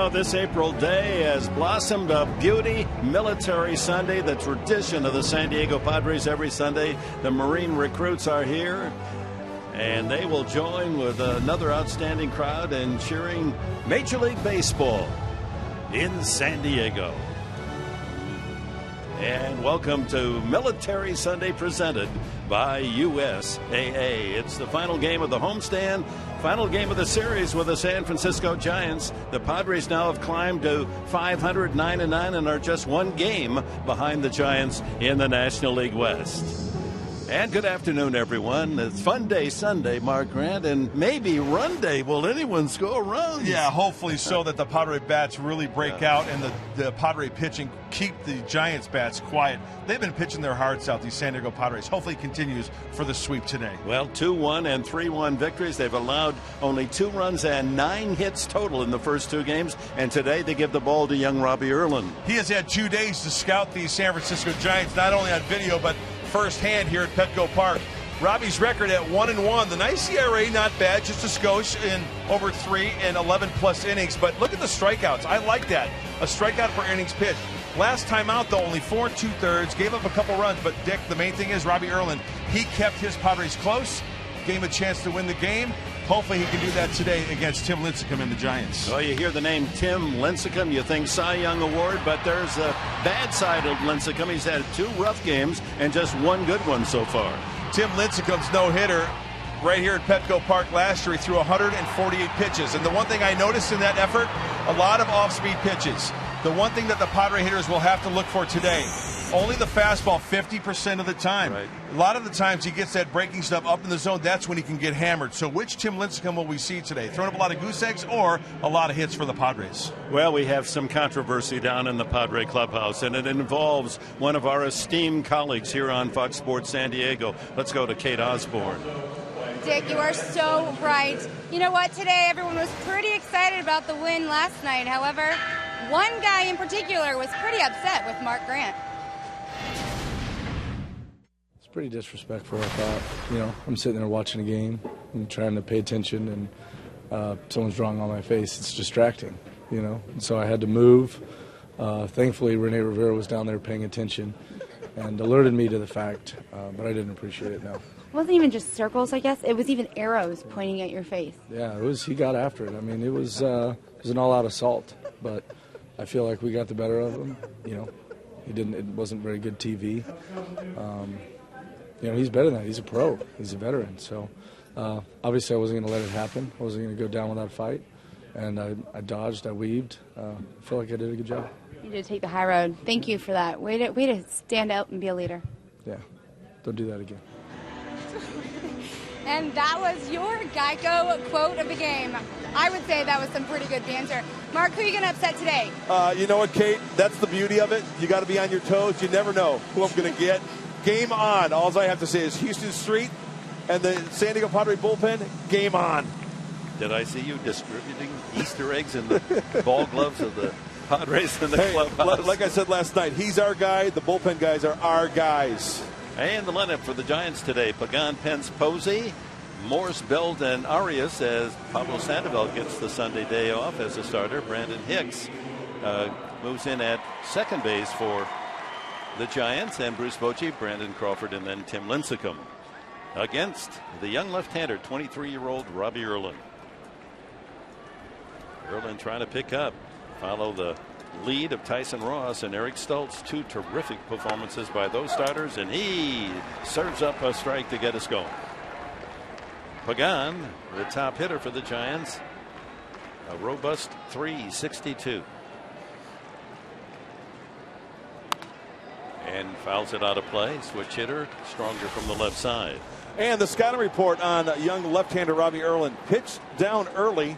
Well, this April day has blossomed a beauty. Military Sunday, the tradition of the San Diego Padres every Sunday. The Marine recruits are here, and they will join with another outstanding crowd in cheering Major League Baseball in San Diego. And welcome to Military Sunday presented by USAA. It's the final game of the homestand, final game of the series with the San Francisco Giants. The Padres now have climbed to 500, 9-9, and are just one game behind the Giants in the National League West. And good afternoon, everyone. It's Fun Day Sunday, Mark Grant, and maybe Run Day. Will anyone score runs? Yeah, hopefully so, that the Padre bats really break out and the Padre pitching keep the Giants bats quiet. They've been pitching their hearts out, these San Diego Padres. Hopefully it continues for the sweep today. Well, 2-1 and 3-1 victories. They've allowed only 2 runs and 9 hits total in the first 2 games, and today they give the ball to young Robbie Erlin. He has had 2 days to scout these San Francisco Giants, not only on video, but firsthand here at Petco Park. Robbie's record at 1-1. The nice ERA, not bad, just a skosh in over 3 and 11 plus innings. But look at the strikeouts. I like that. A strikeout per innings pitched. Last time out, though, only 4 2/3, gave up a couple runs. But Dick, the main thing is Robbie Erlin, he kept his Padres close, gave him a chance to win the game. Hopefully he can do that today against Tim Lincecum and the Giants. Well, you hear the name Tim Lincecum, you think Cy Young Award, but there's a bad side of Lincecum. He's had 2 rough games and just 1 good one so far. Tim Lincecum's no-hitter right here at Petco Park last year. He threw 148 pitches. And the one thing I noticed in that effort, a lot of off-speed pitches. The one thing that the Padre hitters will have to look for today, only the fastball 50% of the time. Right. A lot of the times he gets that breaking stuff up in the zone, that's when he can get hammered. So which Tim Lincecum will we see today? Throwing up a lot of goose eggs or a lot of hits for the Padres? Well, we have some controversy down in the Padre clubhouse, and it involves one of our esteemed colleagues here on Fox Sports San Diego. Let's go to Kate Osborne. Dick, you are so right. You know what? Today everyone was pretty excited about the win last night. However, one guy in particular was pretty upset with Mark Grant. It's pretty disrespectful, I thought. You know, I'm sitting there watching a game and trying to pay attention, and someone's drawing on my face. It's distracting, you know. And so I had to move. Thankfully, Rene Rivera was down there paying attention and alerted me to the fact, but I didn't appreciate it, no. It wasn't even just circles, I guess. It was even arrows pointing at your face. Yeah, it was. He got after it. I mean, it was an all-out assault, but I feel like we got the better of him. You know, it wasn't very good TV. You know, he's better than that. He's a pro. He's a veteran. So, obviously, I wasn't going to let it happen. I wasn't going to go down without a fight. And I dodged. I weaved. I feel like I did a good job. You did take the high road. Thank you for that. Way to stand out and be a leader. Yeah. Don't do that again. And that was your Geico quote of the game. I would say that was some pretty good banter. Mark, who are you going to upset today? You know what, Kate? That's the beauty of it. You got to be on your toes. You never know who I'm going to get. Game on. All I have to say is Houston Street and the San Diego Padre bullpen, game on. Did I see you distributing Easter eggs in the ball gloves of the Padres in the clubhouse? Like I said last night, he's our guy. The bullpen guys are our guys. And the lineup for the Giants today: Pagan, Pence, Posey, Morse, Belt, and Arias, as Pablo Sandoval gets the Sunday day off as a starter. Brandon Hicks moves in at second base for the Giants, and Bruce Bochy, Brandon Crawford, and then Tim Lincecum against the young left-hander, 23-year-old Robbie Erlin. Erlin trying to pick up, follow the lead of Tyson Ross and Eric Stoltz. 2 terrific performances by those starters, and he serves up a strike to get us going. Pagan, the top hitter for the Giants, a robust .362. And fouls it out of play. Switch hitter, stronger from the left side. And the scouting report on young left-hander Robbie Erlin: pitch down early,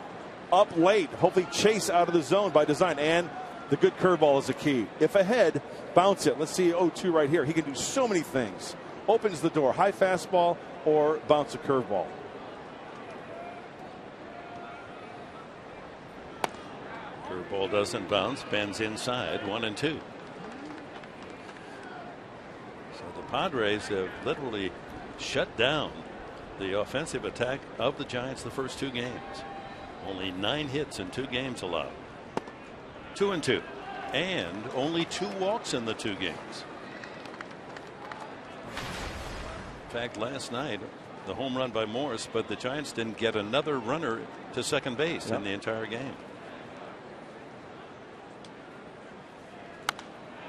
up late. Hopefully chase out of the zone by design. And the good curveball is the key. If ahead, bounce it. Let's see 0-2 right here. He can do so many things. Opens the door, high fastball or bounce a curveball. Curveball doesn't bounce, bends inside, 1-2. So the Padres have literally shut down the offensive attack of the Giants the first 2 games. Only 9 hits in 2 games allowed. 2-2. And only 2 walks in the 2 games. In fact, last night, the home run by Morse, but the Giants didn't get another runner to second base in the entire game.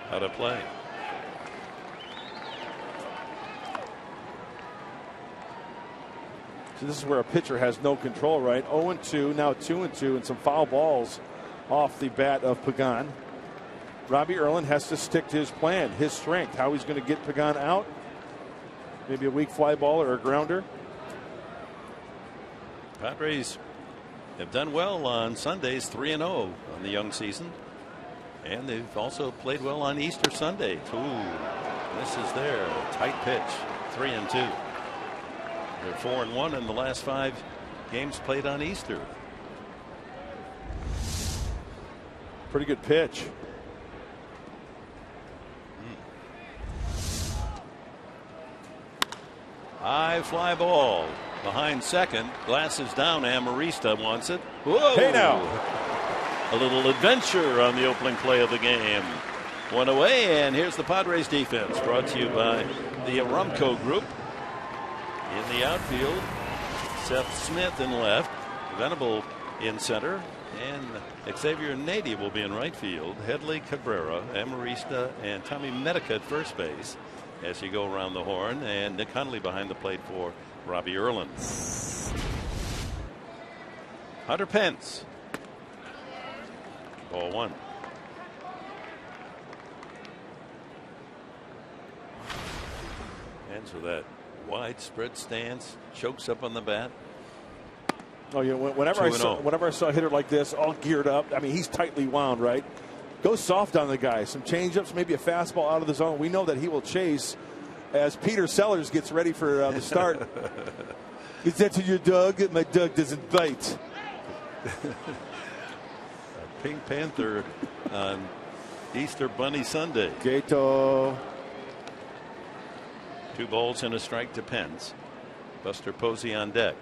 Out of play. So this is where a pitcher has no control, right? 0-2, now 2-2, and some foul balls off the bat of Pagan. Robbie Erlin has to stick to his plan, his strength, how he's going to get Pagan out. Maybe a weak fly ball or a grounder. Padres have done well on Sundays, 3-0 on the young season. And they've also played well on Easter Sunday. Ooh, this is their tight pitch, 3-2. They're 4-1 in the last 5 games played on Easter. Pretty good pitch. High fly ball behind second. Glasses down. Amarista wants it. Whoa! Hey now. A little adventure on the opening play of the game. 1 away, and here's the Padres defense, brought to you by the Arumco Group. In the outfield, Seth Smith in left, Venable in center, and Xavier Nady will be in right field. Headley, Cabrera, Amarista, and Tommy Medica at first base as you go around the horn, and Nick Hundley behind the plate for Robbie Erlin. Hunter Pence. Ball 1. Pence with that widespread stance, chokes up on the bat. Oh, you know, whenever I saw a hitter like this, all geared up, I mean, he's tightly wound, right? Go soft on the guy. Some changeups, maybe a fastball out of the zone. We know that he will chase as Peter Sellers gets ready for the start. Is that to your dog? My dog doesn't bite. A Pink Panther on Easter Bunny Sunday. Gato. 2 balls and a strike to Pence. Buster Posey on deck.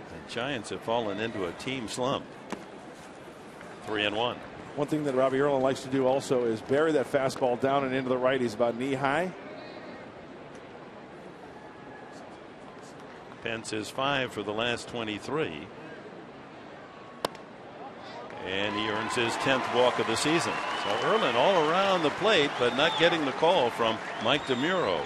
The Giants have fallen into a team slump. 3-1. One thing that Robbie Erlin likes to do also is bury that fastball down and into the right. He's about knee high. Pence is 5 for the last 23. And he earns his 10th walk of the season. So Erlin all around the plate, but not getting the call from Mike DeMuro.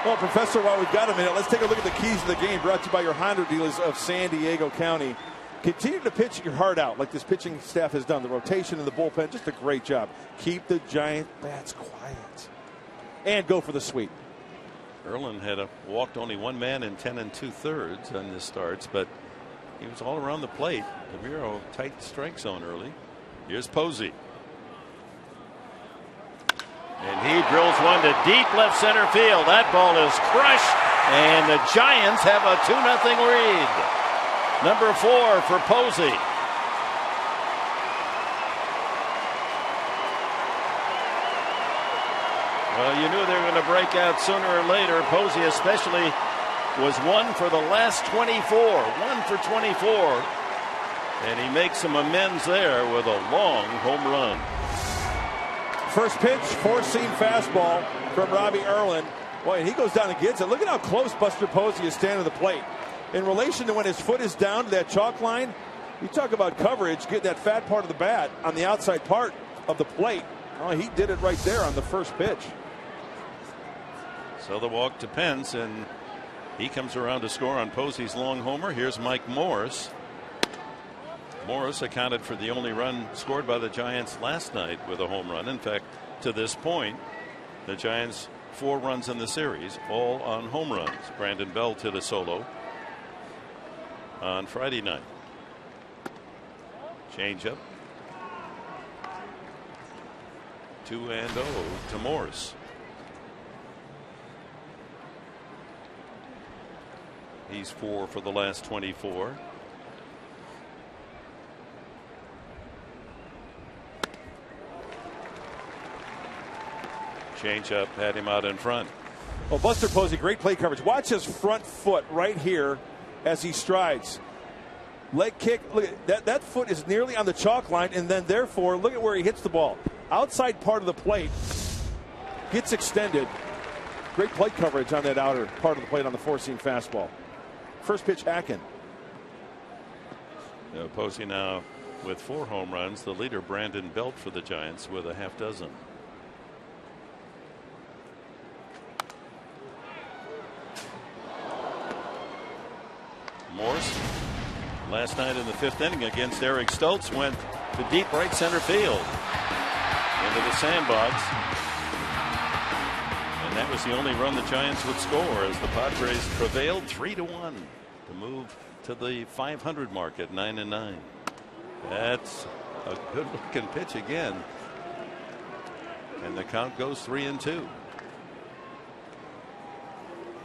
Well, Professor, while we've got a minute, let's take a look at the keys of the game brought to you by your Honda dealers of San Diego County. Continue to pitch your heart out like this pitching staff has done. The rotation in the bullpen, just a great job. Keep the Giant bats quiet. And go for the sweep. Erlin had walked only 1 man in 10 2/3 on the starts, but he was all around the plate. DeMuro tight strike zone early. Here's Posey. And he drills one to deep left center field. That ball is crushed, and the Giants have a 2-0 lead. Number 4 for Posey. Well, you knew they were going to break out sooner or later. Posey especially was 1 for the last 24. 1 for 24. And he makes some amends there with a long home run. First pitch, 4-seam fastball from Robbie Erlin. Boy, and he goes down and gets it. Look at how close Buster Posey is standing to the plate. In relation to when his foot is down to that chalk line, you talk about coverage, getting that fat part of the bat on the outside part of the plate. Oh, he did it right there on the first pitch. So the walk to Pence, and he comes around to score on Posey's long homer. Here's Mike Morse. Morris accounted for the only run scored by the Giants last night with a home run. In fact, to this point, the Giants 4 runs in the series, all on home runs. Brandon Belt hit a solo on Friday night. Changeup. 2-0 to Morse. He's 4 for the last 24. Changeup had him out in front. Well, Buster Posey, great play coverage. Watch his front foot right here as he strides. Leg kick, look at that foot is nearly on the chalk line, and then therefore look at where he hits the ball. Outside part of the plate gets extended. Great plate coverage on that outer part of the plate on the four-seam fastball. First pitch, Hacken. Posey now with 4 home runs. The leader, Brandon Belt, for the Giants with a half dozen. Morse, last night in the 5th inning against Eric Stoltz, went to deep right center field into the sandbox. And that was the only run the Giants would score as the Padres prevailed 3-1 to move to the 500 mark at 9-9. That's a good looking pitch again. And the count goes 3-2.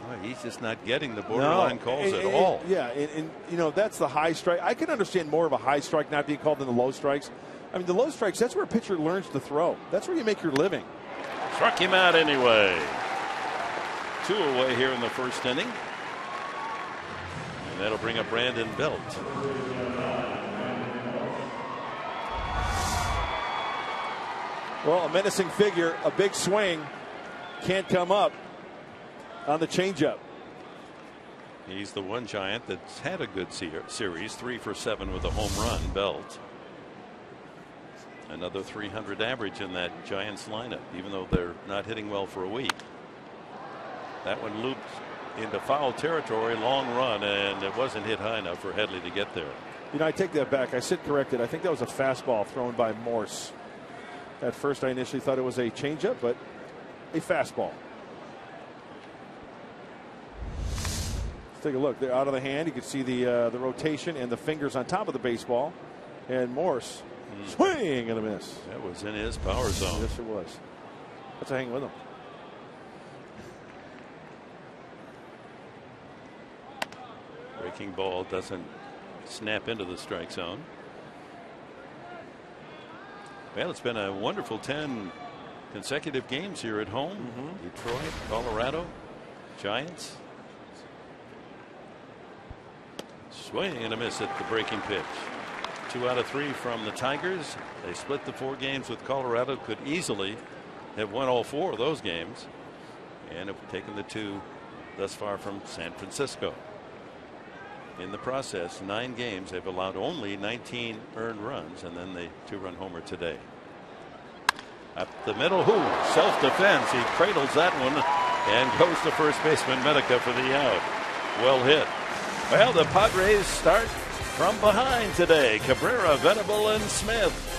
Well, he's just not getting the borderline calls at all. Yeah, and you know, that's the high strike. I can understand more of a high strike not being called than the low strikes. I mean, the low strikes, that's where a pitcher learns to throw. That's where you make your living. Struck him out anyway. 2 away here in the first inning. And that'll bring up Brandon Belt. Well, a menacing figure, a big swing, can't come up on the changeup. He's the one Giant that's had a good series, 3 for 7 with a home run. Belt. Another 300 average in that Giants lineup, even though they're not hitting well for a week. That one looped into foul territory, long run, and it wasn't hit high enough for Headley to get there. You know, I take that back. I sit corrected. I think that was a fastball thrown by Morse. At first, I initially thought it was a changeup, but a fastball. Let's take a look. They're out of the hand. You can see the rotation and the fingers on top of the baseball. And Morse swing and a miss. That was in his power zone. Yes, it was. Let's hang with him. Breaking ball doesn't snap into the strike zone. Well, it's been a wonderful 10 consecutive games here at home. Detroit, Colorado, Giants. Swing and a miss at the breaking pitch. 2 out of 3 from the Tigers. They split the 4 games with Colorado. Could easily have won all 4 of those games and have taken the 2 thus far from San Francisco. In the process, 9 games, they've allowed only 19 earned runs, and then the 2-run homer today. Up the middle, self-defense. He cradles that one and goes to first baseman Medica for the out. Well hit. Well, the Padres start from behind today. Cabrera, Venable, and Smith.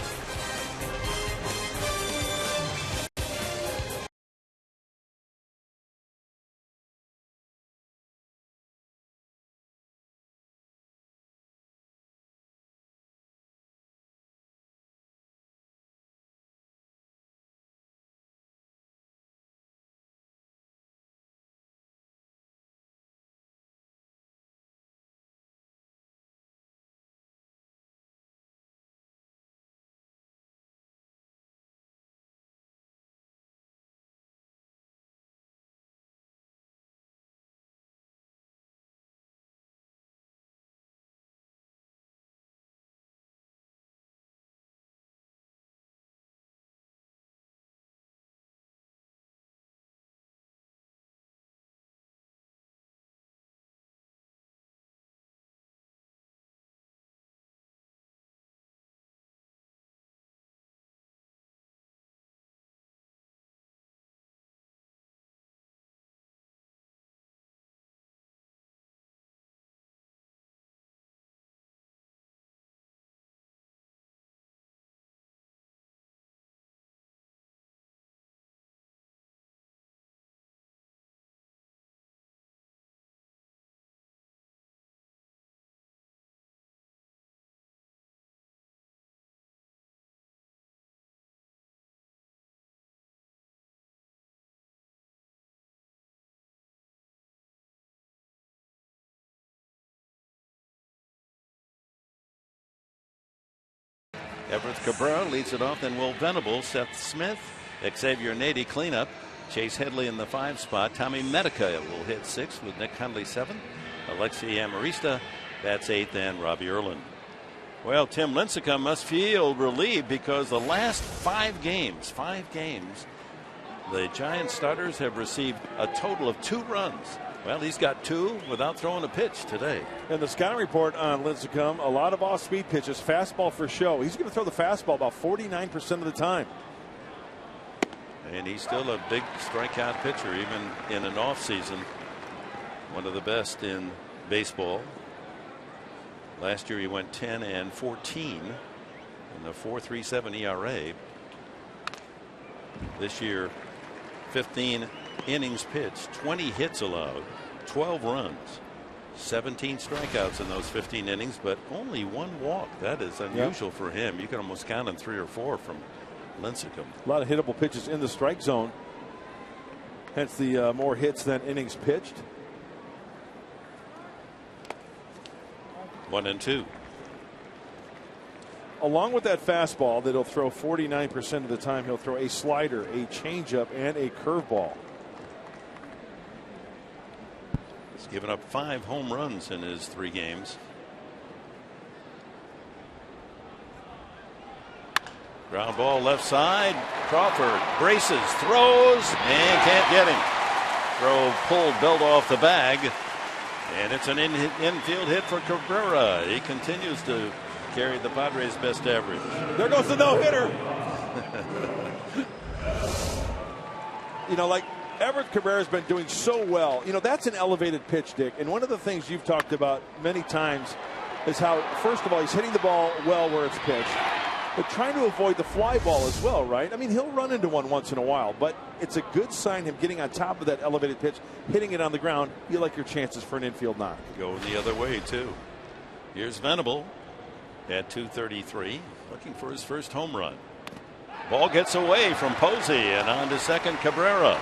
Everett Cabrera leads it off, then Will Venable, Seth Smith, Xavier Nady cleanup, Chase Headley in the 5 spot. Tommy Medica will hit 6 with Nick Hundley 7. Alexei Amarista bats 8th, and Robbie Erlin. Well, Tim Lincecum must feel relieved because the last 5 games, the Giants starters have received a total of 2 runs. Well, he's got 2 without throwing a pitch today. And the scouting report on Lincecum, a lot of off-speed pitches, fastball for show. He's going to throw the fastball about 49% of the time. And he's still a big strikeout pitcher, even in an off season. One of the best in baseball. Last year he went 10 and 14 in a 4.37 ERA. This year 15 innings pitched, 20 hits allowed, 12 runs, 17 strikeouts in those 15 innings, but only 1 walk. That is unusual for him. You can almost count on 3 or 4 from Lincecum. A lot of hittable pitches in the strike zone. Hence the more hits than innings pitched. 1-2. Along with that fastball that he'll throw 49% of the time, he'll throw a slider, a changeup, and a curveball. He's given up 5 home runs in his 3 games. Ground ball left side. Crawford braces, throws, and can't get him. Throw pulled Belt off the bag. And it's an infield hit for Cabrera. He continues to carry the Padres' best average. There goes the no-hitter. You know, like Everett Cabrera's been doing so well. You know, that's an elevated pitch, Dick. And one of the things you've talked about many times is how, first of all, he's hitting the ball well where it's pitched, but trying to avoid the fly ball as well, right? I mean, he'll run into one once in a while, but it's a good sign him getting on top of that elevated pitch, hitting it on the ground. You like your chances for an infield knock. Going the other way, too. Here's Venable at 233, looking for his first home run. Ball gets away from Posey, and on to second, Cabrera.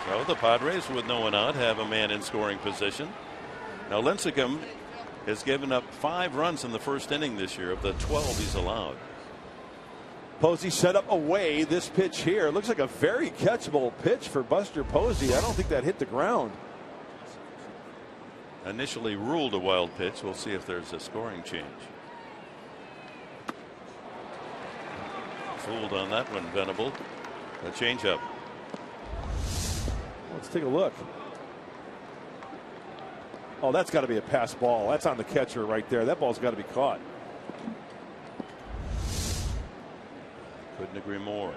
So the Padres, with no one out, have a man in scoring position. Now Lincecum has given up 5 runs in the first inning this year of the 12 he's allowed. Posey set up away this pitch here. It looks like a very catchable pitch for Buster Posey. I don't think that hit the ground. Initially ruled a wild pitch. We'll see if there's a scoring change. Fooled on that one, Venable. A changeup. Let's take a look. Oh, that's got to be a pass ball. That's on the catcher right there. That ball's got to be caught. Couldn't agree more.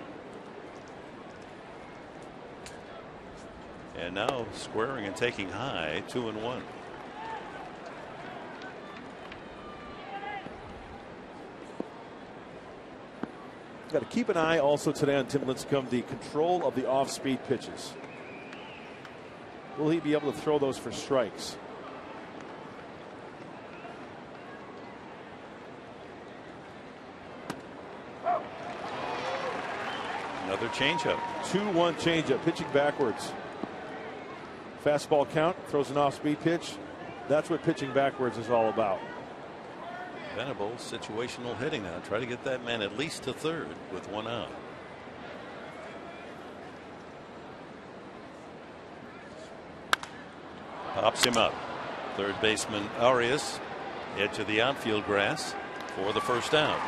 And now squaring and taking high, 2-1. Got to keep an eye also today on Tim Lincecum, the control of the off-speed pitches. Will he be able to throw those for strikes? Another changeup. 2-1 changeup, pitching backwards. Fastball count, throws an off-speed pitch. That's what pitching backwards is all about. Venable situational hitting now. Try to get that man at least to third with 1 out. Pops him up. Third baseman Arias, edge of the outfield grass for the first down.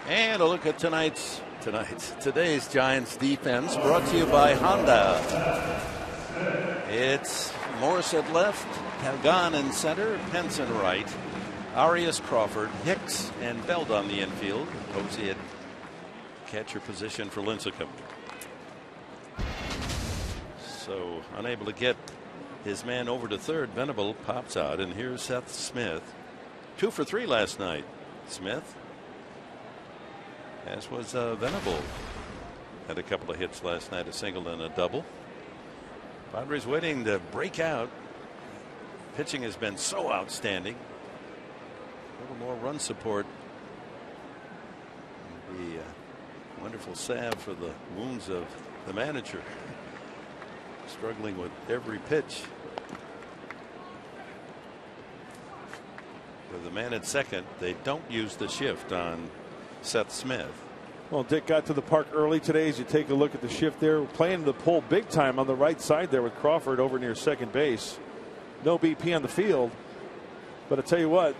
And a look at today's Giants defense, brought to you by Honda. It's Morris at left, Pagan in center, Pence in right, Arias, Crawford, Hicks, and Belt on the infield. Posey at catcher position for Lincecum. So unable to get his man over to third, Venable pops out, and here's Seth Smith. 2 for 3 last night. Smith, as was Venable, had a couple of hits last night, a single and a double. Padres waiting to break out. Pitching has been so outstanding. A little more run support would be a wonderful salve for the wounds of the manager. Struggling with every pitch. With the man at second, they don't use the shift on Seth Smith. Well, Dick got to the park early today. As you take a look at the shift there, playing the pole big time on the right side there with Crawford over near second base. No BP on the field. But I tell you what,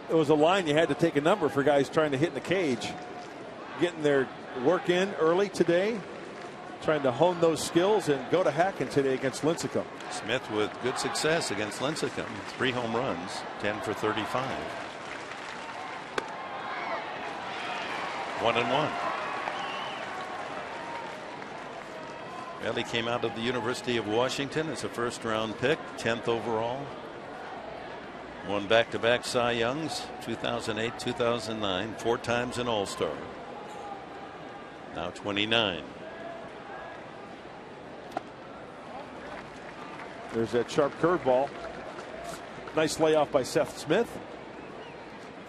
it was a line you had to take a number for guys trying to hit in the cage. Getting their work in early today, trying to hone those skills and go to hacking today against Lincecum. Smith with good success against Lincecum. 3 home runs, 10 for 35. 1-1. Well, he came out of the University of Washington as a first-round pick, 10th overall. Won back-to-back Cy Youngs, 2008, 2009, 4 times an All-Star. Now 29. There's that sharp curveball. Nice layoff by Seth Smith.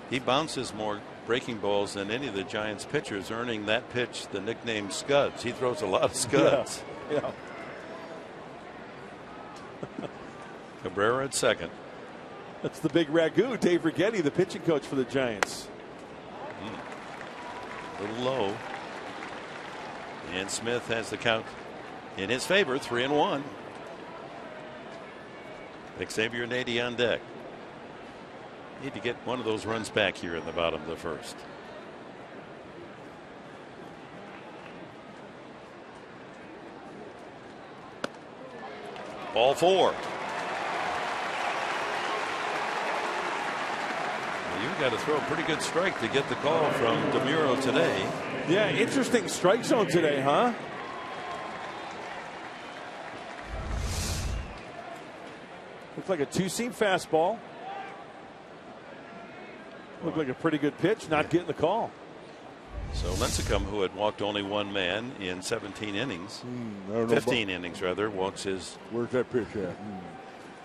He bounces more breaking balls than any of the Giants pitchers, earning that pitch the nickname Scuds. He throws a lot of scuds. Yeah. Cabrera at second. That's the big ragu, Dave Righetti, the pitching coach for the Giants. A little low. And Smith has the count in his favor, 3-1. Xavier Nady on deck. Need to get one of those runs back here in the bottom of the first. Ball 4. Well, you got to throw a pretty good strike to get the call from DeMuro today. Yeah, interesting strike zone today, huh? Looks like a 2-seam fastball. Looked like a pretty good pitch, not getting the call. So Lincecum, who had walked only one man in 17 innings, 15 innings rather, walks his. Where's that pitch at?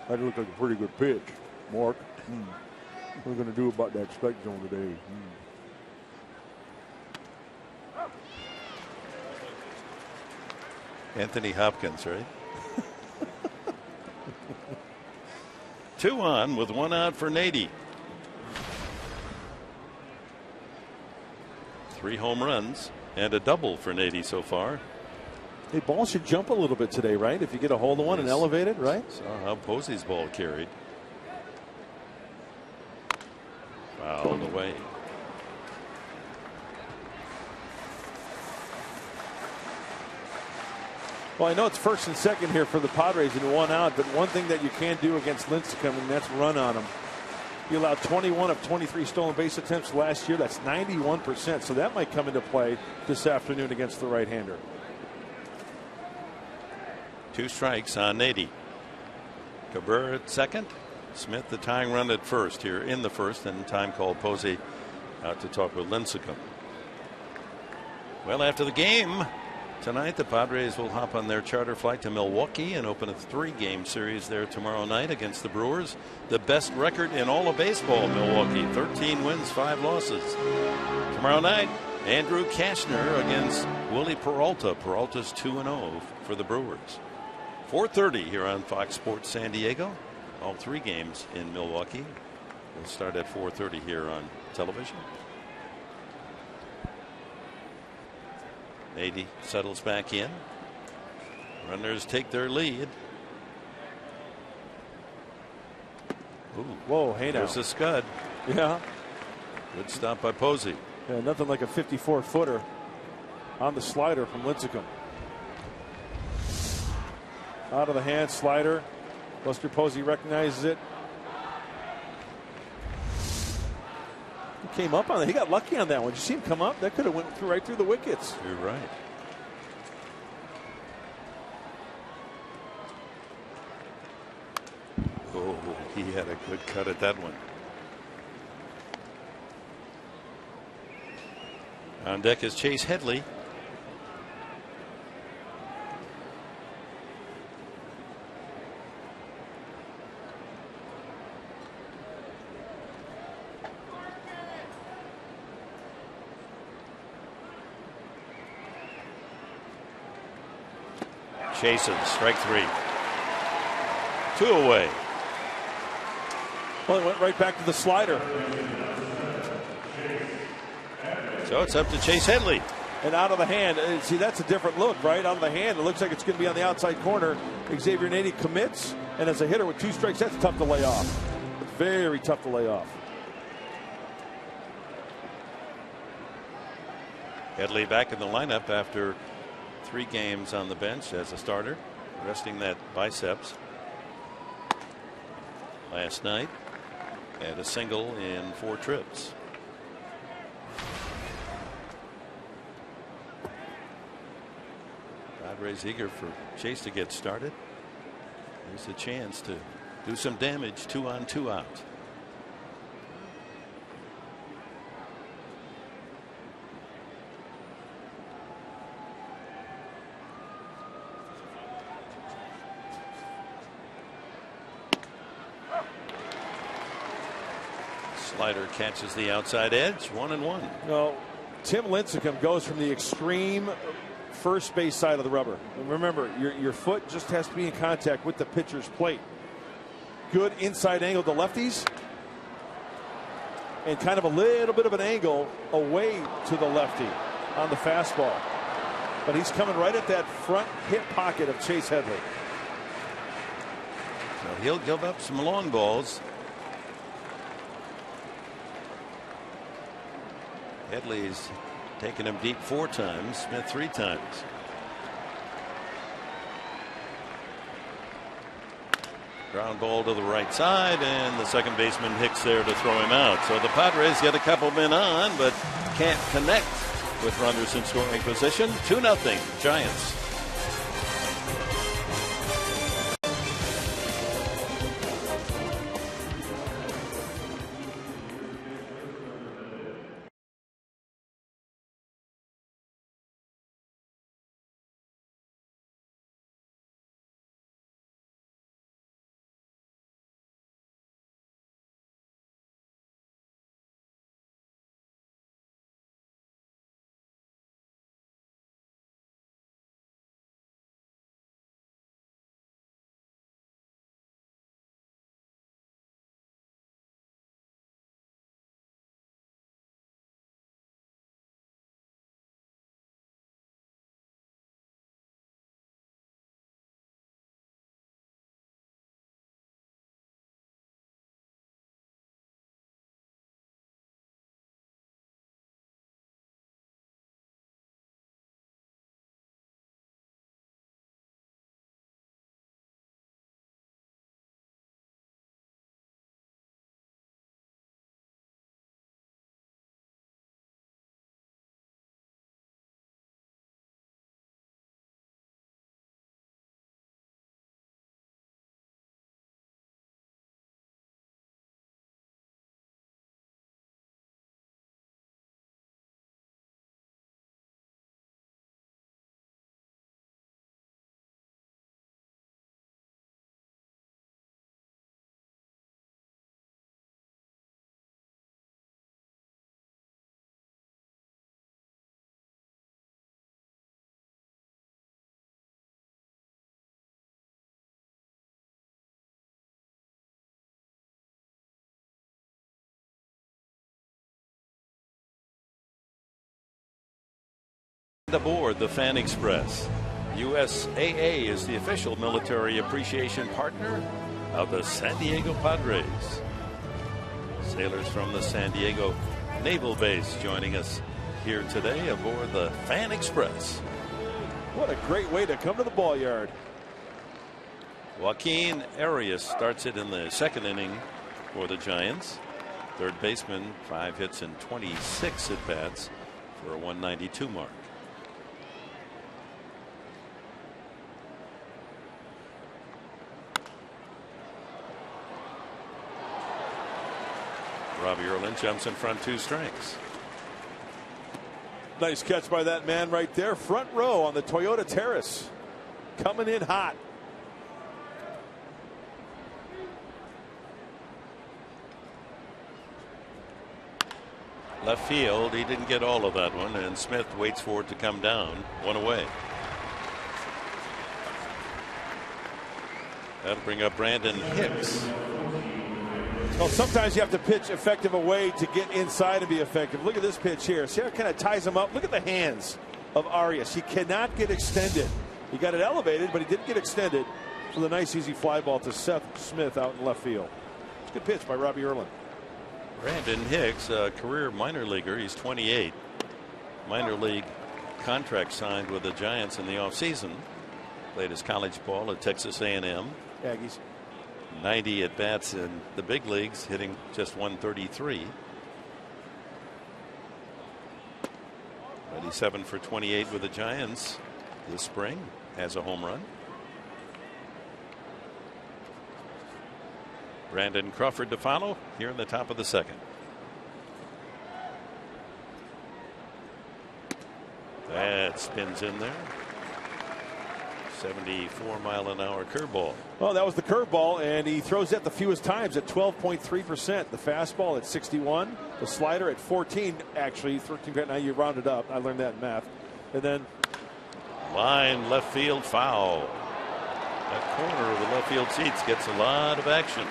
That looked like a pretty good pitch, Mark. What are we going to do about that strike zone today? Anthony Hopkins, right? 2 on with 1 out for Nady. 3 home runs and a double for Nady so far. Hey, ball should jump a little bit today, right? If you get a hold of one and elevate it, right? Saw how Posey's ball carried. Fouled away. Well, I know it's first and second here for the Padres and 1 out, but one thing that you can't do against Lincecum, and that's run on them. He allowed 21 of 23 stolen base attempts last year. That's 91%. So that might come into play this afternoon against the right-hander. 2 strikes on Nady. Cabrera at second. Smith the tying run at first here in the first, and time called Posey out to talk with Lincecum. Well, after the game tonight, the Padres will hop on their charter flight to Milwaukee and open a 3-game series there tomorrow night against the Brewers. The best record in all of baseball, Milwaukee. 13 wins, 5 losses. Tomorrow night, Andrew Kashner against Willie Peralta. Peralta's 2-0 for the Brewers. 4:30 here on Fox Sports San Diego. All 3 games in Milwaukee. We'll start at 4:30 here on television. Nady settles back in. Runners take their lead. Ooh, whoa, hey now. There's a scud. Yeah. Good stop by Posey. Yeah, nothing like a 54-footer on the slider from Lincecum. Out of the hand slider. Buster Posey recognizes it. He came up on that. He got lucky on that one. Did you see him come up? That could have went right through the wickets. You're right. Oh, he had a good cut at that one. On deck is Chase Headley. Chases, strike 3. 2 away. Well, it went right back to the slider. So it's up to Chase Headley. And out of the hand. See, that's a different look, right? Out of the hand, it looks like it's going to be on the outside corner. Xavier Nady commits, and as a hitter with 2 strikes, that's tough to lay off. It's very tough to lay off. Headley back in the lineup after 3 games on the bench as a starter, resting that biceps last night, and a single in 4 trips. Padres eager for Chase to get started. There's a chance to do some damage. 2 on, 2 out. Slider catches the outside edge. 1-1. No, Tim Lincecum goes from the extreme first base side of the rubber. And remember, your foot just has to be in contact with the pitcher's plate. Good inside angle to lefties, and kind of a little bit of an angle away to the lefty on the fastball. But he's coming right at that front hip pocket of Chase Headley. So he'll give up some long balls. Headley's taken him deep 4 times, Smith 3 times. Ground ball to the right side, and the second baseman Hicks there to throw him out. So the Padres get a couple men on, but can't connect with runners in scoring position. 2-0 Giants. Aboard the Fan Express. USAA is the official military appreciation partner of the San Diego Padres. Sailors from the San Diego Naval Base joining us here today aboard the Fan Express. What a great way to come to the ball yard. Joaquin Arias starts it in the 2nd inning for the Giants. Third baseman, 5 hits and 26 at bats for a 192 mark. Robbie Erlin jumps in front, 2 strikes. Nice catch by that man right there. Front row on the Toyota Terrace. Coming in hot. Left field, he didn't get all of that one, and Smith waits for it to come down. 1 away. That'll bring up Brandon Hicks. Well, sometimes you have to pitch effective away to get inside and be effective. Look at this pitch here. See how it kind of ties him up? Look at the hands. of Arias. He cannot get extended. He got it elevated, but he didn't get extended for the nice easy fly ball to Seth Smith out in left field. It's a good pitch by Robbie Erlin. Brandon Hicks, a career minor leaguer. He's 28. Minor league contract signed with the Giants in the offseason. Played his college ball at Texas A&M. Aggies. 90 at bats in the big leagues, hitting just 133. But he's 7 for 28 with the Giants this spring. Has a home run. Brandon Crawford to follow here in the top of the second. That spins in there. 74-mile-an-hour curveball. Well, that was the curveball, and he throws that the fewest times at 12.3%. The fastball at 61, the slider at 14, actually 13. Now you round it up. I learned that in math. And then line left field foul. That corner of the left field seats gets a lot of action.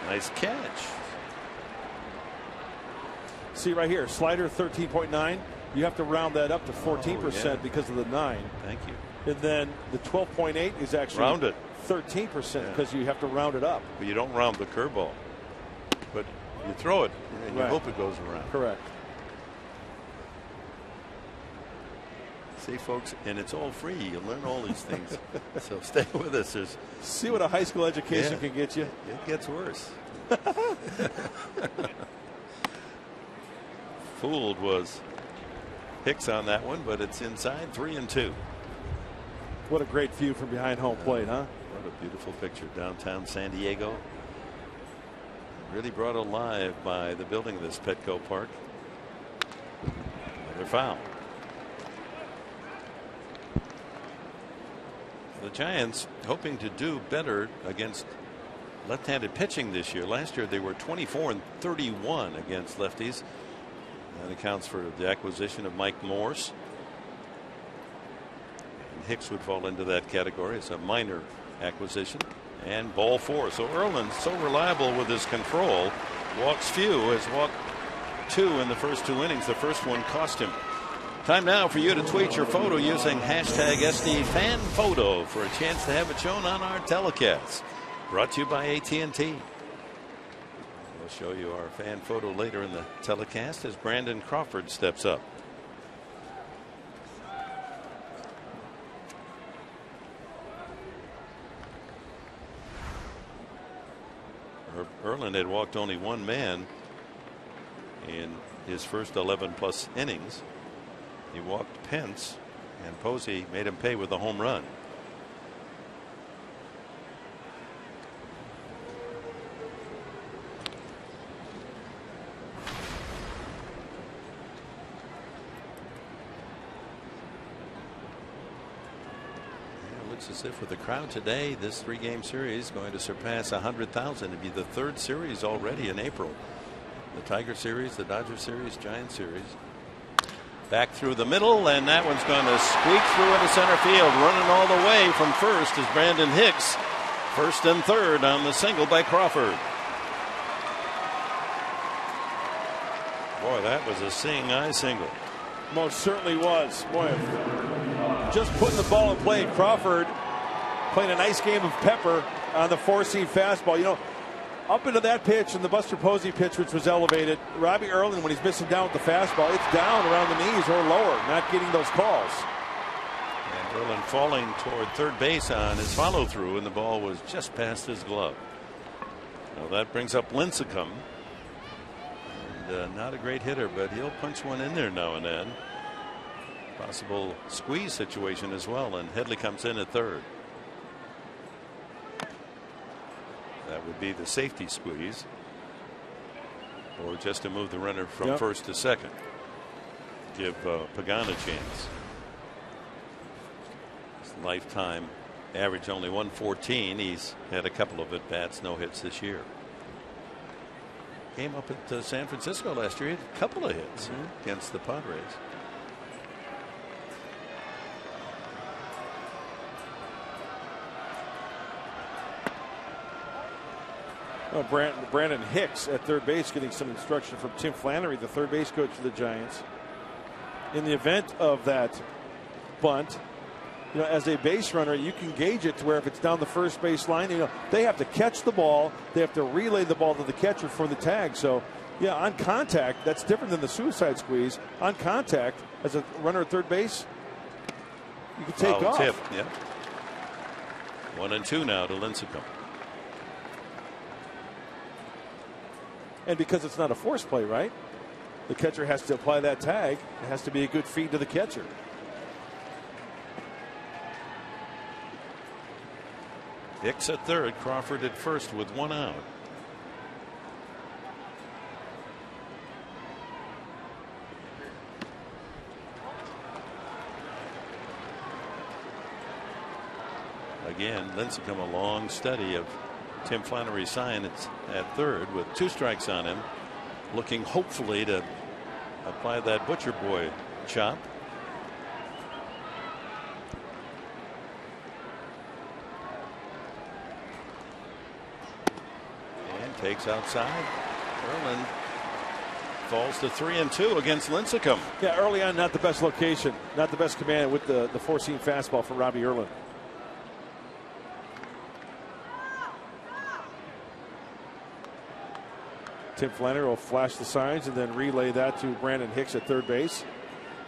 Nice catch. See right here, slider 13.9. You have to round that up to 14% because of the 9. Thank you. And then the 12.8 is actually rounded 13% because you have to round it up. But you don't round the curveball, but you throw it and you hope it goes around. Correct. See, folks, and it's all free. You learn all these things. So stay with us. See what a high school education can get you. It gets worse. Fooled was Hicks on that one, but it's inside. 3-2. What a great view from behind home plate, huh? What a beautiful picture. Downtown San Diego. Really brought alive by the building of this Petco Park. Another foul. The Giants hoping to do better against left-handed pitching this year. Last year they were 24-31 against lefties. That accounts for the acquisition of Mike Morse. And Hicks would fall into that category. It's a minor acquisition. And ball 4. So Erlin's so reliable with his control. Walks few. Has walked 2 in the first 2 innings. The first one cost him. Time now for you to tweet your photo using hashtag SDFanPhoto for a chance to have it shown on our telecast. Brought to you by AT&T. We'll show you our fan photo later in the telecast as Brandon Crawford steps up. Erlin had walked only 1 man in his first 11+ innings. He walked Pence, and Posey made him pay with a home run. It looks as if with the crowd today, this 3-game series is going to surpass 100,000. It'd be the 3rd series already in April. The Tiger series, the Dodger series, Giant series. Back through the middle, and that one's going to squeak through into center field. Running all the way from first is Brandon Hicks. 1st and 3rd on the single by Crawford. Boy, that was a seeing eye single. Most certainly was. Boy, just putting the ball in play. Crawford playing a nice game of pepper on the 4-seam fastball. You know, up into that pitch and the Buster Posey pitch, which was elevated, Robbie Erlin, when he's missing down with the fastball, it's down around the knees or lower, not getting those calls. And Erlin falling toward third base on his follow through, and the ball was just past his glove. Now that brings up Lincecum. And not a great hitter, but he'll punch one in there now and then. Possible squeeze situation as well, and Headley comes in at 3rd. That would be the safety squeeze, or just to move the runner from 1st to 2nd. Give Pagan a chance. His lifetime average only 114. He's had a couple of at bats, no hits this year. Came up at San Francisco last year. He had a couple of hits against the Padres. Brandon Hicks at 3rd base getting some instruction from Tim Flannery, the 3rd base coach for the Giants. in the event of that bunt, you know, as a base runner, you can gauge it to where if it's down the first base line, you know, they have to catch the ball, they have to relay the ball to the catcher for the tag. So, yeah, on contact, that's different than the suicide squeeze. On contact, as a runner at third base, you can take off. Tip, yeah. 1-2 now to Lincecum. And because it's not a force play, right? The catcher has to apply that tag. It has to be a good feed to the catcher. Hicks at third, Crawford at first with 1 out. Again, Lincecum, a long study of Tim Flannery's sign at third with 2 strikes on him, looking hopefully to apply that butcher boy chop. And takes outside. Erlin falls to 3-2 against Lincecum. Yeah, early on, not the best location, not the best command with the 4-seam fastball for Robbie Erlin. Tim Flannery will flash the signs and then relay that to Brandon Hicks at third base.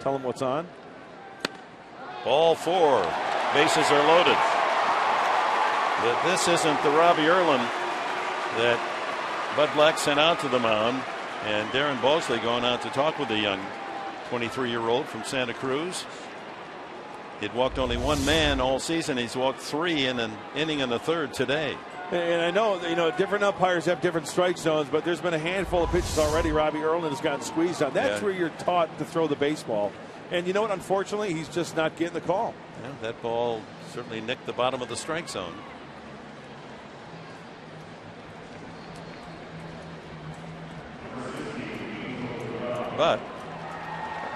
Tell him what's on. Ball 4. Bases are loaded. But this isn't the Robbie Erlin that Bud Black sent out to the mound. And Darren Bosley going out to talk with the young 23-year-old from Santa Cruz. He'd walked only 1 man all season. He's walked 3 in an inning and a third today. And I know, you know, different umpires have different strike zones, but there's been a handful of pitches already Robbie Erlin has gotten squeezed on. That's where you're taught to throw the baseball. And you know what? Unfortunately, he's just not getting the call. Yeah, that ball certainly nicked the bottom of the strike zone. But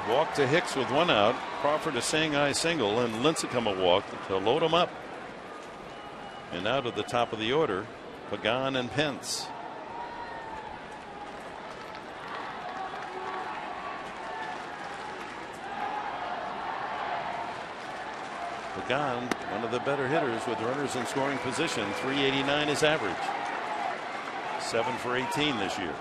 walk to Hicks with 1 out. Crawford a seeing-eye single, and Lincecum a walk to load him up. And now to the top of the order, Pagan and Pence. Pagan, one of the better hitters with runners in scoring position. 389 is average. 7 for 18 this year.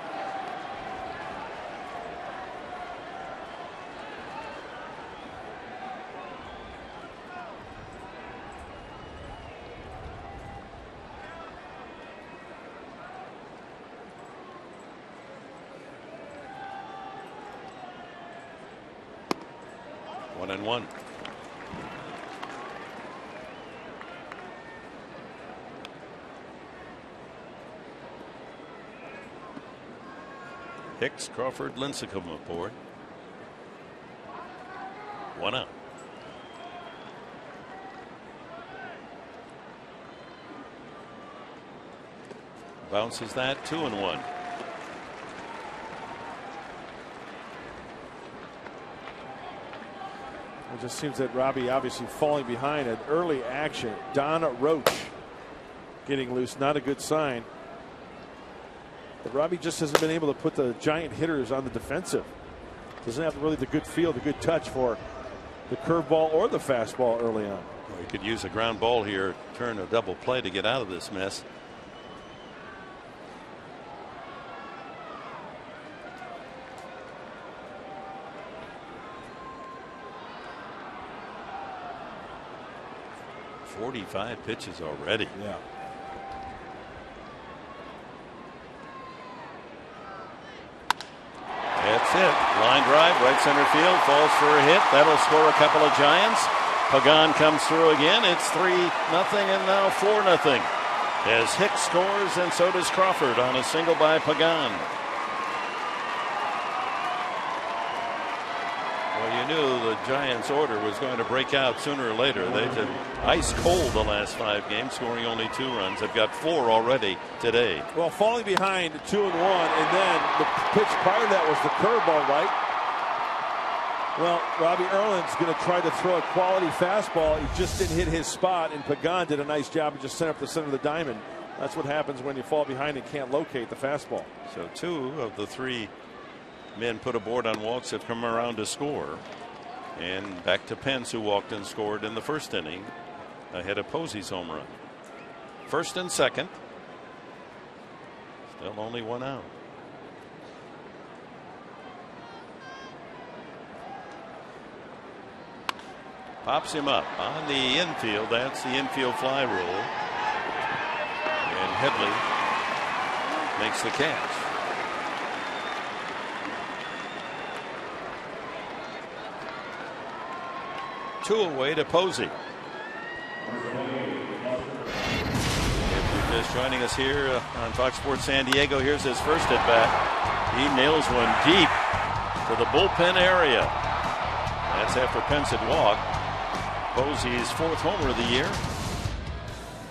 And 1. Hicks, Crawford, Lincecum aboard. 1 out. Bounces that. 2-1. It just seems that Robbie obviously falling behind an early action. Don Roach getting loose, not a good sign. But Robbie just hasn't been able to put the Giant hitters on the defensive. Doesn't have really the good feel, the good touch for the curveball or the fastball early on. Well, he could use a ground ball here, turn a double play to get out of this mess. .45 pitches already. Yeah. That's it. Line drive, right center field, falls for a hit. That'll score a couple of Giants. Pagan comes through again. It's 3-0 and now 4-0. As Hicks scores and so does Crawford on a single by Pagan. Well, you knew the Giants' order was going to break out sooner or later. They've been ice cold the last 5 games, scoring only 2 runs. They've got 4 already today. Well, falling behind 2-1, and then the pitch prior to that was the curveball, right? Well, Robbie Erlin's going to try to throw a quality fastball. He just didn't hit his spot, and Pagan did a nice job and just sent up the center of the diamond. That's what happens when you fall behind and can't locate the fastball. So 2 of the 3 men put aboard on walks have come around to score. And back to Pence, who walked and scored in the first inning ahead of Posey's home run. First and second. Still only one out. Pops him up on the infield. That's the infield fly rule. And Headley makes the catch. Two away to Posey. If you're just joining us here on Fox Sports San Diego, here's his first at bat. He nails one deep to the bullpen area. That's after Pence had walked. Posey's fourth homer of the year.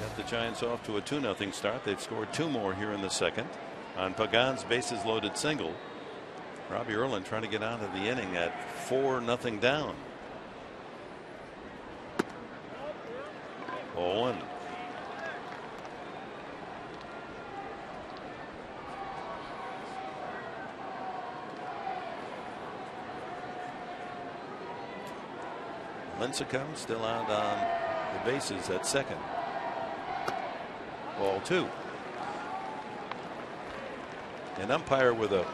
Got the Giants off to a 2-0 start. They've scored two more here in the second on Pagan's bases loaded single. Robbie Erlin trying to get out of the inning at 4-0 down. 0-1. Lincecum still out on the bases at second. Ball two. An umpire with a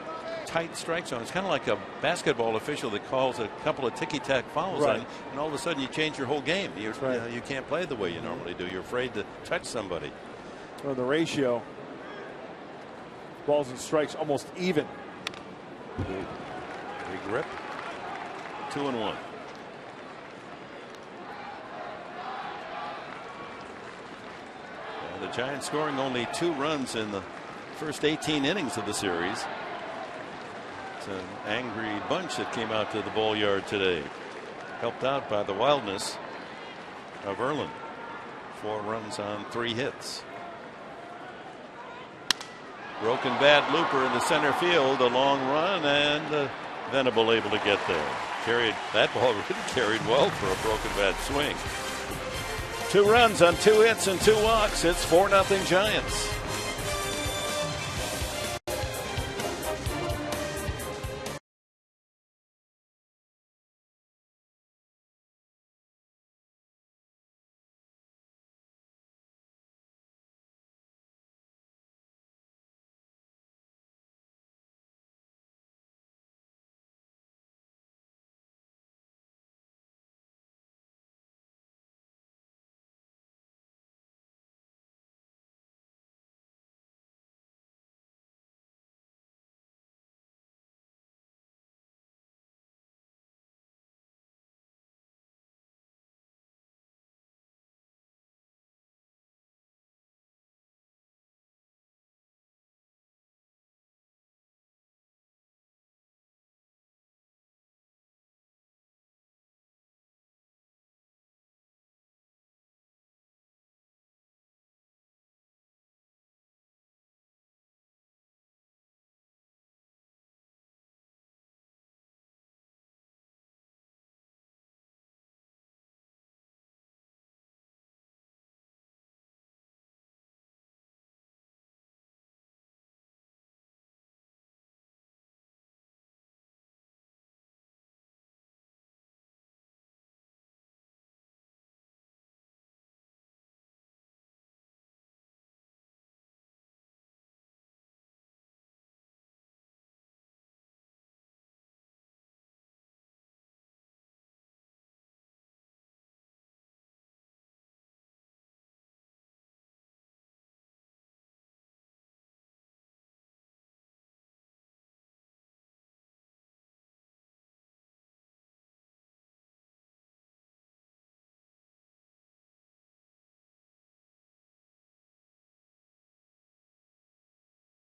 tight strike zone. It's kind of like a basketball official that calls a couple of ticky-tack fouls, right, and all of a sudden you change your whole game. You can't play the way you normally do. You're afraid to touch somebody. Well, the ratio, balls and strikes almost even. Big rip. 2-1. The Giants scoring only 2 runs in the first 18 innings of the series. It's an angry bunch that came out to the ball yard today, helped out by the wildness of Erlin. 4 runs on 3 hits. Broken bat looper in the center field, a long run, and Venable able to get there. That ball really carried well for a broken bat swing. 2 runs on 2 hits and 2 walks. It's 4-0 Giants.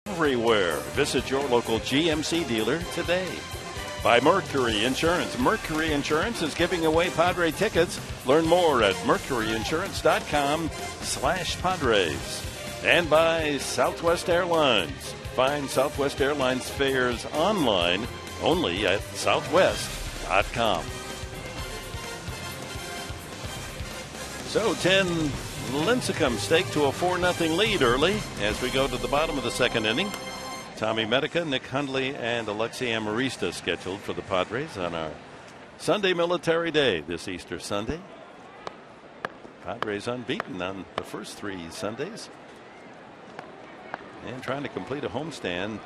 Everywhere. Visit your local GMC dealer today. By Mercury Insurance. Mercury Insurance is giving away Padre tickets. Learn more at mercuryinsurance.com/Padres. And by Southwest Airlines. Find Southwest Airlines fares online only at southwest.com. So 10 Lincecum stake to a 4-0 lead early as we go to the bottom of the second inning. Tommy Medica, Nick Hundley, and Alexi Amarista scheduled for the Padres on our Sunday Military Day this Easter Sunday. Padres unbeaten on the first 3 Sundays. And trying to complete a homestand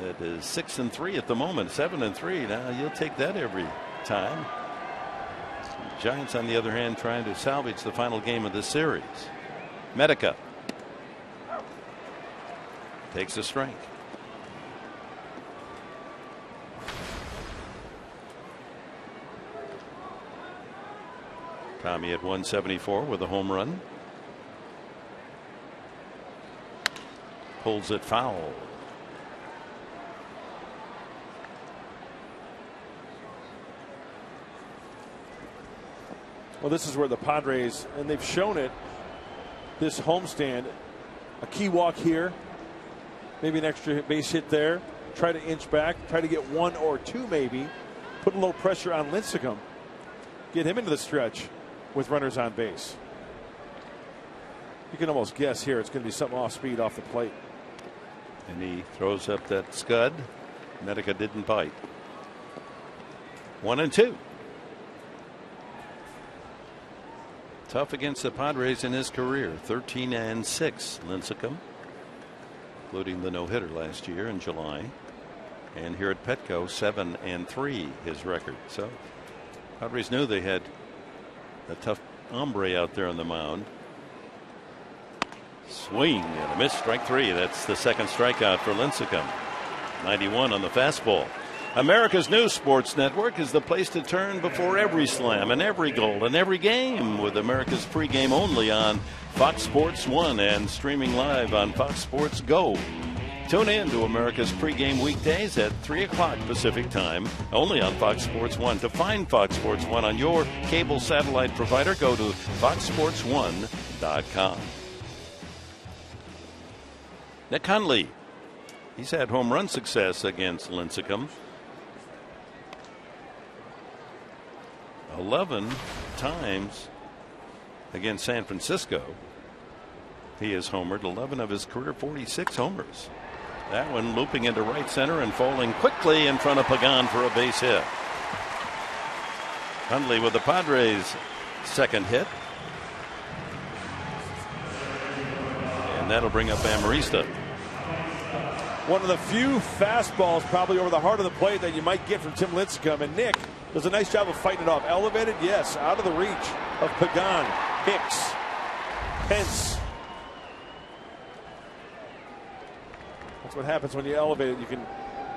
that is 6-3 at the moment, 7-3. Now you'll take that every time. Giants, on the other hand, trying to salvage the final game of the series. Medica takes a strike. Tommy at 174 with a home run. Pulls it foul. Well, this is where the Padres, and they've shown it, this homestand, a key walk here, maybe an extra base hit there, try to inch back, try to get 1 or 2 maybe, put a little pressure on Lincecum, get him into the stretch with runners on base. You can almost guess here it's going to be something off speed off the plate. And he throws up that scud. Medica didn't bite. 1-2. Tough against the Padres in his career. 13-6. Lincecum, including the no-hitter last year in July. And here at Petco, 7-3 his record. So Padres knew they had a tough hombre out there on the mound. Swing and a miss, strike 3. That's the second strikeout for Lincecum. 91 on the fastball. America's new sports network is the place to turn before every slam and every goal and every game, with America's pregame only on Fox Sports 1 and streaming live on Fox Sports Go. Tune in to America's pregame weekdays at 3 o'clock Pacific time, only on Fox Sports 1. To find Fox Sports 1 on your cable satellite provider, go to foxsports1.com. Nick Hundley, he's had home run success against Lincecum. 11 times against San Francisco. He has homered 11 of his career 46 homers. That one looping into right center and falling quickly in front of Pagan for a base hit. Hundley with the Padres' second hit. And that'll bring up Amarista. One of the few fastballs probably over the heart of the plate that you might get from Tim Lincecum. And Nick does a nice job of fighting it off. Elevated, yes, out of the reach of Pagan, Hicks, Pence. That's what happens when you elevate it. You can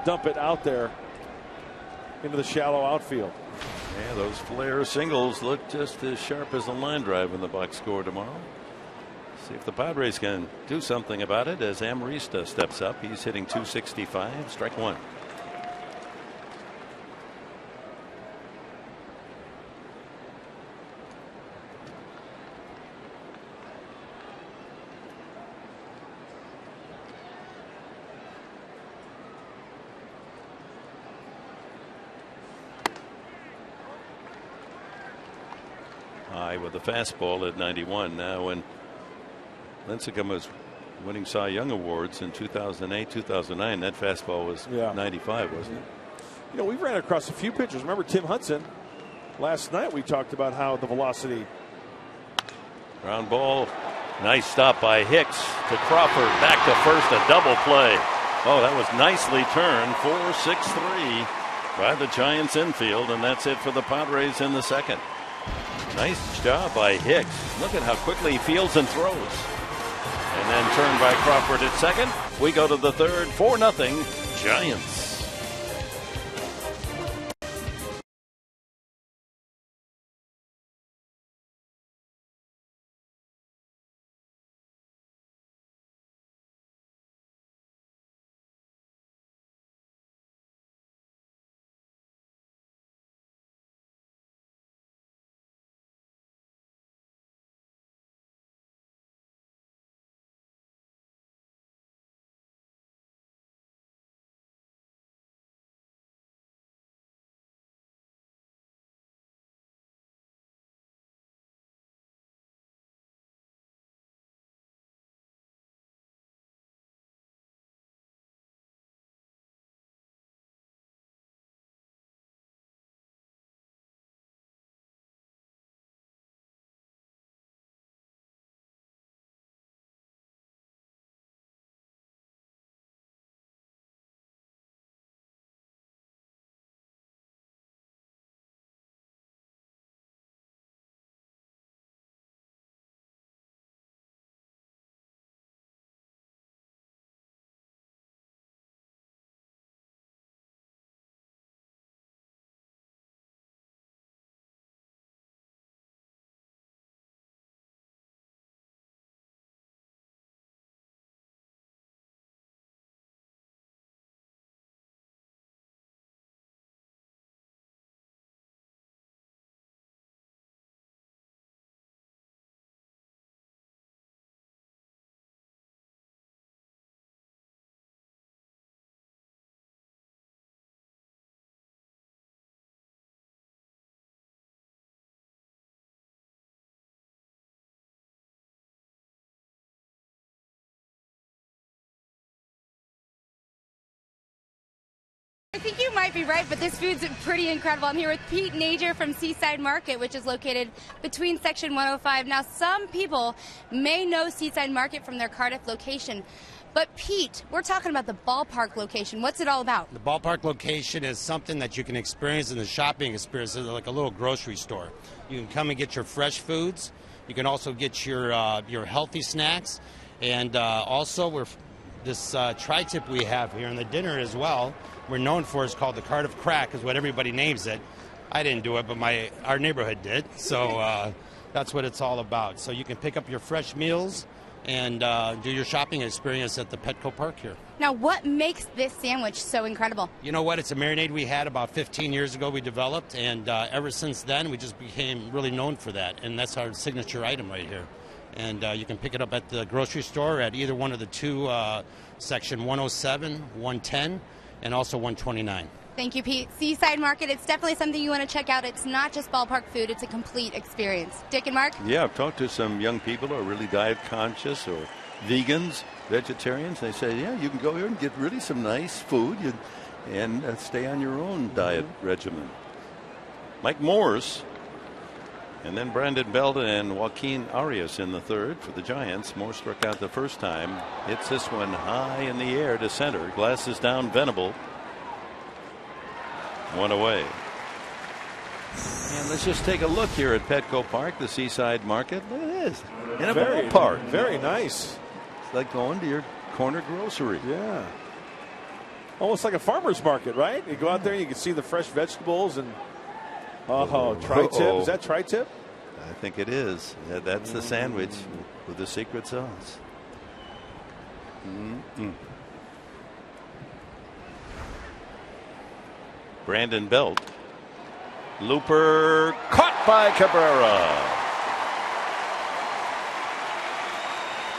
dump it out there into the shallow outfield. Yeah, those flare singles look just as sharp as a line drive in the box score tomorrow. See if the Padres can do something about it as Amarista steps up. He's hitting .265, strike 1. High with the fastball at 91. Now, when Lincecum was winning Cy Young awards in 2008, 2009, that fastball was 95, wasn't it? You know, we ran across a few pitchers. Remember Tim Hudson? Last night we talked about how the velocity. Ground ball. Nice stop by Hicks to Crawford. Back to first, a double play. Oh, that was nicely turned. 4-6-3 by the Giants infield, and that's it for the Padres in the second. Nice job by Hicks. Look at how quickly he fields and throws. And then turned by Crawford at second. We go to the third, 4-0 Giants. I think you might be right, but this food's pretty incredible. I'm here with Pete Nager from Seaside Market, which is located between Section 105. Now, some people may know Seaside Market from their Cardiff location, but Pete, we're talking about the ballpark location. What's it all about? The ballpark location is something that you can experience in the shopping experience, like a little grocery store. You can come and get your fresh foods. You can also get your healthy snacks, and also this tri-tip we have here in the dinner as well. We're known for is called the Cardiff Crack, is what everybody names it. I didn't do it, but our neighborhood did. So that's what it's all about. So you can pick up your fresh meals and do your shopping experience at the Petco Park here. Now, what makes this sandwich so incredible? You know what? It's a marinade we had about 15 years ago we developed, and ever since then we just became really known for that. And that's our signature item right here. And you can pick it up at the grocery store at either one of the two, Section 107, 110, and also 129. Thank you, Pete. Seaside Market, it's definitely something you want to check out. It's not just ballpark food, it's a complete experience. Dick and Mark? Yeah, I've talked to some young people who are really diet conscious or vegans, vegetarians. They say, yeah, you can go here and get really some nice food and stay on your own diet regimen. Mike Morse, and then Brandon Belt and Joaquin Arias in the third for the Giants. Morse struck out the first time. Hits this one high in the air to center. Glasses down, Venable. One away. And let's just take a look here at Petco Park, the Seaside Market. Look at this. In a ballpark. Very nice. It's like going to your corner grocery. Yeah. Almost like a farmer's market, right? You go out there and you can see the fresh vegetables and tri-tip. Is that tri-tip? I think it is. Yeah, that's the sandwich with the secret sauce. Brandon Belt. Looper caught by Cabrera.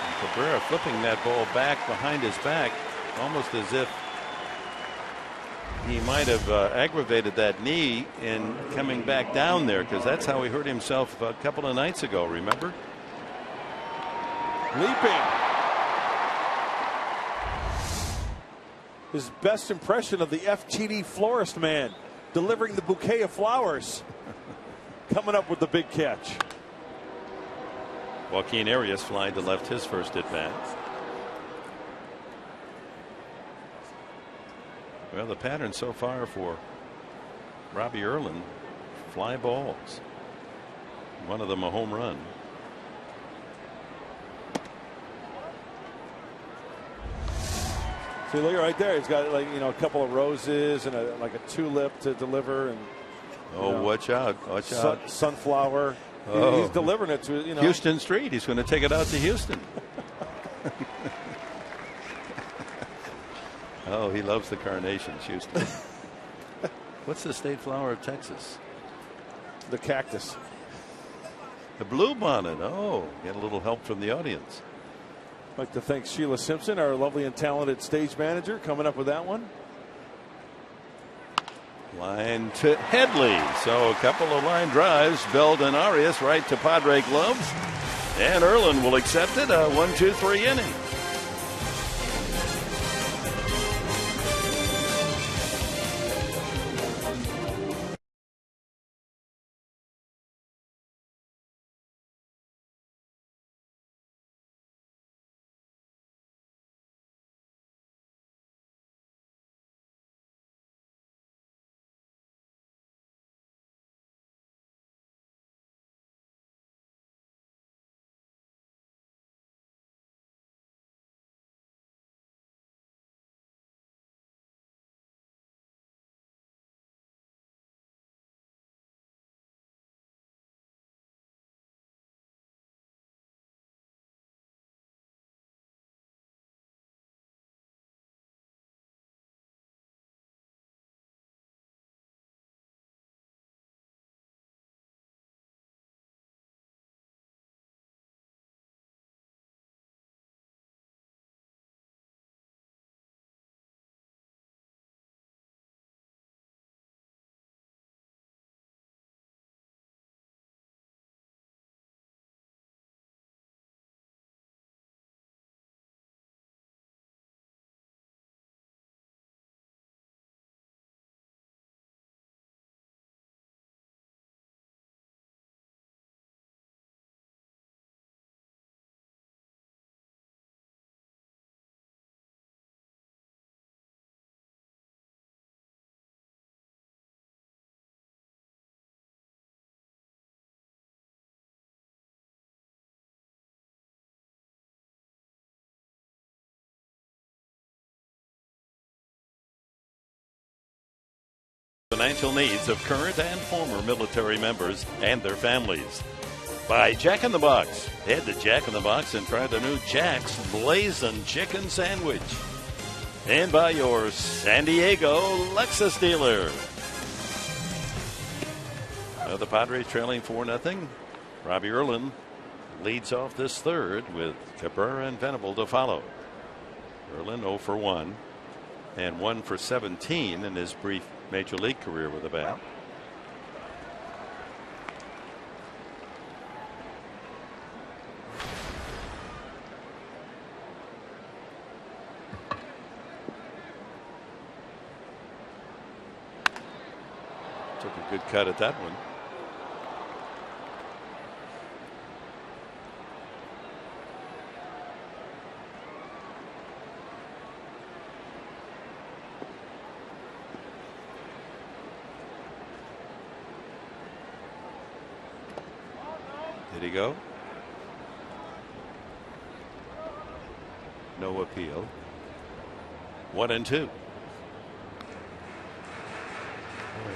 And Cabrera flipping that ball back behind his back, almost as if he might have aggravated that knee in coming back down there, because that's how he hurt himself a couple of nights ago, remember? Leaping. His best impression of the FTD florist man, delivering the bouquet of flowers. Coming up with the big catch. Joaquin Arias flying to left his first at bat. Well, the pattern so far for Robbie Erlin, fly balls. One of them a home run. See, look right there. He's got a couple of roses and a tulip to deliver, and watch out! Watch out! Sunflower. Oh. He's delivering it to Houston Street. He's going to take it out to Houston. Oh, he loves the carnations, Houston. What's the state flower of Texas? The cactus. The bluebonnet. Oh, get a little help from the audience. I'd like to thank Sheila Simpson, our lovely and talented stage manager, coming up with that one. Line to Headley. So a couple of line drives. Belt and Arias right to Padre gloves. And Erlin will accept it. A 1-2-3 inning. financial needs of current and former military members and their families. By Jack in the Box. Head to Jack in the Box and try the new Jack's Blazing Chicken Sandwich. And by your San Diego Lexus dealer. The Padres trailing 4-0. Robbie Erlin leads off this third with Cabrera and Venable to follow. Erlin 0 for 1 and 1 for 17 in his brief major league career with the bat. Took a good cut at that one. Did he go? No appeal. 1-2.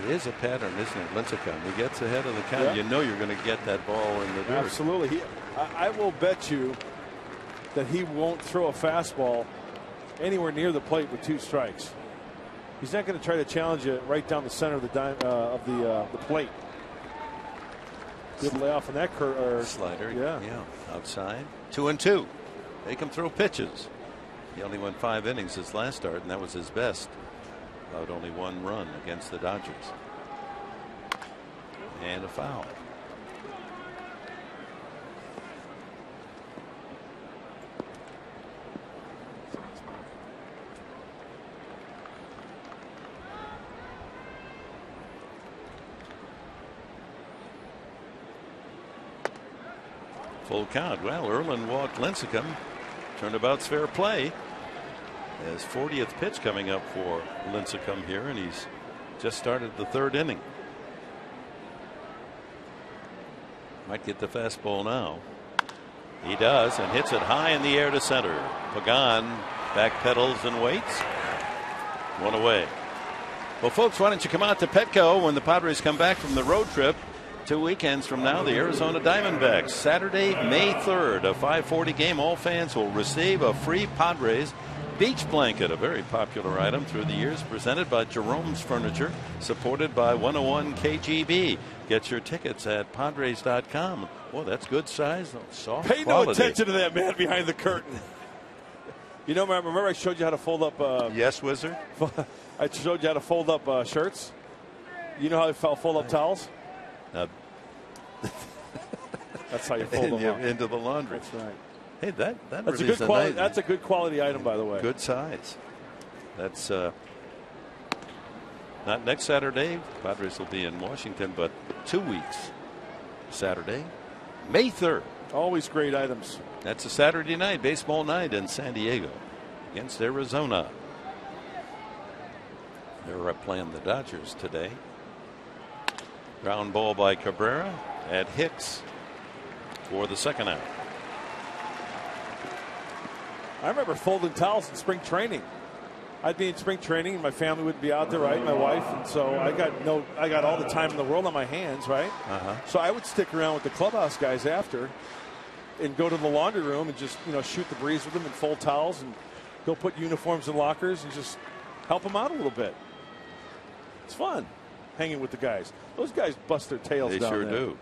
It is a pattern, isn't it? Lincecum. He gets ahead of the count. Yeah. You know you're going to get that ball in the dirt. Absolutely. I will bet you that he won't throw a fastball anywhere near the plate with 2 strikes. He's not going to try to challenge it right down the center of the plate. Good layoff on that slider. Yeah. Outside. 2-2. They can throw pitches. He only went 5 innings his last start, and that was his best. Allowed only 1 run against the Dodgers. And a foul. Full count. Well, Erlin walked Lincecum. Turnabout's fair play. His 40th pitch coming up for Lincecum here, and he's just started the 3rd inning. Might get the fastball now. He does, and hits it high in the air to center. Pagan backpedals and waits. 1 away. Well, folks, why don't you come out to Petco when the Padres come back from the road trip? 2 weekends from now, the Arizona Diamondbacks. Saturday, May 3rd, a 5:40 game. All fans will receive a free Padres beach blanket, a very popular item through the years, presented by Jerome's Furniture, supported by 101 KGB. Get your tickets at Padres.com. Well, that's good size, soft Pay quality. no attention to that man behind the curtain. You know, remember I showed you how to fold up. Yes, Wizard. I showed you how to fold up shirts. You know how to fold up towels? That's how you fold them up. Into the laundry. That's right. Hey, that's really a good quality. That's a good quality item, by the way. Good size. That's not next Saturday. Padres will be in Washington, but 2 weeks. Saturday, May 3rd. Always great items. That's a Saturday night, baseball night in San Diego against Arizona. They're playing the Dodgers today. Ground ball by Cabrera at Hicks for the 2nd out. I remember folding towels in spring training. I'd be in spring training and my family would be out there, right? My wife, and so I got all the time in the world on my hands, right? So I would stick around with the clubhouse guys after and go to the laundry room and just, shoot the breeze with them and fold towels and go put uniforms in lockers and just help them out a little bit. It's fun hanging with the guys. Those guys bust their tails down there. They sure do.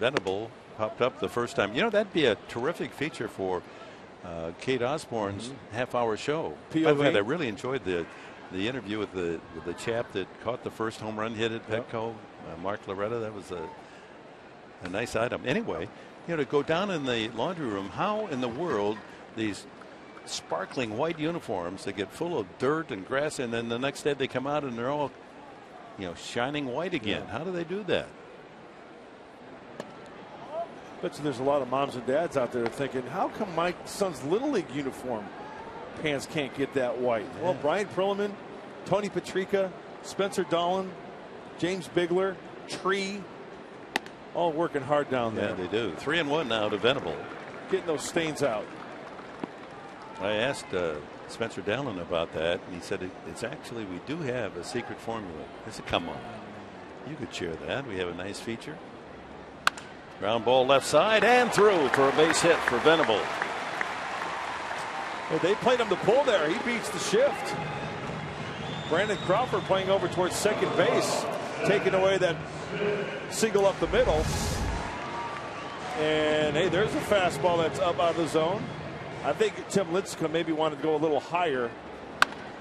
Venable popped up the first time. That'd be a terrific feature for Kate Osborne's half-hour show. POV. I really enjoyed the interview with the chap that caught the first home run hit at Petco, Mark Loretta. That was a nice item. Anyway, to go down in the laundry room, how in the world these sparkling white uniforms, they get full of dirt and grass, and then the next day they come out and they're all, shining white again. How do they do that? Bet you there's a lot of moms and dads out there thinking, how come my son's Little League uniform pants can't get that white? Yeah. Well, Brian Perlman, Tony Patrica, Spencer Dolan, James Bigler, Tree, all working hard down there. Yeah, they do. 3-1 now to Venable. Getting those stains out. I asked Spencer Dallin about that, and he said it's actually, we do have a secret formula. I said, come on, you could share that. We have a nice feature. Ground ball left side and through for a base hit for Venable. Well, they played him to pull there. He beats the shift. Brandon Crawford playing over towards second base, taking away that single up the middle. And hey, there's a fastball that's up out of the zone. I think Tim Lincecum maybe wanted to go a little higher,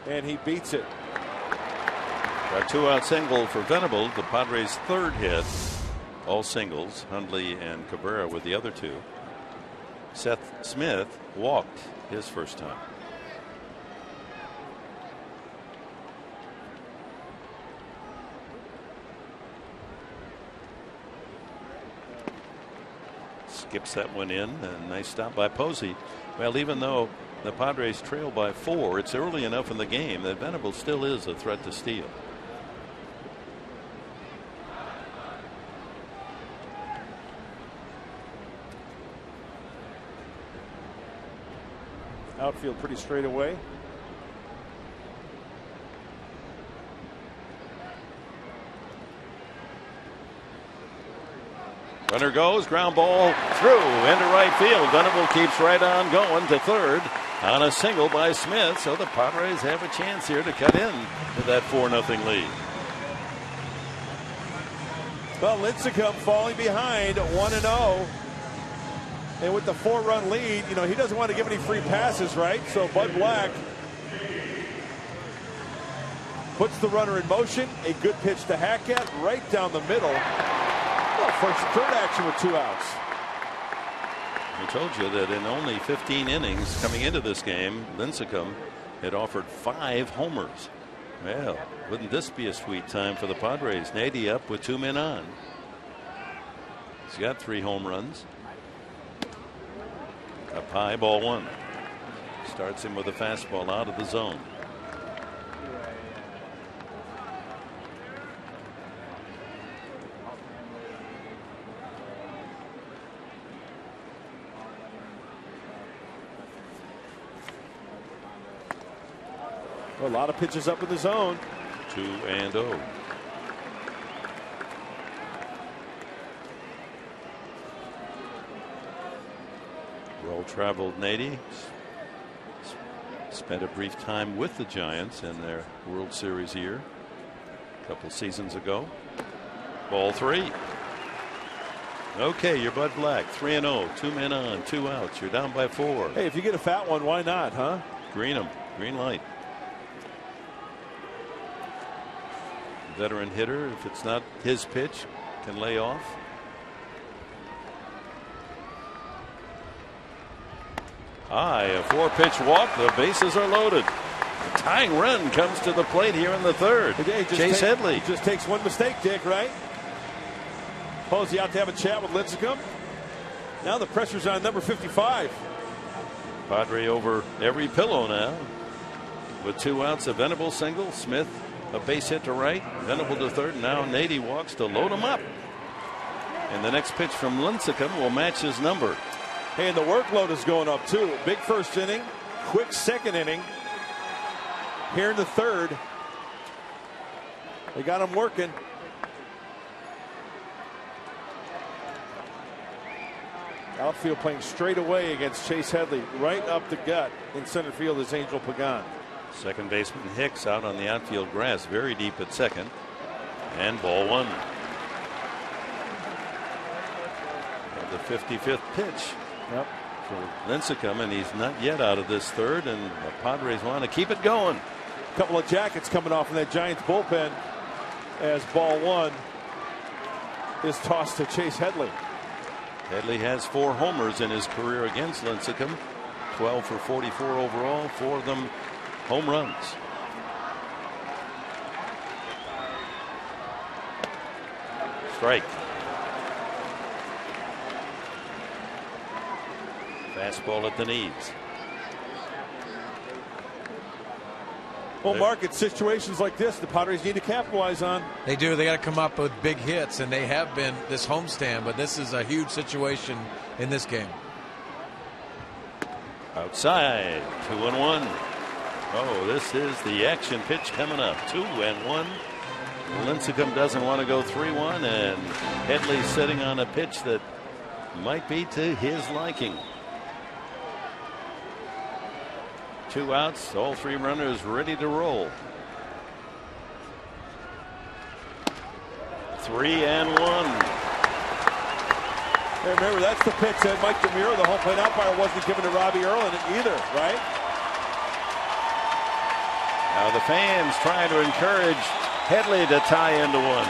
and he beats it. A 2-out single for Venable, the Padres' third hit. All singles. Hundley and Cabrera with the other two. Seth Smith walked his first time. Skips that one in, and nice stop by Posey. Well, even though the Padres trail by 4, it's early enough in the game that Venable still is a threat to steal. Outfield pretty straight away. Runner goes, ground ball through into right field. Venable keeps right on going to third on a single by Smith. So the Padres have a chance here to cut in to that 4-0 lead. Well, Lincecum falling behind 1-0. And with the 4-run lead, you know, he doesn't want to give any free passes, right? So Bud Black puts the runner in motion. A good pitch to Hackett right down the middle. First third action with 2 outs. I told you that in only 15 innings coming into this game, Lincecum had offered 5 homers. Well, wouldn't this be a sweet time for the Padres? Nady up with 2 men on. He's got 3 home runs. Up high, ball 1. Starts him with a fastball out of the zone. A lot of pitches up in the zone. 2-0. Well-traveled Nady. Spent a brief time with the Giants in their World Series year a couple seasons ago. Ball 3. Okay, you're Bud Black. 3-0. 2 men on, 2 outs. You're down by 4. Hey, if you get a fat one, why not, huh? Green him. Green light. Veteran hitter, if it's not his pitch, can lay off. High, a 4-pitch walk. The bases are loaded. The tying run comes to the plate here in the third. Chase Headley. He just takes one mistake, Dick, right? Posey out to have a chat with Lincecum. Now the pressure's on number 55. Padre over every pillow now. With 2 outs, a Venable single. Smith a base hit to right. Venable to third. Now Nady walks to load him up. And the next pitch from Lincecum will match his number. Hey, and the workload is going up too. Big first inning, quick second inning. Here in the third. They got him working. Outfield playing straight away against Chase Headley. Right up the gut in center field is Angel Pagan. Second baseman Hicks out on the outfield grass, very deep at second. And ball 1. And the 55th pitch. Yep. For Lincecum, and he's not yet out of this third, and the Padres want to keep it going. A couple of jackets coming off in that Giants bullpen as ball 1 is tossed to Chase Headley. Headley has 4 homers in his career against Lincecum. 12 for 44 overall, 4 of them home runs. Strike. Fastball at the knees. Well, Mark, it's situations like this the Padres need to capitalize on. They do. They got to come up with big hits, and they have been this homestand, but this is a huge situation in this game. Outside, 2-1. Oh, this is the action pitch coming up. 2-1. Lincecum doesn't want to go 3-1, and Headley sitting on a pitch that might be to his liking. 2 outs, all 3 runners ready to roll. 3-1. Hey, remember, that's the pitch that Mike DeMuro, the home plate umpire, wasn't giving to Robbie Erlin either, right? Now the fans trying to encourage Headley to tie into one.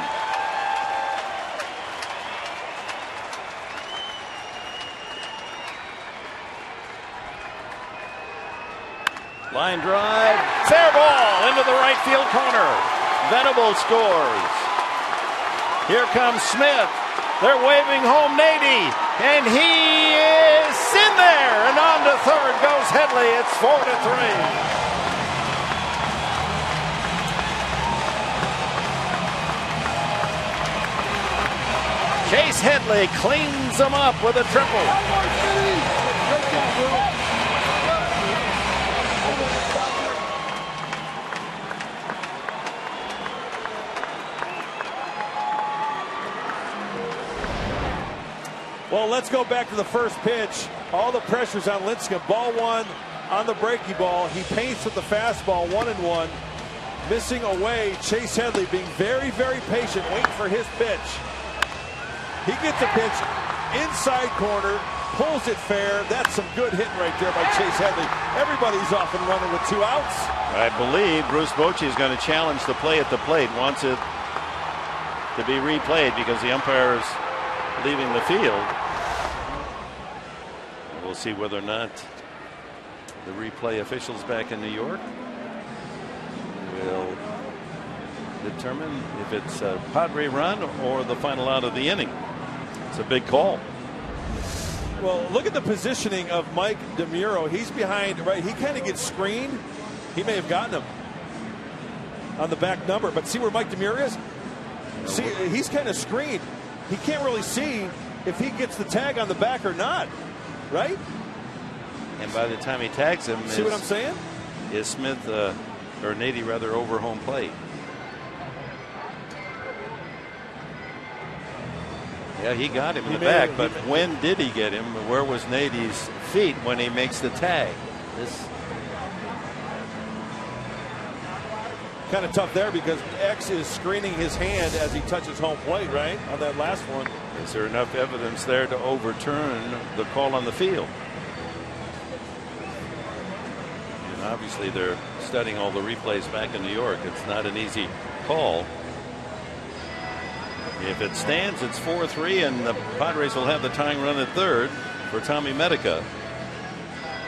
Line drive, fair ball into the right field corner. Venable scores. Here comes Smith. They're waving home Nady, and he is in there. And on to third goes Headley. It's 4-3. Chase Headley cleans them up with a triple. Well, let's go back to the first pitch. All the pressure's on Lincecum. Ball 1 on the breaky ball. He paints with the fastball, 1-1. Missing away, Chase Headley being very, very patient, waiting for his pitch. He gets a pitch inside corner, pulls it fair. That's some good hitting right there by Chase Headley. Everybody's off and running with 2 outs. I believe Bruce Bochy is going to challenge the play at the plate, wants it to be replayed because the umpire is leaving the field. We'll see whether or not the replay officials back in New York will determine if it's a Padre run or the final out of the inning. It's a big call. Well, look at the positioning of Mike DeMuro. He's behind, right? He kind of gets screened. He may have gotten him on the back number, but see where Mike DeMuro is? See, he's kind of screened. He can't really see if he gets the tag on the back or not, right? And by the time he tags him, see what I'm saying? Is Smith, or Nady rather, over home plate? Yeah, he got him in the back, but when did he get him? Where was Nady's feet when he makes the tag? This kind of tough there because X is screening his hand as he touches home plate, right? On that last one. Is there enough evidence there to overturn the call on the field? And obviously they're studying all the replays back in New York. It's not an easy call. If it stands, it's 4-3, and the Padres will have the tying run at third for Tommy Medica.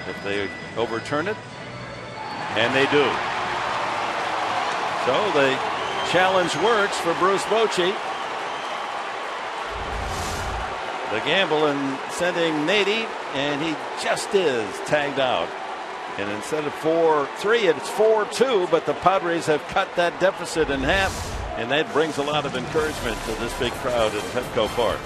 If they overturn it, and they do. So the challenge works for Bruce Bochy. The gamble in sending Nady, and he just is tagged out. And instead of 4-3, it's 4-2, but the Padres have cut that deficit in half. And that brings a lot of encouragement to this big crowd at Petco Park.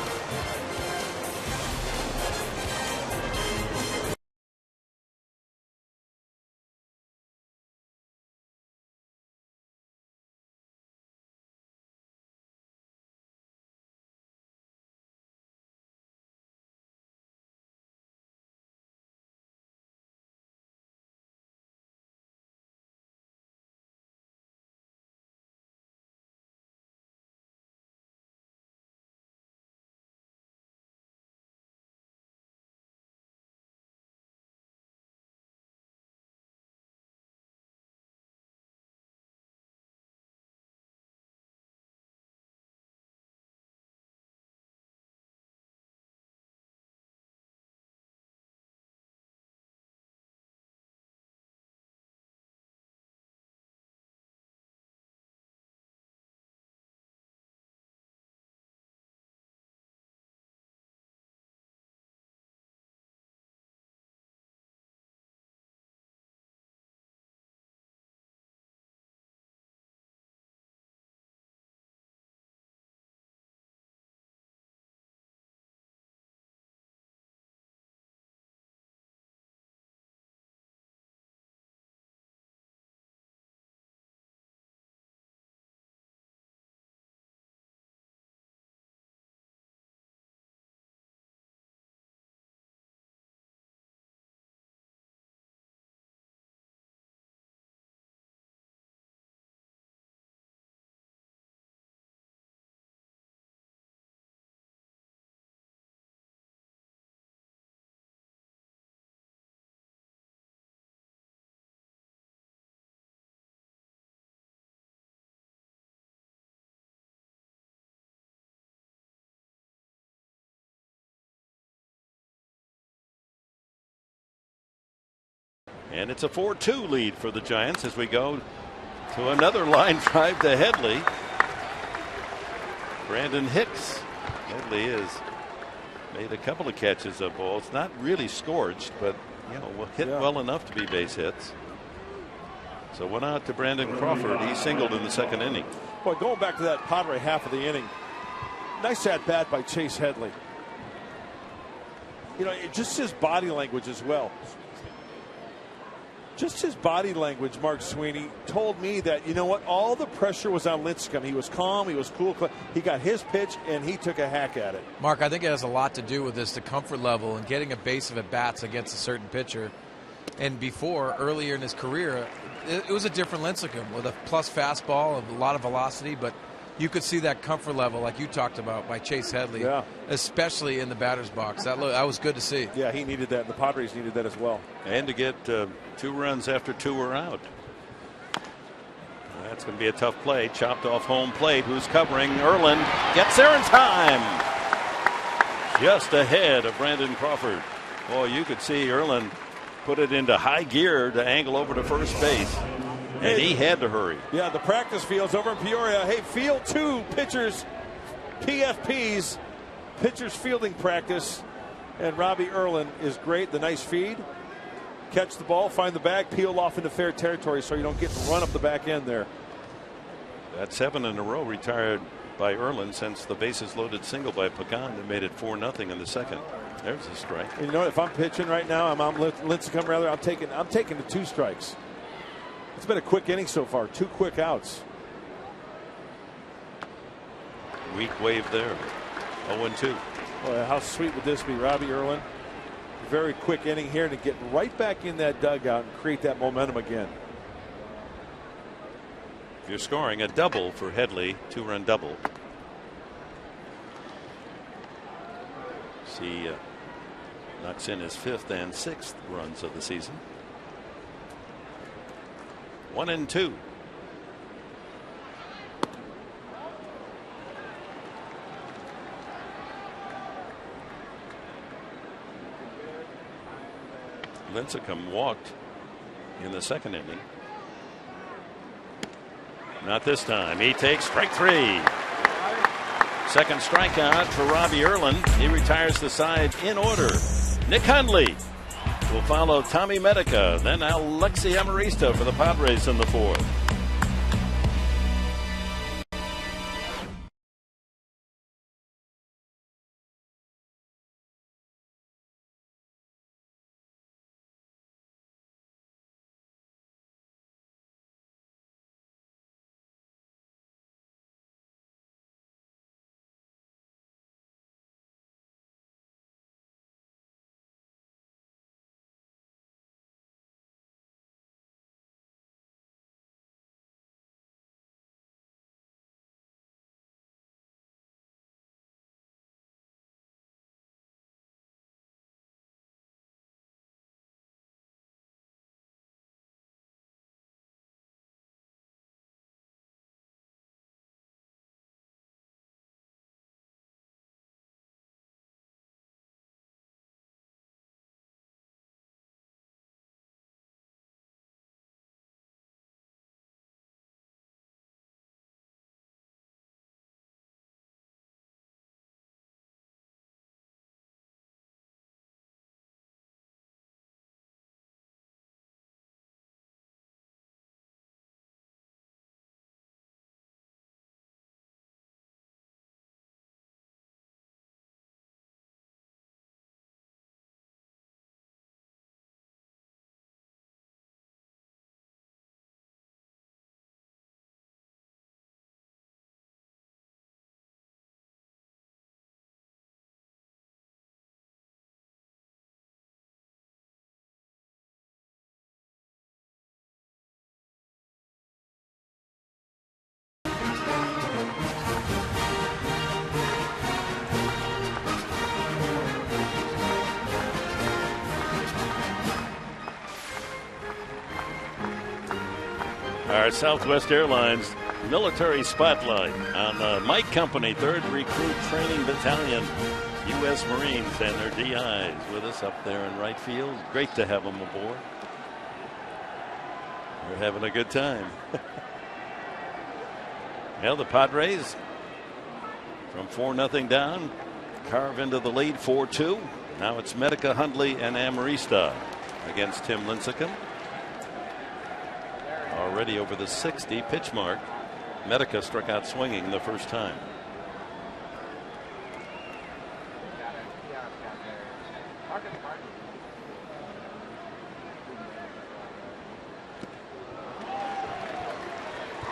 And it's a 4-2 lead for the Giants as we go to another line drive to Headley. Brandon Hicks. Headley has made a couple of catches of balls, not really scorched, but hit well enough to be base hits. So one out to Brandon Crawford. He singled in the second inning. Boy, going back to that Padre half of the inning, nice at bat by Chase Headley. Just his body language as well. Just his body language, Mark Sweeney, told me that, all the pressure was on Lincecum. He was calm, he was cool. He got his pitch, and he took a hack at it. Mark, I think it has a lot to do with this, the comfort level and getting a base of at-bats against a certain pitcher. And earlier in his career, it was a different Lincecum with a plus fastball, a lot of velocity, but you could see that comfort level, like you talked about, by Chase Headley, especially in the batter's box. That was good to see. Yeah, he needed that, and the Padres needed that as well. And to get 2 runs after 2 were out. That's going to be a tough play. Chopped off home plate. Who's covering? Erlin gets there in time. Just ahead of Brandon Crawford. Boy, you could see Erlin put it into high gear to angle over to first base. And he had to hurry. Yeah, the practice field's over in Peoria. Hey, field 2, pitchers, PFPs, pitchers fielding practice. And Robbie Erlin is great. The nice feed. Catch the ball, find the bag, peel off into fair territory so you don't get run up the back end there. That's 7 in a row retired by Erlin since the bases loaded single by Pagan that made it 4-0 in the second. There's a strike. And if I'm pitching right now, I'm Lincecum rather. I'm taking the 2 strikes. It's been a quick inning so far. 2 quick outs. Weak wave there. 0-2. Boy, how sweet would this be, Robbie Erlin? Very quick inning here to get right back in that dugout and create that momentum again. If you're scoring a double for Headley, 2-run double. He knocks in his 5th and 6th runs of the season. 1-2. Lincecum walked in the second inning. Not this time. He takes strike 3. Second strikeout for Robbie Erlin. He retires the side in order. Nick Hundley will follow Tommy Medica, then Alexi Amarista for the Padres in the 4th. Our Southwest Airlines military spotlight on the Mike Company 3rd Recruit Training Battalion, U.S. Marines and their DIs with us up there in right field. Great to have them aboard. They're having a good time. Well, the Padres from 4-0 down carve into the lead 4-2. Now it's Medica, Hundley, and Amarista against Tim Lincecum. Already over the 60 pitch mark. Medica struck out swinging the first time.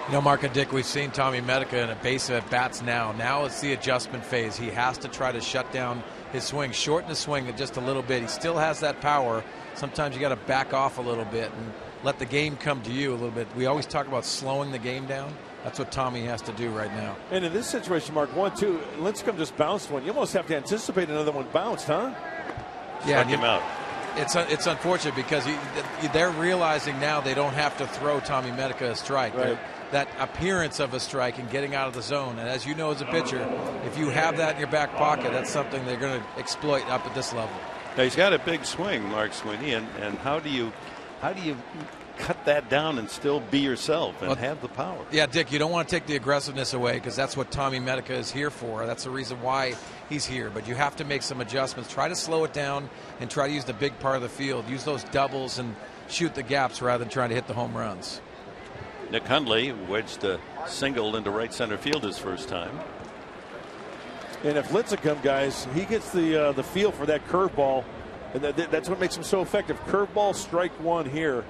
You know, Mark and Dick, we've seen Tommy Medica in a base of at-bats now. Now it's the adjustment phase. He has to try to shut down his swing, shorten his swing just a little bit. He still has that power. Sometimes you got to back off a little bit and let the game come to you a little bit. We always talk about slowing the game down. That's what Tommy has to do right now. And in this situation, Mark, 1-2, Lincecum just bounced one. You almost have to anticipate another one bounced, huh? Yeah, Struck him out. It's unfortunate because they're realizing now they don't have to throw Tommy Medica a strike. Right. That appearance of a strike and getting out of the zone. And as you know as a pitcher, if you have that in your back pocket, that's something they're going to exploit up at this level. Now, he's got a big swing, Mark Sweeney, and how do you cut that down and still be yourself and have the power? Yeah, Dick, you don't want to take the aggressiveness away because that's what Tommy Medica is here for. That's the reason why he's here. But you have to make some adjustments. Try to slow it down and try to use the big part of the field. Use those doubles and shoot the gaps rather than trying to hit the home runs. Nick Hundley wedged a single into right center field his first time. And if Lincecum, guys, he gets the feel for that curveball, and that's what makes him so effective. Curveball, strike one here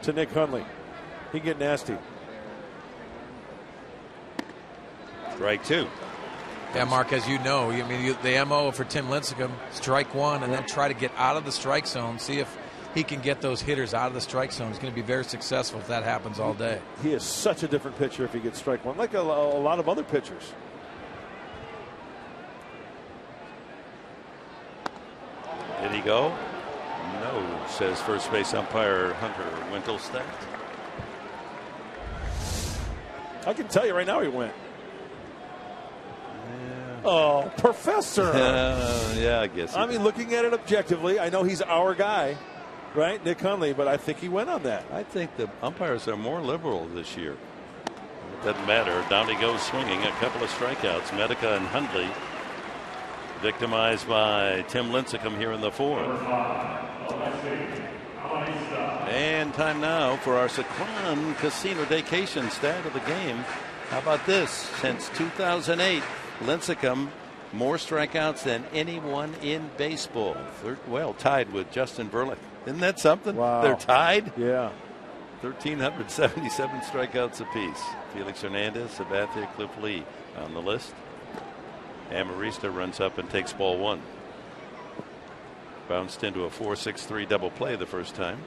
to Nick Hundley. He can get nasty. Strike two. Yeah, Mark, as you know, the MO for Tim Lincecum, strike one and then try to get out of the strike zone, see if he can get those hitters out of the strike zone. He's going to be very successful if that happens all day. He is such a different pitcher if he gets strike one, like a lot of other pitchers. Did he go? No, says first base umpire Hunter Wintelstedt. I can tell you right now he went. Yeah. Oh, Professor. Yeah, I guess. I mean, looking at it objectively, I know he's our guy, right, Nick Hundley, but I think he went on that. I think the umpires are more liberal this year. It doesn't matter. Down he goes swinging. A couple of strikeouts. Medica and Hundley victimized by Tim Lincecum here in the fourth. And time now for our Sequan Casino Vacation stat of the game. How about this? Since 2008, Lincecum more strikeouts than anyone in baseball. Well, tied with Justin Verlander. Isn't that something? Wow. They're tied? Yeah. 1,377 strikeouts apiece. Felix Hernandez, Sabathia, Cliff Lee on the list. Amarista runs up and takes ball one. Bounced into a 4-6-3 double play the first time.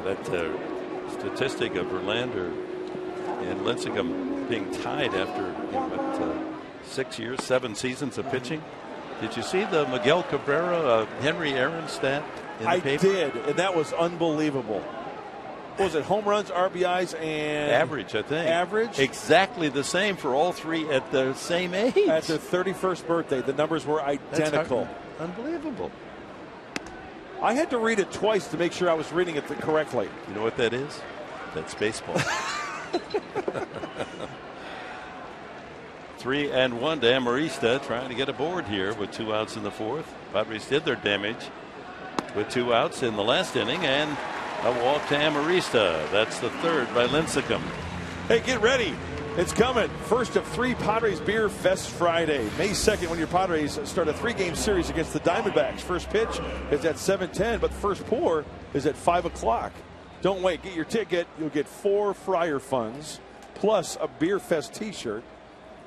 That statistic of Verlander and Lincecum being tied after 6 years, 7 seasons of pitching. Did you see the Miguel Cabrera, Henry Aaron stat in the paper? I did, and that was unbelievable. What was it, home runs, RBIs, and average, I think. Average? Exactly the same for all three at the same age. At their 31st birthday, the numbers were identical. Unbelievable. I had to read it twice to make sure I was reading it correctly. You know what that is? That's baseball. 3-1 to Amarista, trying to get aboard here with 2 outs in the fourth. Padres did their damage with 2 outs in the last inning, and a walk to Amarista. That's the third by Lincecum. Hey, get ready. It's coming. First of 3 Padres Beer Fest Friday. May 2nd when your Padres start a 3-game series against the Diamondbacks. First pitch is at 7:10, but the first pour is at 5 o'clock. Don't wait. Get your ticket. You'll get 4 Friar Funds plus a Beer Fest t-shirt,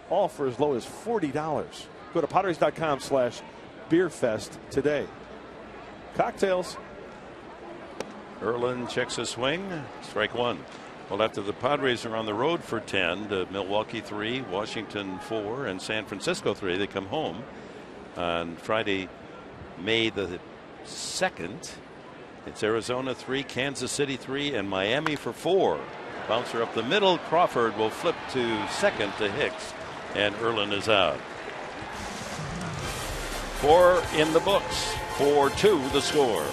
all for as low as $40. Go to Padres.com/beerfest today. Cocktails. Erlin checks a swing. Strike one. Well, after the Padres are on the road for 10, to Milwaukee 3, Washington 4, and San Francisco 3, they come home on Friday, May the 2nd. It's Arizona 3, Kansas City 3, and Miami for 4. Bouncer up the middle. Crawford will flip to second to Hicks, and Erlin is out. 4 in the books. 4-2 the score.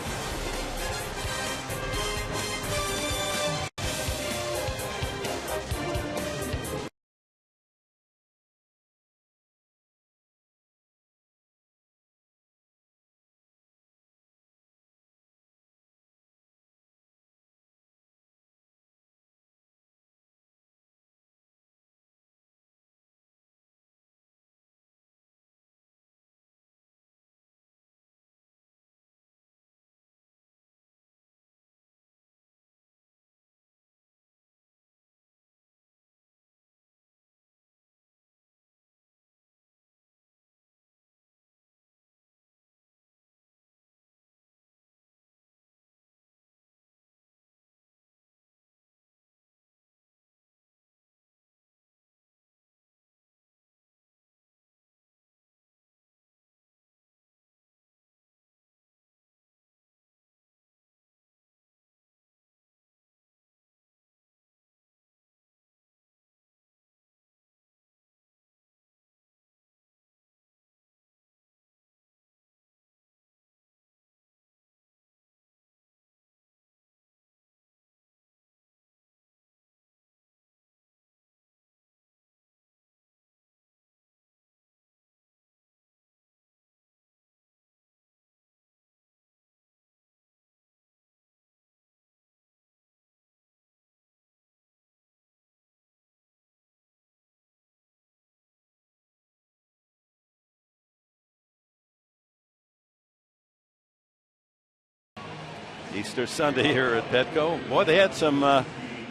Easter Sunday here at Petco. Boy, they had some, well,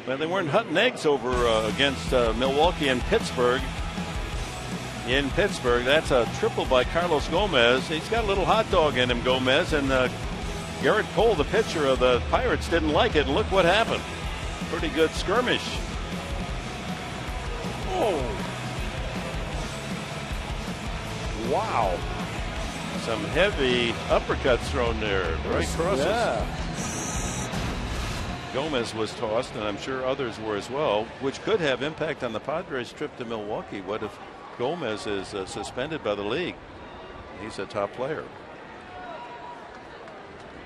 they weren't hunting eggs over against Milwaukee and Pittsburgh. In Pittsburgh, that's a triple by Carlos Gomez. He's got a little hot dog in him, Gomez, and Garrett Cole, the pitcher of the Pirates, didn't like it, and look what happened. Pretty good skirmish. Oh. Wow. Some heavy uppercuts thrown there, right across us. Gomez was tossed, and I'm sure others were as well, which could have impact on the Padres' trip to Milwaukee. What if Gomez is suspended by the league? He's a top player.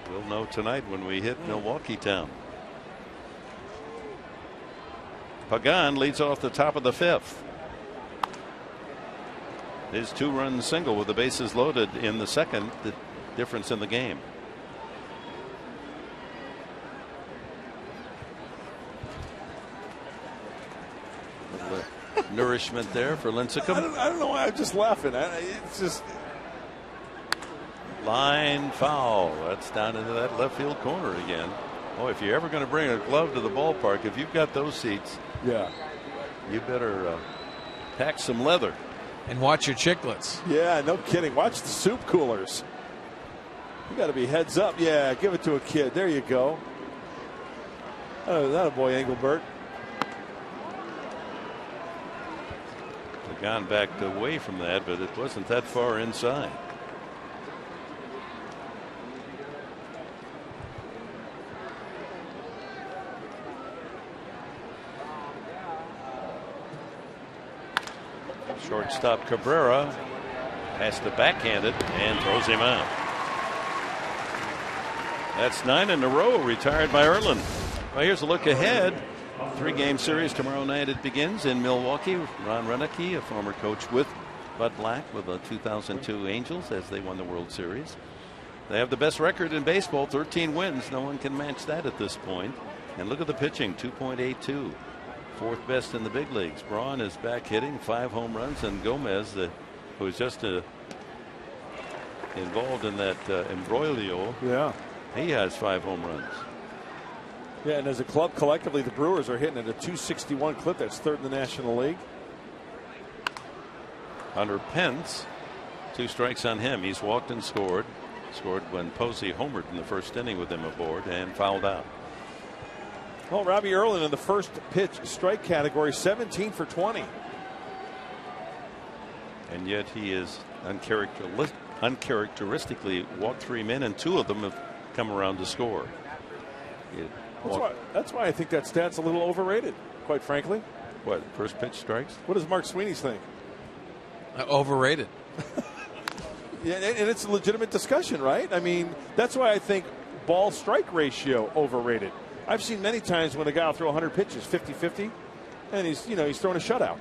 We'll know tonight when we hit Milwaukee town. Pagan leads off the top of the 5th. His 2-run single with the bases loaded in the 2nd, the difference in the game. Nourishment there for Lincecum. I don't know why I'm just laughing. It's just line foul. That's down into that left field corner again. Oh, if you're ever going to bring a glove to the ballpark, if you've got those seats, yeah, you better pack some leather. And watch your chiclets. Yeah, no kidding. Watch the soup coolers. You got to be heads up. Yeah, give it to a kid. There you go. Oh, that a boy, Engelbert. Gone backed away from that, but it wasn't that far inside. Shortstop Cabrera has to backhand it and throws him out. That's 9 in a row retired by Erlin. Well, here's a look ahead. 3-game series tomorrow night. It begins in Milwaukee. Ron Renneke, a former coach with Bud Black with the 2002 Angels as they won the World Series. They have the best record in baseball, 13 wins. No one can match that at this point. And look at the pitching, 2.82. 4th best in the big leagues. Braun is back hitting, 5 home runs, and Gomez, who was just involved in that embroglio, he has 5 home runs. Yeah, and as a club collectively, the Brewers are hitting at a .261 clip. That's 3rd in the National League. Hunter Pence, 2 strikes on him. He's walked and scored. Scored when Posey homered in the 1st inning with him aboard and fouled out. Well, Robbie Erlin in the first pitch strike category, 17 for 20. And yet he is uncharacteristically walked 3 men, and 2 of them have come around to score. That's why I think that stat's a little overrated, quite frankly. What, first pitch strikes? What does Mark Sweeney think? Overrated. Yeah, and it's a legitimate discussion, right? I mean, that's why I think ball strike ratio overrated. I've seen many times when a guy will throw 100 pitches, 50-50, and he's throwing a shutout.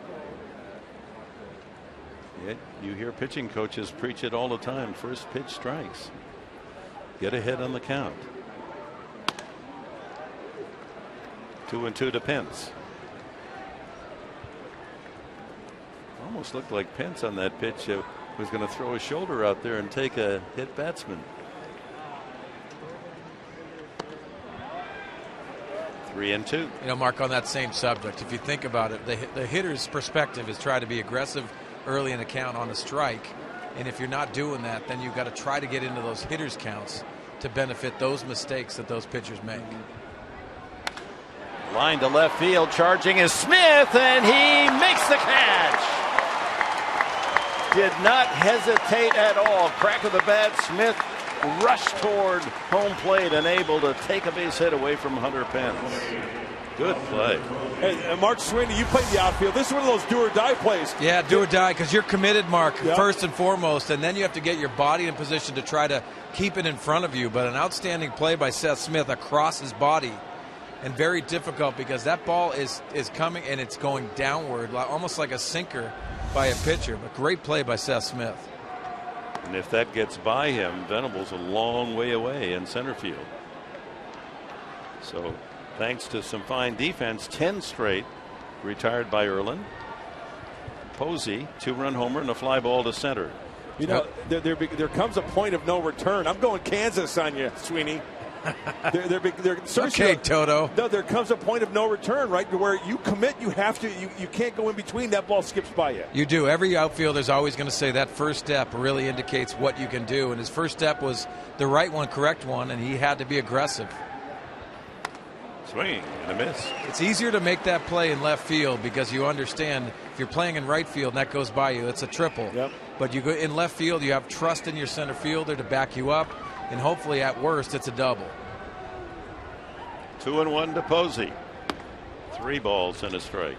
Yeah, you hear pitching coaches preach it all the time. First pitch strikes. Get ahead on the count. 2-2 to Pence. Almost looked like Pence on that pitch was going to throw his shoulder out there and take a hit batsman. 3-2. You know, Mark, on that same subject, if you think about it, the hitter's perspective is try to be aggressive early in the count on a strike. And if you're not doing that, then you've got to try to get into those hitters' counts to benefit those mistakes that those pitchers make. Line to left field, charging is Smith, and he makes the catch. Did not hesitate at all. Crack of the bat, Smith rushed toward home plate and able to take a base hit away from Hunter Pence. Good play. Hey, Mark Sweeney, you played the outfield. This is one of those do or die plays. Yeah, do or die, because you're committed, Mark, first and foremost, and then you have to get your body in position to try to keep it in front of you. But an outstanding play by Seth Smith across his body, and very difficult because that ball is coming and it's going downward, almost like a sinker by a pitcher. But great play by Seth Smith. And if that gets by him, Venable's a long way away in center field. So thanks to some fine defense, 10 straight retired by Erlin. Posey, 2-run homer and a fly ball to center. You know, there comes a point of no return. I'm going Kansas on you, Sweeney. Okay, Toto. No, there comes a point of no return, right? Where you commit, you have to. You can't go in between. That ball skips by you. You do. Every outfielder is always going to say that first step really indicates what you can do. And his first step was the right one, correct one, and he had to be aggressive. Swing and a miss. It's easier to make that play in left field because you understand if you're playing in right field and that goes by you, it's a triple. Yep. But you go in left field, you have trust in your center fielder to back you up, and hopefully at worst it's a double. 2-1 to Posey. 3 balls and a strike.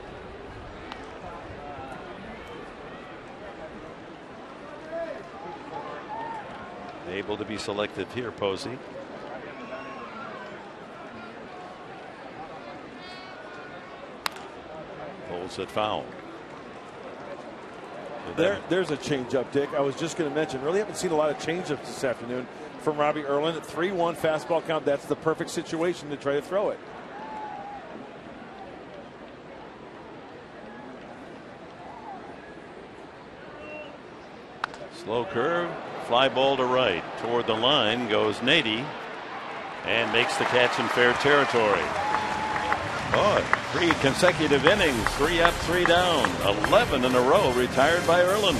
Able to be selected here, Posey. Holds it foul. There's a changeup, Dick. I was just going to mention, really haven't seen a lot of changeups this afternoon from Robbie Erlin. At 3-1 fastball count, that's the perfect situation to try to throw it. Slow curve, fly ball to right. Toward the line goes Nady and makes the catch in fair territory. Oh, 3 consecutive innings, 3 up, 3 down, 11 in a row retired by Erlin.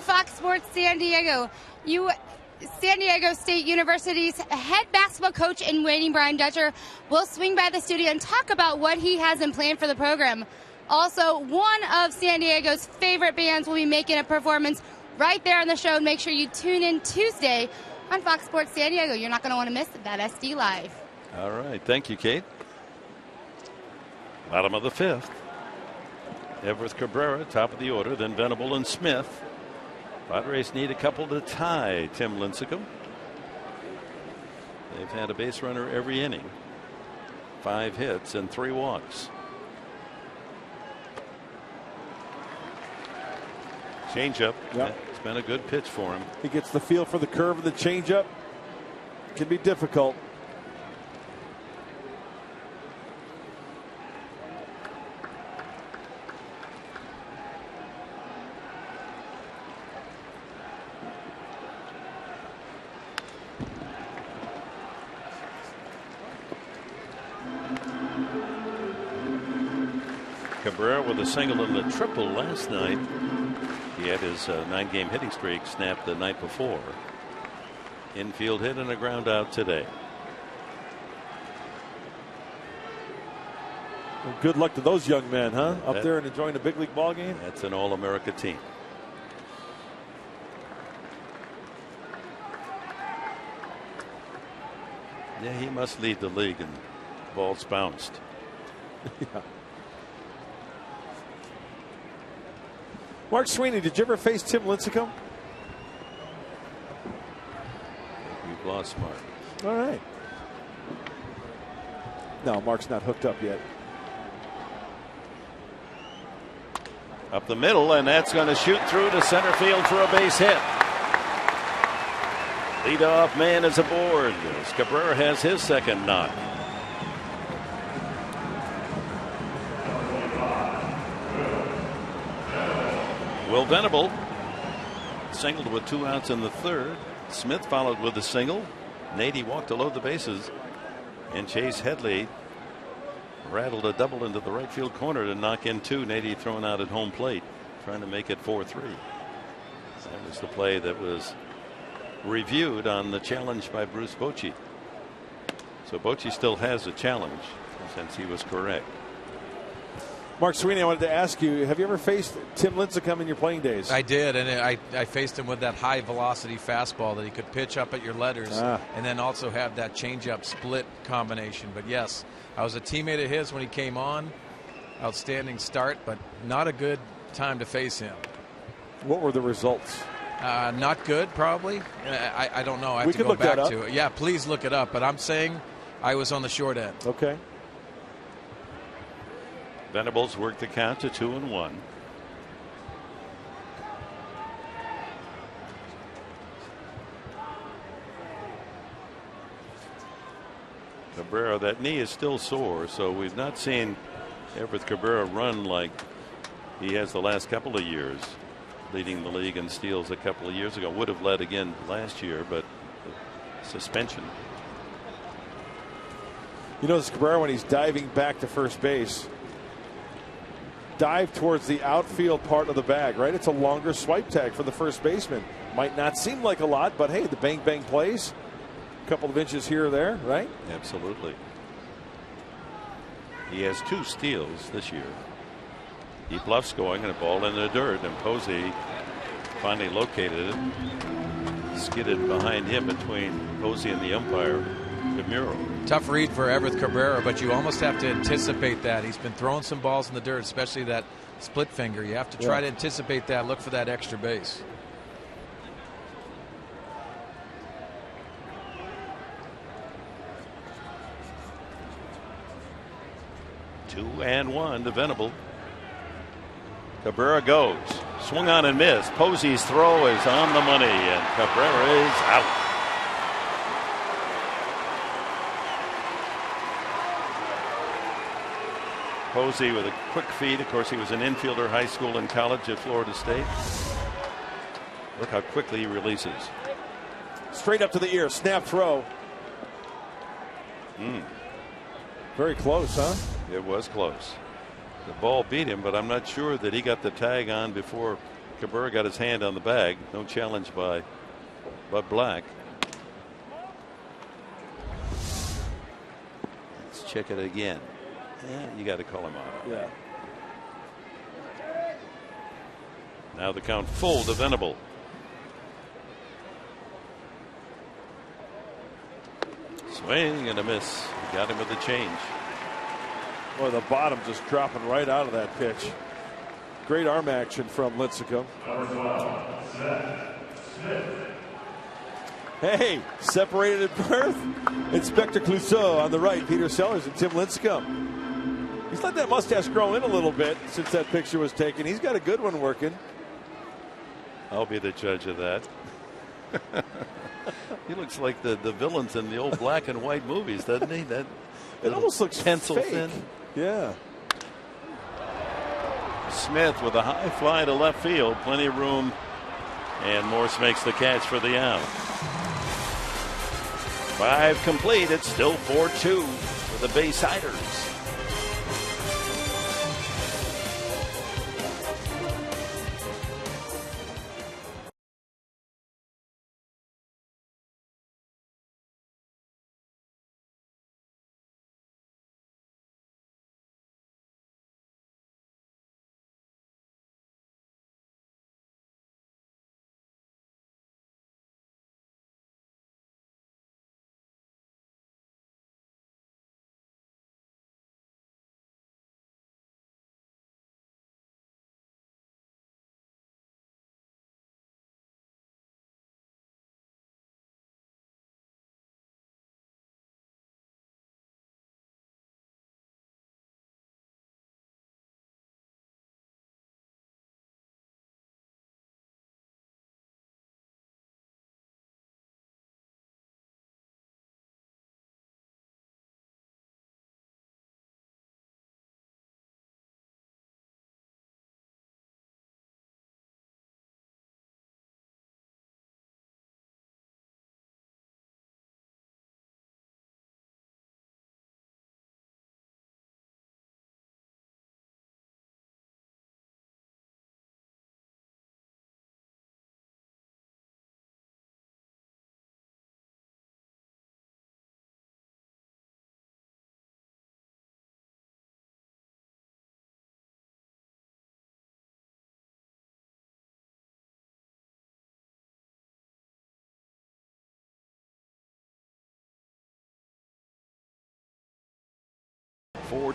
Fox Sports San Diego. San Diego State University's head basketball coach in waiting, Brian Dutcher, will swing by the studio and talk about what he has in plan for the program. Also, one of San Diego's favorite bands will be making a performance right there on the show. Make sure you tune in Tuesday on Fox Sports San Diego. You're not going to want to miss that SD Live. All right. Thank you, Kate. Bottom of the 5th. Everett Cabrera, top of the order, then Venable and Smith. Padres need a couple to tie Tim Lincecum. They've had a base runner every inning. 5 hits and 3 walks. Changeup. Yep. It's been a good pitch for him. He gets the feel for the curve of the changeup. Can be difficult. Cabrera with a single and a triple last night. He had his 9-game hitting streak snapped the night before. Infield hit and a ground out today. Well, good luck to those young men, huh? Up there and enjoying a big league ball game. That's an All-America team. Yeah, he must lead the league in balls bounced. Yeah. Mark Sweeney, did you ever face Tim Lincecum? We've lost Mark. All right. No, Mark's not hooked up yet. Up the middle, and that's going to shoot through to center field for a base hit. Leadoff man is aboard as Cabrera has his second knock. Will Venable singled with 2 outs in the 3rd. Smith followed with a single. Nady walked to load the bases, and Chase Headley rattled a double into the right field corner to knock in 2. Nady thrown out at home plate, trying to make it 4-3. That was the play that was reviewed on the challenge by Bruce Bochy. So Bochy still has a challenge since he was correct. Mark Sweeney, I wanted to ask you, have you ever faced Tim Lincecum in your playing days? I did, and I faced him with that high velocity fastball that he could pitch up at your letters and then also have that changeup split combination. But yes, I was a teammate of his when he came on. Outstanding start, but not a good time to face him. What were the results? Not good, probably. I don't know. I have to go back to it. Yeah, please look it up. But I'm saying I was on the short end. Okay. Venables worked the count to 2-1. Cabrera, that knee is still sore, so we've not seen Everett Cabrera run like he has the last couple of years, leading the league in steals a couple of years ago. Would have led again last year, but suspension. You know, this Cabrera, when he's diving back to first base, dive towards the outfield part of the bag, right? It's a longer swipe tag for the first baseman. Might not seem like a lot, but hey, the bang bang plays. A couple of inches here or there, right? Absolutely. He has 2 steals this year. He bluffs going and a ball in the dirt, and Posey finally located it. Skidded behind him between Posey and the umpire, DeMuro. Tough read for Everett Cabrera, but you almost have to anticipate that. He's been throwing some balls in the dirt, especially that split finger. You have to try to anticipate that, look for that extra base. Two and one to Venable. Cabrera goes. Swung on and missed. Posey's throw is on the money, and Cabrera is out. Posey with a quick feed. Of course, he was an infielder, high school and college at Florida State. Look how quickly he releases. Straight up to the ear. Snap throw. Very close, huh? It was close. The ball beat him, but I'm not sure that he got the tag on before Cabrera got his hand on the bag. No challenge by Bud Black. Let's check it again. Yeah, you got to call him out. Yeah. Now the count full to Venable. Swing and a miss. Got him with the change. Boy, the bottom just dropping right out of that pitch. Great arm action from Lincecum. Hey, separated at birth. Inspector Clouseau on the right. Peter Sellers and Tim Lincecum. He's let that mustache grow in a little bit since that picture was taken. He's got a good one working. I'll be the judge of that. He looks like the villains in the old black and white movies, doesn't he? That it almost looks pencil fake. thin. Yeah. Smith with a high fly to left field, plenty of room, and Morse makes the catch for the out. 5 complete. It's still 4-2 for the Baysiders.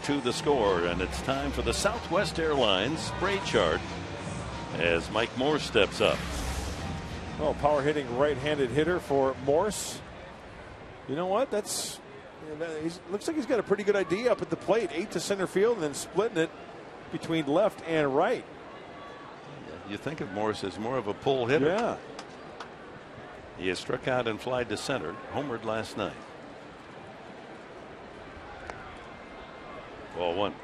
To the score, and it's time for the Southwest Airlines spray chart as Mike Morse steps up. Oh, power hitting right-handed hitter for Morse. You know what? Looks like he's got a pretty good idea up at the plate. 8 to center field and then splitting it between left and right. You think of Morse as more of a pull hitter. Yeah. He has struck out and flied to center, homered last night. Ball 1.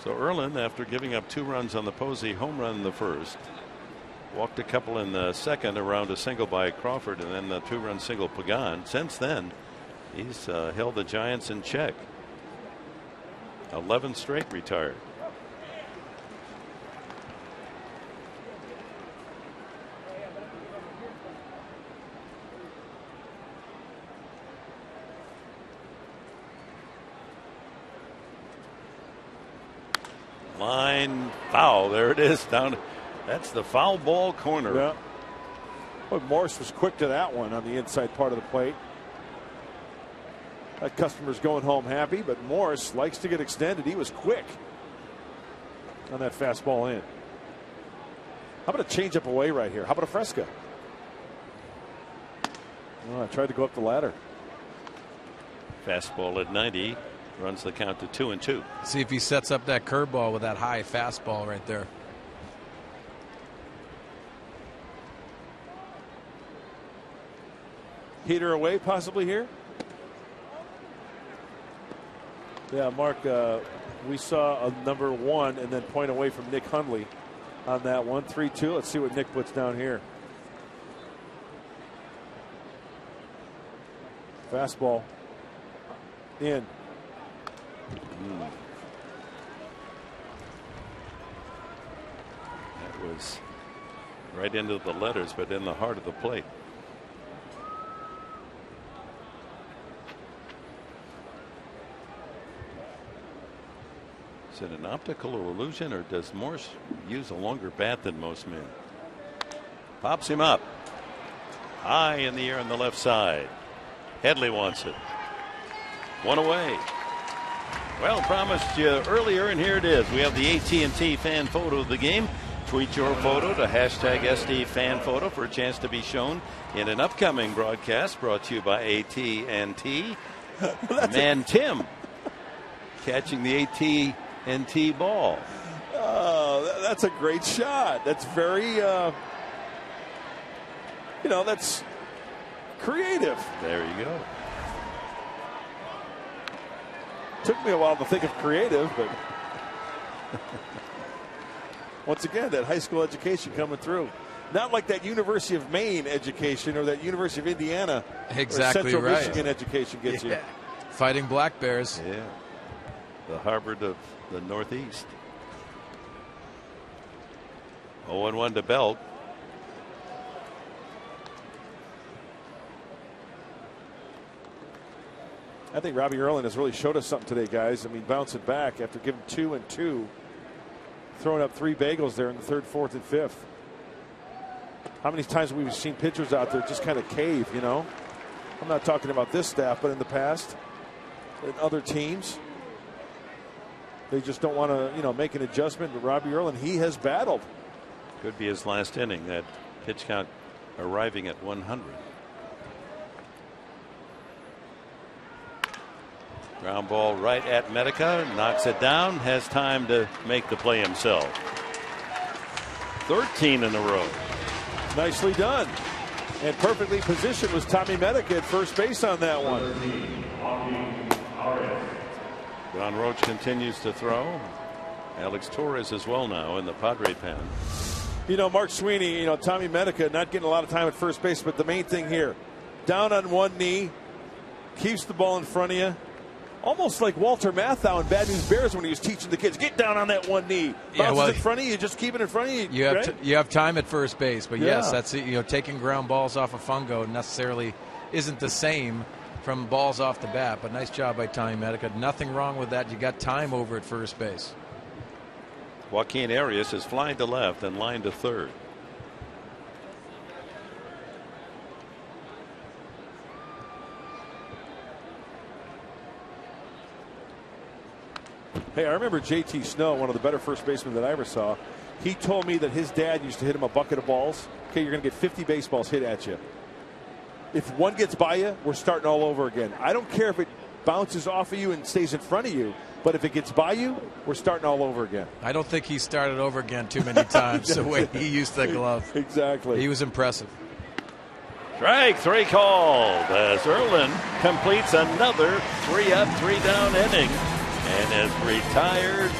So Erlin, after giving up 2 runs on the Posey home run in the first, walked a couple in the second around a single by Crawford and then the 2-run single Pagan. Since then, he's held the Giants in check. 11 straight retired. Line foul. There it is. Down. That's the foul ball corner. Yeah. Well, Morse was quick to that one on the inside part of the plate. That customer's going home happy, but Morse likes to get extended. He was quick on that fastball in. How about a changeup away right here? How about a Fresca? Oh, I tried to go up the ladder. Fastball at 90. Runs the count to 2-2. See if he sets up that curveball with that high fastball right there. Heater away possibly here. Yeah, Mark, we saw a number 1 and then point away from Nick Hundley on that one. 3-2. Let's see what Nick puts down here. Fastball in. That was is right into the letters, but in the heart of the plate. Is it an optical illusion, or does Morse use a longer bat than most men? Pops him up high in the air on the left side. Headley wants it. One away. Well, promised you earlier, and here it is. We have the AT&T fan photo of the game. Tweet your photo to hashtag SD fan photo for a chance to be shown in an upcoming broadcast brought to you by AT&T. Man Tim catching the AT&T ball. Oh, that's a great shot. That's very, that's creative. There you go. Took me a while to think of creative, but once again, that high school education coming through. Not like that University of Maine education or that University of Indiana exactly or Central right. Michigan education gets you. Fighting Black Bears. Yeah. The Harvard of the Northeast. 0-1 to Belt. I think Robbie Erlin has really showed us something today, guys. I mean, bouncing back after giving 2 and 2, throwing up 3 bagels there in the 3rd, 4th, and 5th. How many times have we seen pitchers out there just kind of cave, you know? I'm not talking about this staff, but in the past, in other teams, they just don't want to, make an adjustment. But Robbie Erlin, he has battled. Could be his last inning. That pitch count arriving at 100. Ground ball right at Medica, knocks it down, has time to make the play himself. 13 in a row. Nicely done. And perfectly positioned was Tommy Medica at first base on that one. Don Roach continues to throw. Alex Torres as well now in the Padre pen. Mark Sweeney, Tommy Medica not getting a lot of time at first base, but the main thing here, down on one knee, keeps the ball in front of you. Almost like Walter Matthau in Bad News Bears when he was teaching the kids, get down on that one knee. Bounces in front of you, just keep it in front of you. You have time at first base, but yes, that's it. Taking ground balls off of fungo necessarily isn't the same from balls off the bat, but nice job by Tommy Medica. Nothing wrong with that. You got time over at first base. Joaquin Arias is flying to left and line to third. Hey, I remember J.T. Snow, one of the better first basemen that I ever saw. He told me that his dad used to hit him a bucket of balls. Okay, you're going to get 50 baseballs hit at you. If one gets by you, we're starting all over again. I don't care if it bounces off of you and stays in front of you, but if it gets by you, we're starting all over again. I don't think he started over again too many times the way he used that glove. Exactly. He was impressive. Strike 3 called as Erlin completes another 3-up, 3-down inning and has retired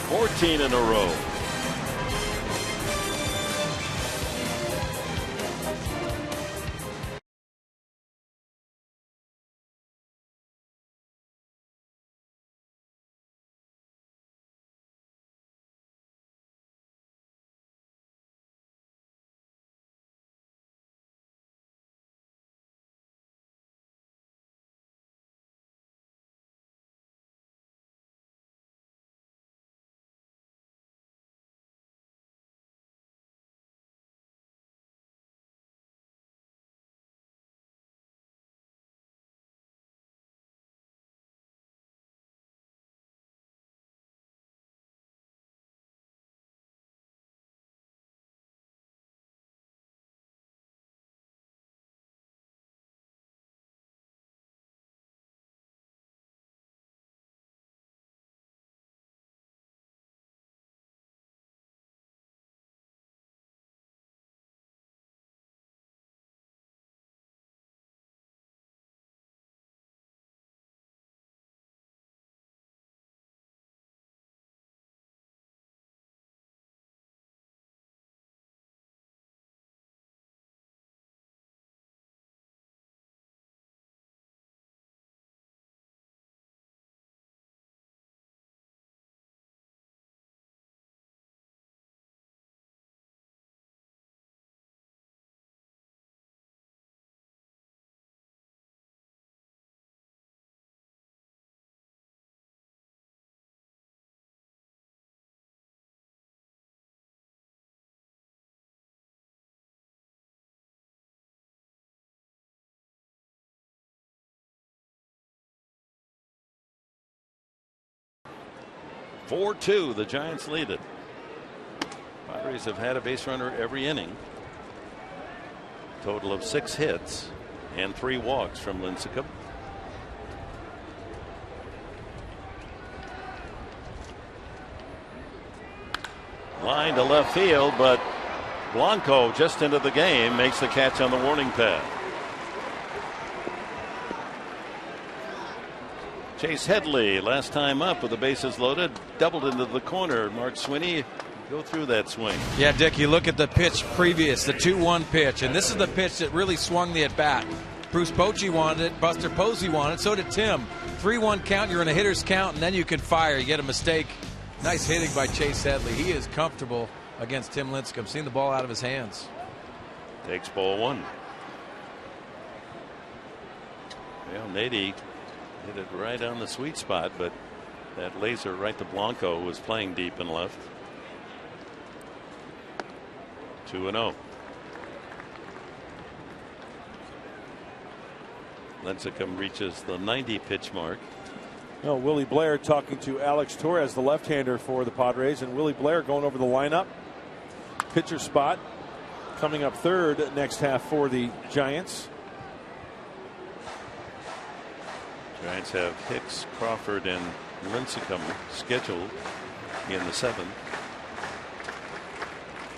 14 in a row. 4-2, the Giants lead it. Padres have had a base runner every inning. Total of 6 hits and 3 walks from Lincecum. Line to left field, but Blanco just into the game makes the catch on the warning pad. Chase Headley, last time up with the bases loaded, doubled into the corner. Mark Sweeney, go through that swing. Yeah, Dick, you look at the pitch previous, the 2-1 pitch, and this is the pitch that really swung the at-bat. Bruce Bochy wanted it, Buster Posey wanted it, so did Tim. 3-1 count, you're in a hitter's count, and then you can fire. You get a mistake. Nice hitting by Chase Headley. He is comfortable against Tim Lincecum, seeing the ball out of his hands. Takes ball 1. Well, Nady hit it right on the sweet spot, but that laser right to Blanco was playing deep and left. 2-0. Lincecum reaches the 90 pitch mark. No, Willie Blair talking to Alex Torres, the left-hander for the Padres, and Willie Blair going over the lineup. Pitcher spot coming up third next half for the Giants. Giants have Hicks, Crawford, and Lincecum scheduled in the 7th.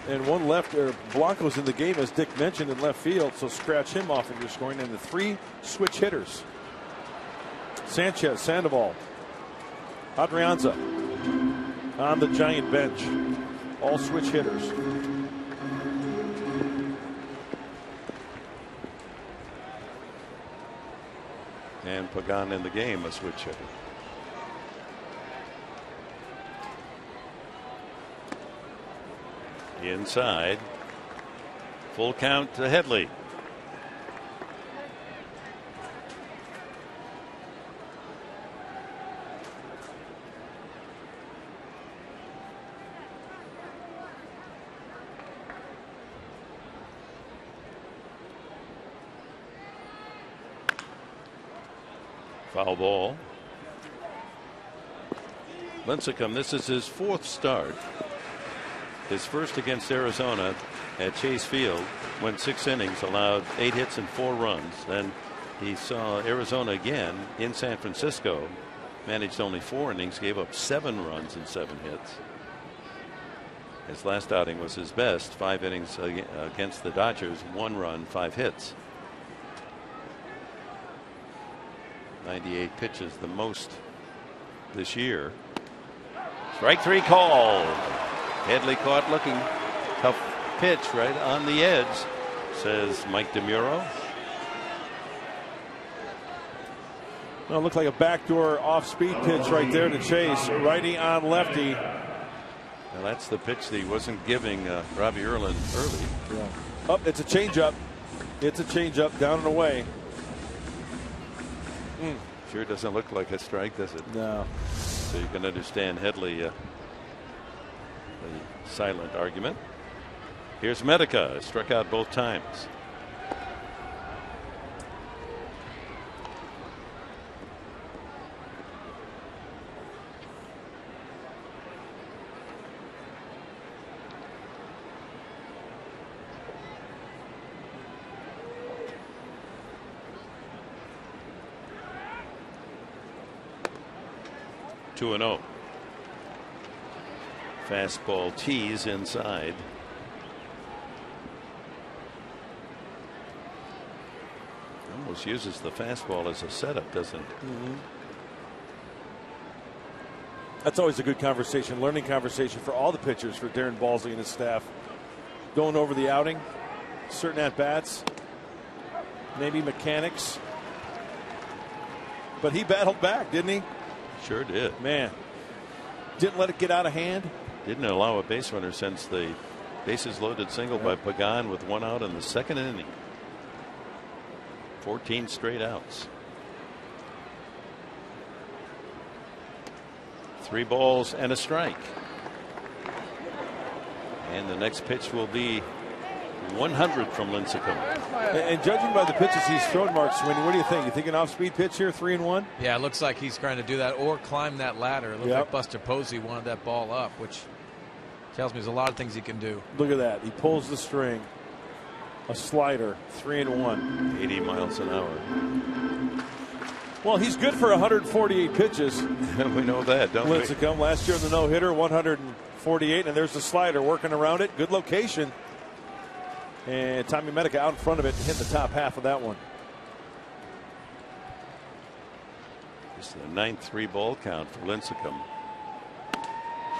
And one left, Blanco's in the game, as Dick mentioned, in left field, so scratch him off of your scoring. And the 3 switch hitters: Sanchez, Sandoval, Adrianza on the Giant bench. All switch hitters. And Pagan in the game, a switch hitter. Inside. Full count to Headley. Foul ball. Lincecum, this is his 4th start. His first against Arizona at Chase Field, went 6 innings, allowed 8 hits and 4 runs. Then he saw Arizona again in San Francisco, managed only 4 innings, gave up 7 runs and 7 hits. His last outing was his best, 5 innings against the Dodgers, 1 run, 5 hits. 98 pitches, the most this year. Strike 3 called. Headley caught looking. Tough pitch right on the edge, says Mike DeMuro. Well, it looked like a backdoor off-speed pitch right there to Chase. Righty on lefty. Well, that's the pitch that he wasn't giving Robbie Erlin early. Yeah. Oh, it's a changeup. It's a changeup down and away. Sure doesn't look like a strike, does it? No. So you can understand Headley, the silent argument. Here's Medica, struck out both times. Two and 0. Fastball tees inside. Almost uses the fastball as a setup, doesn't it? That's always a good conversation, learning conversation for all the pitchers, for Darren Balsley and his staff. Going over the outing, certain at-bats, maybe mechanics. But he battled back, didn't he? Sure did. Man, didn't let it get out of hand. Didn't allow a base runner since the bases loaded single by Pagan with 1 out in the 2nd inning. 14 straight outs. 3 balls and a strike. And the next pitch will be 100 from Lincecum. And judging by the pitches he's thrown, Mark Sweeney, what do you think? You think an off-speed pitch here, 3-1? Yeah, it looks like he's trying to do that or climb that ladder. It looks like Buster Posey wanted that ball up, which tells me there's a lot of things he can do. Look at that. He pulls the string. A slider, 3-1. 80 miles an hour. Well, he's good for 148 pitches. We know that, don't we? Lincecum last year in the no-hitter, 148, and there's the slider working around it. Good location. And Tommy Medica out in front of it, hit the top half of that one. It's the 9-3 ball count for Lincecum.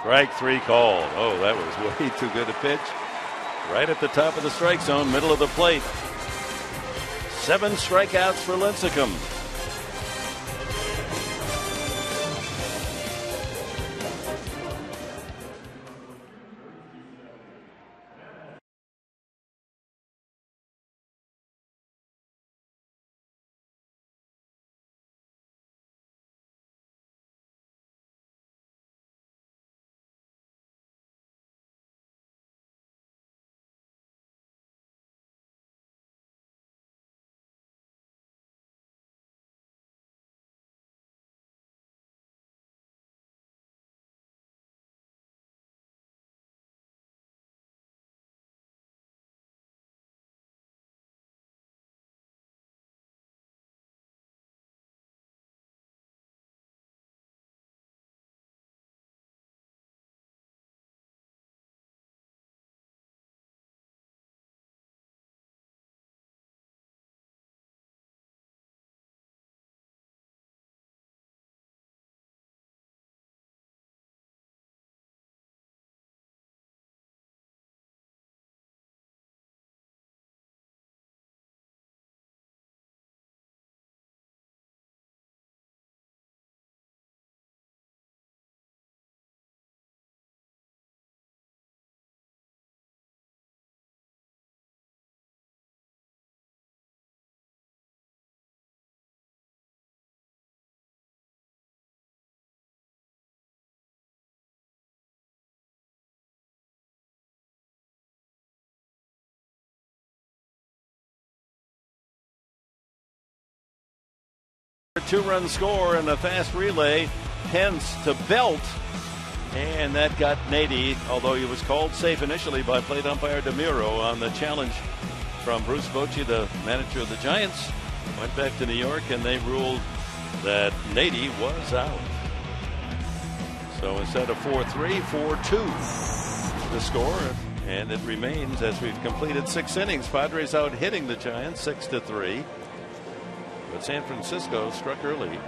Strike 3 called. Oh, that was way too good a pitch. Right at the top of the strike zone, middle of the plate. 7 strikeouts for Lincecum. A 2-run score and a fast relay, hence to Belt. And that got Nady, although he was called safe initially by plate umpire DeMuro on the challenge from Bruce Bochy, the manager of the Giants. Went back to New York and they ruled that Nady was out. So instead of 4-3, 4-2 the score. And it remains as we've completed 6 innings. Padres out hitting the Giants 6-3. But San Francisco struck early.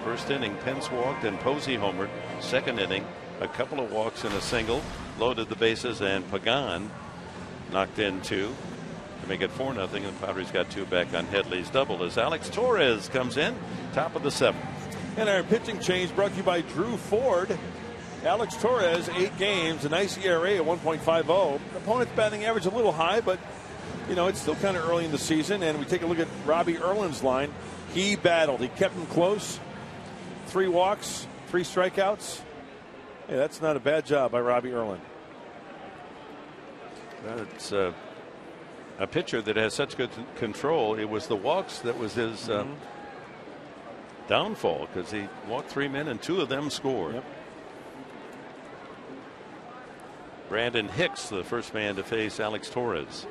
First inning, Pence walked and Posey homered. Second inning, a couple of walks and a single. Loaded the bases and Pagan knocked in 2 to make it 4-0. And the Padres got 2 back on Headley's double as Alex Torres comes in, top of the 7th. And our pitching change brought to you by Drew Ford. Alex Torres, 8 games, a nice ERA of 1.50. Opponent's batting average a little high, but you know it's still kind of early in the season. And we take a look at Robbie Erlin's line. He battled. He kept him close. 3 walks, 3 strikeouts. Hey, that's not a bad job by Robbie Erlin. It's a pitcher that has such good control. It was the walks that was his downfall because he walked 3 men and 2 of them scored. Yep. Brandon Hicks, the first man to face Alex Torres.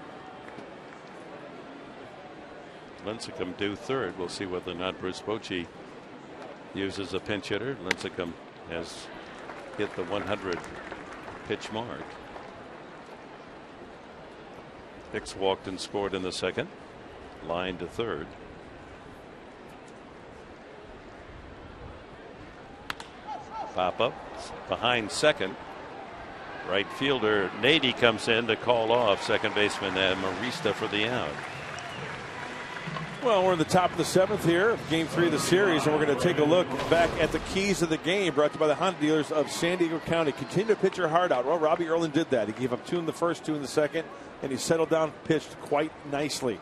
Lincecum due third. We'll see whether or not Bruce Bochy uses a pinch hitter. Lincecum has hit the 100 pitch mark. Hicks walked and scored in the second. Line to third. Pop up behind second. Right fielder Nady comes in to call off second baseman Marista for the out. Well, we're in the top of the 7th here, game 3 of the series, and we're going to take a look back at the keys of the game brought to you by the Honda dealers of San Diego County. Continue to pitch your heart out. Well, Robbie Erlin did that. He gave up 2 in the first, 2 in the second, and he settled down, pitched quite nicely.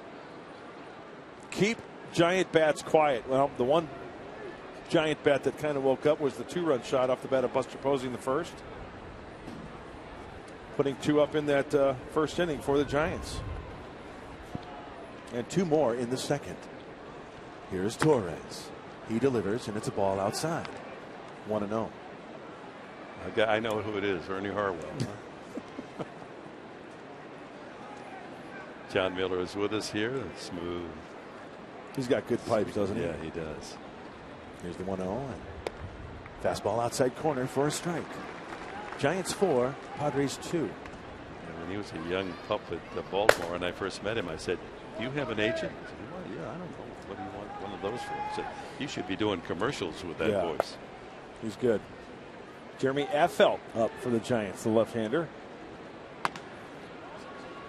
Keep Giant bats quiet. Well, the one Giant bat that kind of woke up was the 2-run shot off the bat of Buster Posey in the first. Putting 2 up in that first inning for the Giants. And 2 more in the second. Here's Torres. He delivers, and it's a ball outside. 1-0. I know who it is, Ernie Harwell. Huh? John Miller is with us here. Smooth. He's got good pipes, doesn't he? Yeah, he does. Here's the 1-0. Fastball outside corner for a strike. Giants 4, Padres 2. And when he was a young pup at Baltimore and I first met him, I said, "Do you have an agent?" He said, "Well, yeah, I don't know. What do you want one of those for?" I said, "You should be doing commercials with that voice." He's good. Jeremy Affeldt up for the Giants, the left-hander.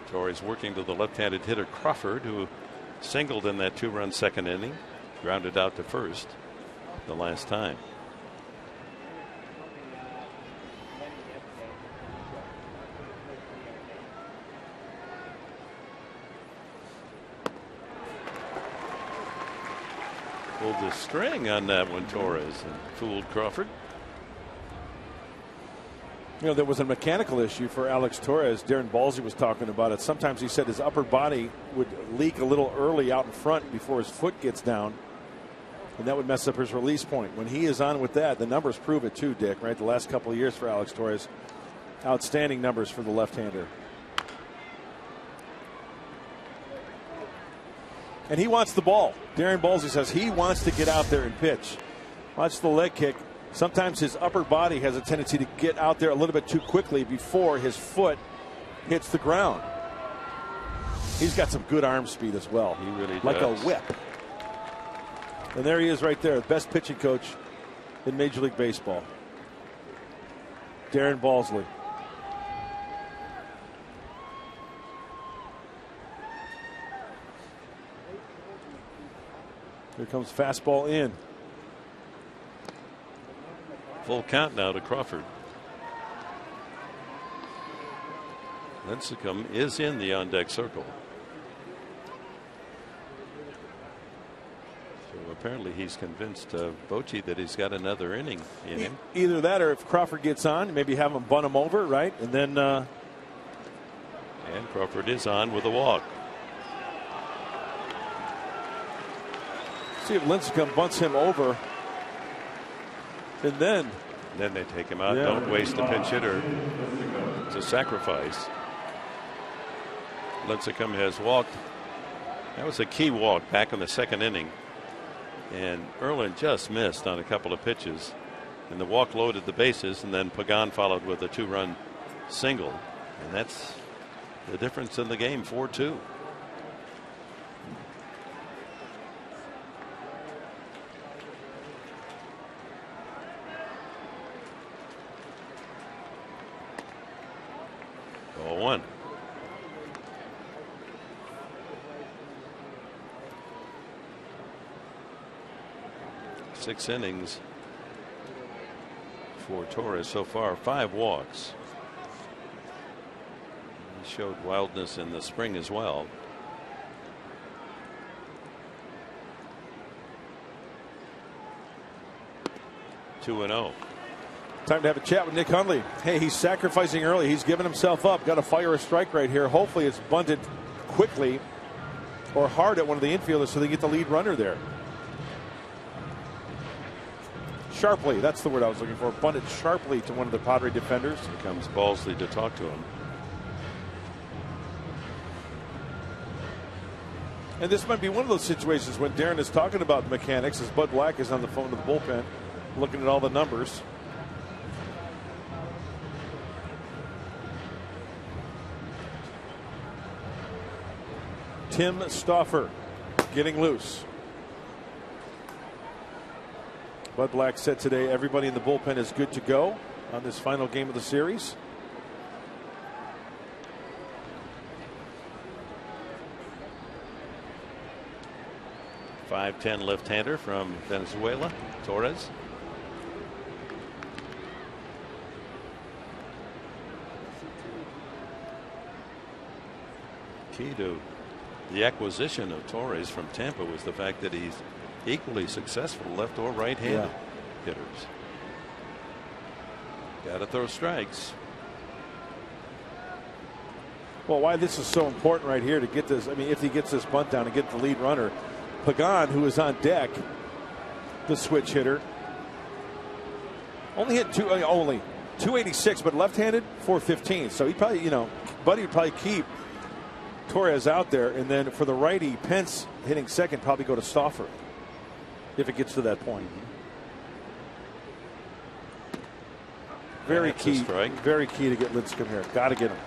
Torres working to the left-handed hitter Crawford, who singled in that 2-run second inning, grounded out to first the last time. Pulled the string on that one, Torres, and fooled Crawford. You know, there was a mechanical issue for Alex Torres. Darren Balsey was talking about it. Sometimes he said his upper body would leak a little early out in front before his foot gets down, and that would mess up his release point. When he is on with that, the numbers prove it too, Dick, right? The last couple of years for Alex Torres, outstanding numbers for the left-hander. And he wants the ball. Darren Balsey says he wants to get out there and pitch. Watch the leg kick. Sometimes his upper body has a tendency to get out there a little bit too quickly before his foot hits the ground. He's got some good arm speed as well. He really does. Like a whip. And there he is right there, the best pitching coach in Major League Baseball. Darren Balsley. Here comes fastball in. Full count now to Crawford. Lincecum is in the on-deck circle. So apparently he's convinced Bochy that he's got another inning in him. Either that, or if Crawford gets on, maybe have him bunt him over, right? And then. And Crawford is on with a walk. See if Lincecum bunts him over. And then they take him out. Don't waste the pinch hitter. It's a sacrifice. Lincecum has walked. That was a key walk back in the second inning. And Erlin just missed on a couple of pitches. And the walk loaded the bases, and then Pagan followed with a 2-run single. And that's the difference in the game, 4-2. One. Six innings for Torres so far, 5 walks. He showed wildness in the spring as well. Two and 0. Time to have a chat with Nick Hundley. Hey, he's sacrificing early. He's giving himself up. Got to fire a strike right here. Hopefully it's bunted quickly or hard at one of the infielders so they get the lead runner there. Sharply, that's the word I was looking for. Bunted sharply to one of the Padre defenders. Here comes Balsley to talk to him. And this might be one of those situations when Darren is talking about the mechanics as Bud Black is on the phone to the bullpen looking at all the numbers. Tim Stauffer getting loose. Bud Black said today everybody in the bullpen is good to go on this final game of the series. .510 left-hander from Venezuela, Torres. Key to the acquisition of Torres from Tampa was the fact that he's equally successful left or right-handed hitters. Got to throw strikes. Well, why this is so important right here to get this, I mean, if he gets this bunt down and get the lead runner, Pagan, who is on deck, the switch hitter, only hit 286, but left-handed 415. So he probably, Buddy would probably keep Torres out there, and then for the righty, Pence hitting second, probably go to Stauffer if it gets to that point. Very key to get Lincecum here. Got to get him.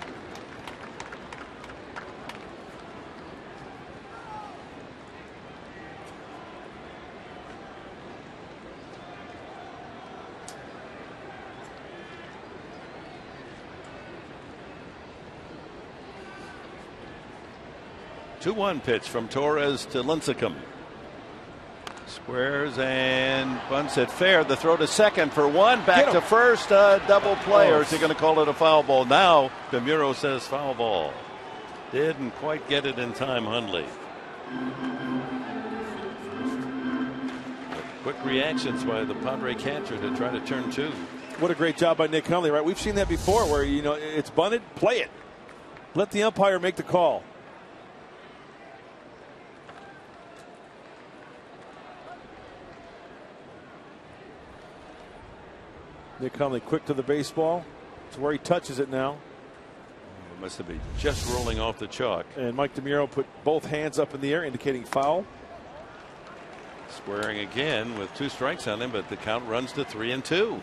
Two-one pitch from Torres to Lincecum. Squares and bunts it fair. The throw to second for one. Back to first. Double play. Or is he going to call it a foul ball? Now DeMuro says foul ball. Didn't quite get it in time, Hundley. Quick reactions by the Padre catcher to try to turn two. What a great job by Nick Hundley, right? We've seen that before where, it's bunted, play it. Let the umpire make the call. Nick Hundley quick to the baseball. It's where he touches it now. It must have been just rolling off the chalk. And Mike DeMuro put both hands up in the air, indicating foul. Squaring again with 2 strikes on him, but the count runs to 3-2.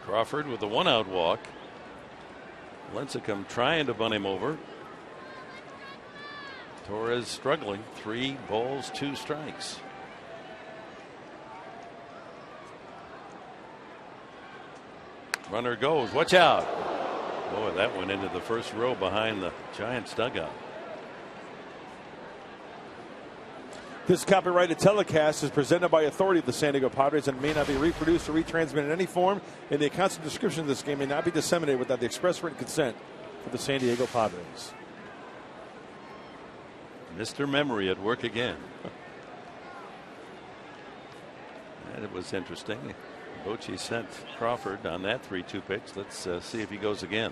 Crawford with a 1-out walk. Lincecum trying to bunt him over. Torres struggling. 3 balls, 2 strikes. Runner goes. Watch out. Boy, that went into the first row behind the Giants dugout. This copyrighted telecast is presented by authority of the San Diego Padres and may not be reproduced or retransmitted in any form, and the accounts and description of this game may not be disseminated without the express written consent of the San Diego Padres. Mr. Memory at work again. And it was interesting. Bochy sent Crawford on that 3-2 pitch. Let's see if he goes again.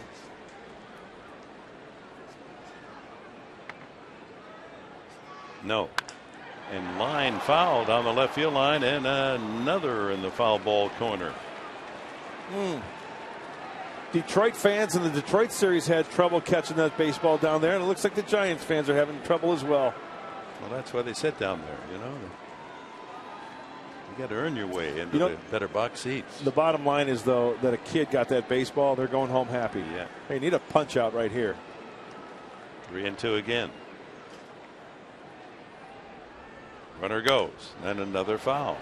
No. And line foul down the left field line, and another in the foul ball corner. Detroit fans in the Detroit series had trouble catching that baseball down there, and it looks like the Giants fans are having trouble as well. Well, that's why they sit down there, You got to earn your way into the better box seats. The bottom line is, though, that a kid got that baseball. They're going home happy. Yeah. They need a punch out right here. 3-2 again. Runner goes. And another foul.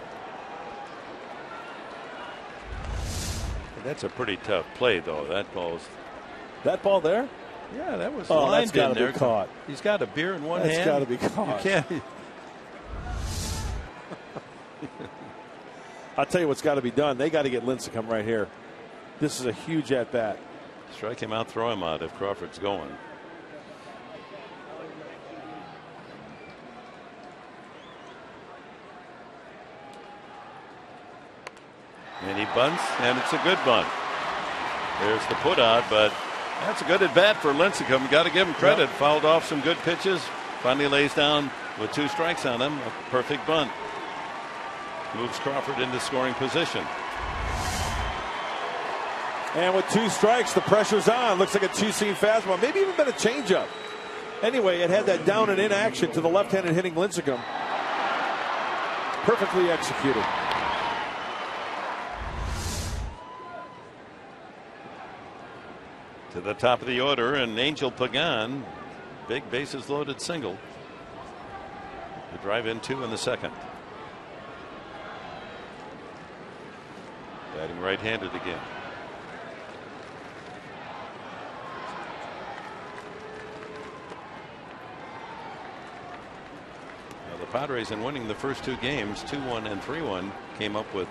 That's a pretty tough play, though. That ball there? Yeah, that was lined that's got to be caught. He's got a beer in one hand. That's got to be caught. You can't. I'll tell you what's got to be done. They got to get Lincecum right here. This is a huge at bat. Strike him out, throw him out if Crawford's going. And he bunts, and it's a good bunt. There's the put out, but that's a good at bat for Lincecum. Got to give him credit. Yep. Fouled off some good pitches. Finally lays down with 2 strikes on him. A perfect bunt. Moves Crawford into scoring position. And with 2 strikes, the pressure's on. Looks like a 2-seam fastball. Maybe even been a changeup. Anyway, it had that down and in action to the left-handed hitting Lincecum. Perfectly executed. To the top of the order, and Angel Pagan, big bases loaded single. The drive in 2 in the second. Batting right-handed again. Now the Padres, in winning the first 2 games, 2-1 and 3-1, came up with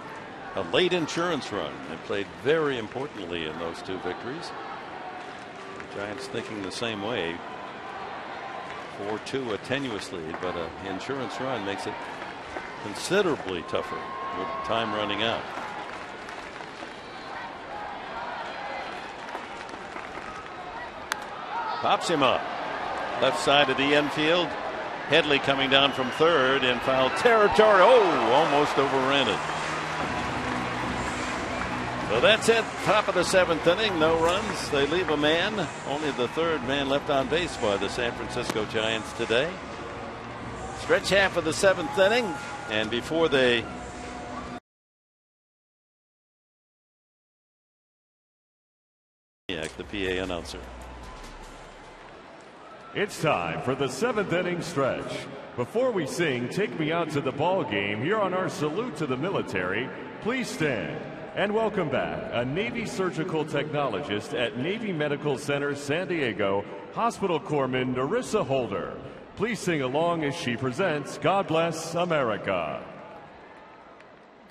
a late insurance run and played very importantly in those 2 victories. Giants thinking the same way. 4-2 a tenuous lead, but an insurance run makes it considerably tougher with time running out. Pops him up. Left side of the infield. Headley coming down from third in foul territory. Oh, almost overran it. So that's it. Top of the 7th inning. No runs. They leave a man. Only the third man left on base by the San Francisco Giants today. Stretch half of the 7th inning. And before they the PA announcer. It's time for the 7th inning stretch. Before we sing Take Me Out to the Ball Game here on our salute to the military, please stand and welcome back a Navy surgical technologist at Navy Medical Center San Diego, Hospital Corpsman Narissa Holder. Please sing along as she presents God Bless America.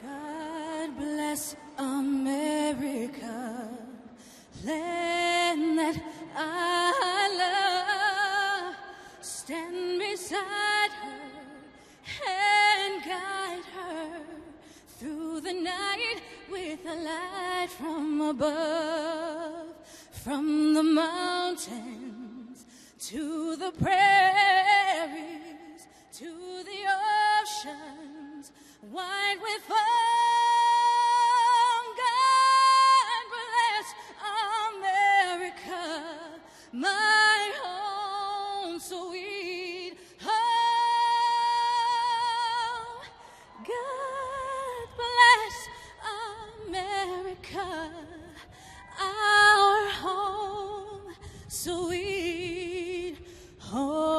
God bless America, land that I love. Stand beside her and guide her through the night with a light from above. From the mountains to the prairies to the oceans wide with foam. God bless America, my home sweet home. God bless America, our home sweet home.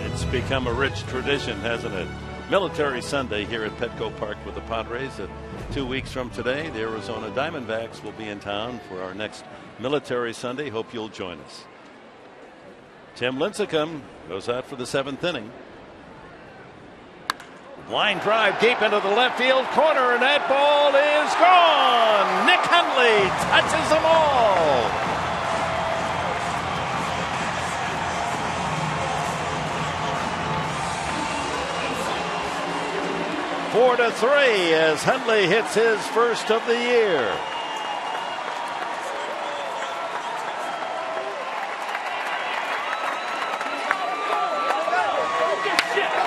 It's become a rich tradition, hasn't it? Military Sunday here at Petco Park with the Padres. 2 weeks from today, the Arizona Diamondbacks will be in town for our next Military Sunday. Hope you'll join us. Tim Lincecum goes out for the 7th inning. Line drive deep into the left field corner, and that ball is gone. Nick Hundley touches them all. 4-3 as Hundley hits his first of the year.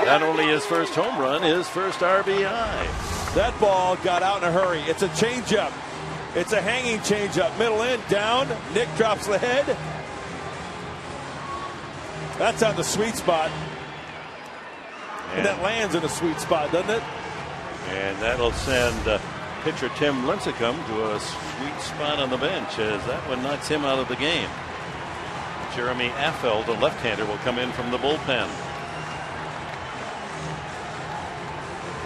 Not only his first home run, his first RBI. That ball got out in a hurry. It's a changeup. It's a hanging changeup. Middle in, down. Nick drops the head. That's on the sweet spot. And that lands in a sweet spot, doesn't it? And that'll send pitcher Tim Lincecum to a sweet spot on the bench, as that one knocks him out of the game. Jeremy Affeldt, a left-hander, will come in from the bullpen.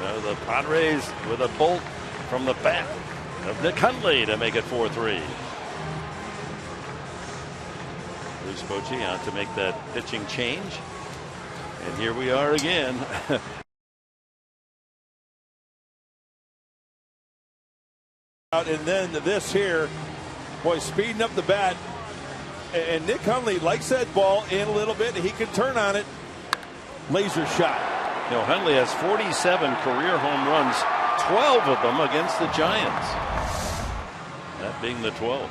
Now the Padres with a bolt from the bat of Nick Hundley to make it 4-3. Bruce Bochy out to make that pitching change. And here we are again. And then this here, boy, speeding up the bat. And Nick Hundley likes that ball in a little bit. He can turn on it. Laser shot. You know, Hundley has 47 career home runs, 12 of them against the Giants. That being the 12th.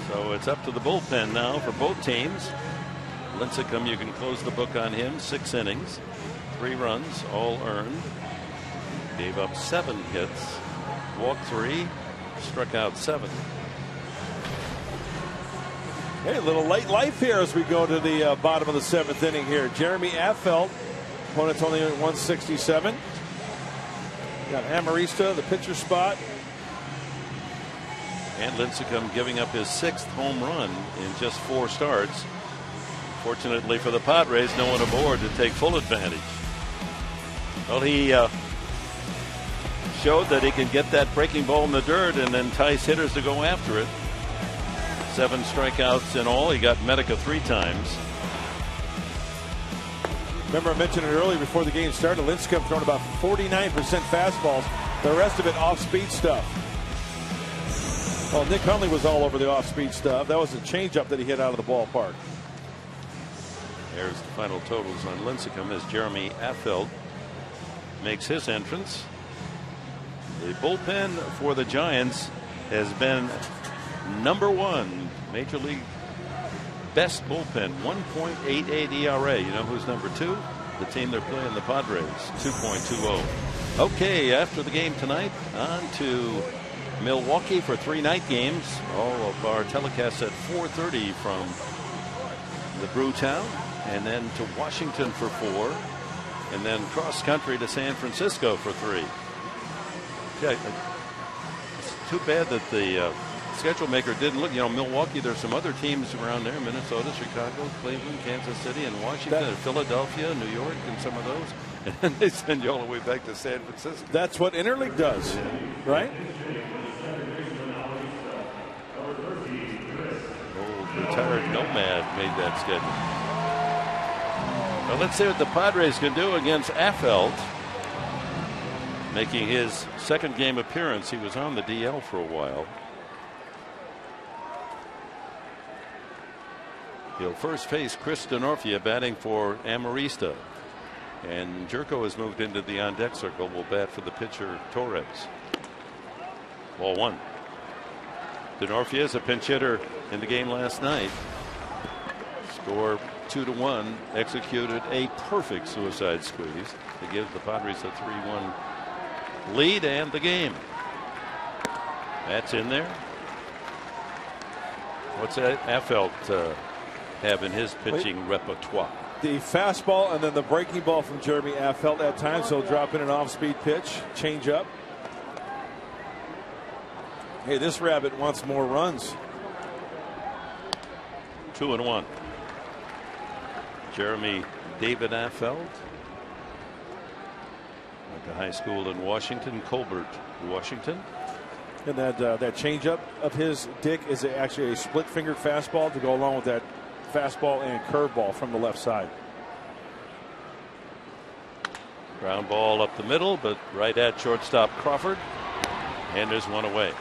So it's up to the bullpen now for both teams. Lincecum, you can close the book on him. 6 innings, 3 runs, all earned. Gave up 7 hits, walked 3, struck out 7. Hey, a little late life here as we go to the bottom of the 7th inning here. Jeremy Affeldt, opponent's only at 167. Got Amarista, the pitcher spot. And Lincecum giving up his 6th home run in just 4 starts. Fortunately for the Padres, no one aboard to take full advantage. Well, he showed that he can get that breaking ball in the dirt and entice hitters to go after it. 7 strikeouts in all. He got Medica 3 times. Remember, I mentioned it earlier before the game started. Lincecum thrown about 49% fastballs. The rest of it off-speed stuff. Well, Nick Hundley was all over the off-speed stuff. That was a changeup that he hit out of the ballpark. There's the final totals on Lincecum as Jeremy Affeldt makes his entrance. The bullpen for the Giants has been #1 Major League best bullpen, 1.88 ERA. You know who's number 2? The team they're playing, the Padres, 2.20. Okay, after the game tonight, on to Milwaukee for 3 night games. All of our telecasts at 4:30 from the Brew Town, and then to Washington for 4, and then cross country to San Francisco for 3. Yeah, it's too bad that the schedule maker didn't look. You know, Milwaukee, there's some other teams around there: Minnesota, Chicago, Cleveland, Kansas City, and Washington, and Philadelphia, New York, and some of those. And then they send you all the way back to San Francisco. That's what Interleague does, right? Old retired nomad made that schedule. Well, let's see what the Padres can do against Affeldt, making his 2nd game appearance. He was on the DL for a while. He'll first face Chris Denorfia batting for Amarista. And Jerko has moved into the on-deck circle. Will bat for the pitcher Torres. Ball 1. Denorfia is a pinch hitter in the game last night. Score 2-1. Executed a perfect suicide squeeze to give the Padres a 3-1 lead and the game. That's in there. What's that Affeldt have in his pitching repertoire? The fastball and then the breaking ball from Jeremy Affeldt. At times he'll drop in an off-speed pitch, change up. Hey, this rabbit wants more runs. 2-1. Jeremy David Affeldt. Went to high school in Washington, Colbert, Washington. And that changeup of his, Dick, is actually a split-fingered fastball to go along with that fastball and curveball from the left side. Ground ball up the middle, but right at shortstop Crawford. And there's one away.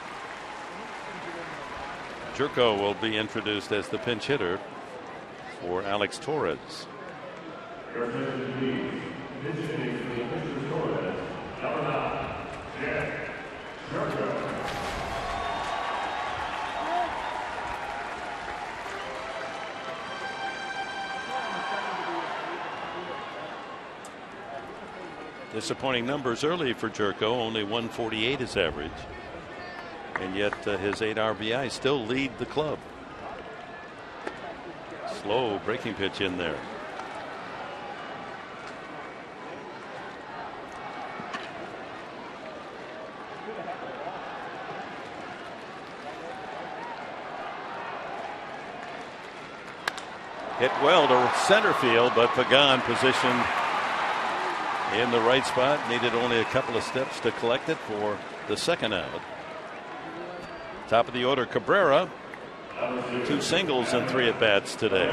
Jerko will be introduced as the pinch hitter for Alex Torres. Disappointing numbers early for Jerko. Only 148 is average. And yet his 8 RBI still lead the club. Slow breaking pitch in there. Hit well to center field, but Pagan positioned in the right spot. Needed only a couple of steps to collect it for the second out. Top of the order, Cabrera. 2 singles and 3 at bats today.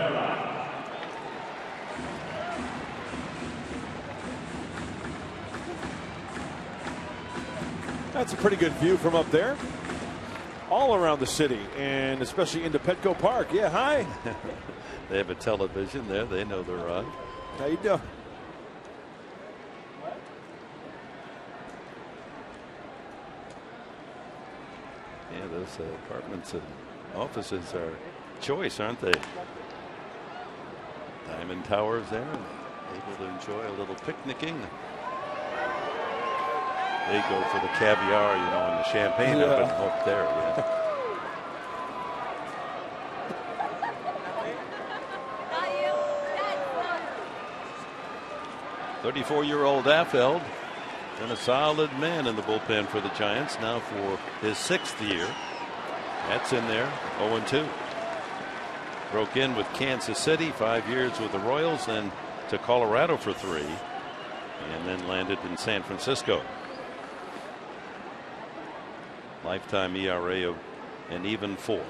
That's a pretty good view from up there. All around the city, and especially into Petco Park. Yeah, hi. They have a television there. They know they're on. How you doing? Yeah, those apartments and offices are choice, aren't they? Diamond Towers there, able to enjoy a little picnicking. They go for the caviar, you know, and the champagne up there. Yeah. 34-year-old Affeld, been a solid man in the bullpen for the Giants now for his 6th year. That's in there, 0-2. Broke in with Kansas City, 5 years with the Royals, then to Colorado for 3, and then landed in San Francisco. Lifetime ERA of an even 4.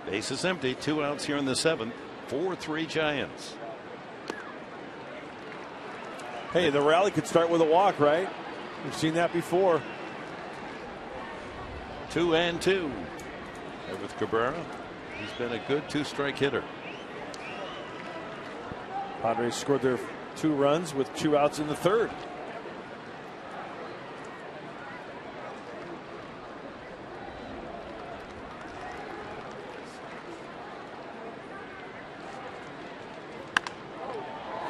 Base is empty. 2 outs here in the 7th. 4-3 Giants. Hey, the rally could start with a walk, right? We've seen that before. 2-2. With Cabrera, he's been a good 2-strike hitter. Padres scored their 2 runs with 2 outs in the 3rd.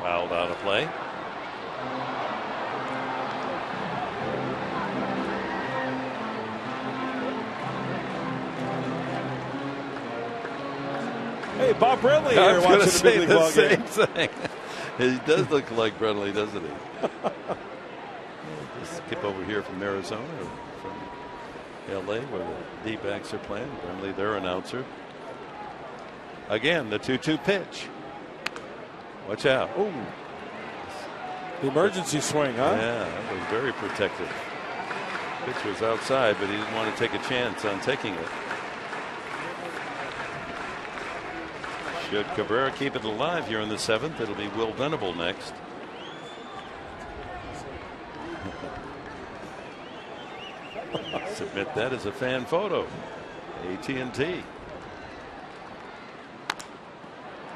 Fouled out of play. Hey, Bob Brenly I here was going to watching the say big league the ball same game. thing. He does look like Brenly, doesn't he? Just skip over here from Arizona or from LA where the D-backs are playing. Brenly, their announcer. Again, the 2-2 pitch. Watch out. Ooh. The emergency swing, huh? Yeah, that was very protective. Pitch was outside, but he didn't want to take a chance on taking it. Should Cabrera keep it alive here in the 7th, it'll be Will Venable next. Submit that as a fan photo. AT&T.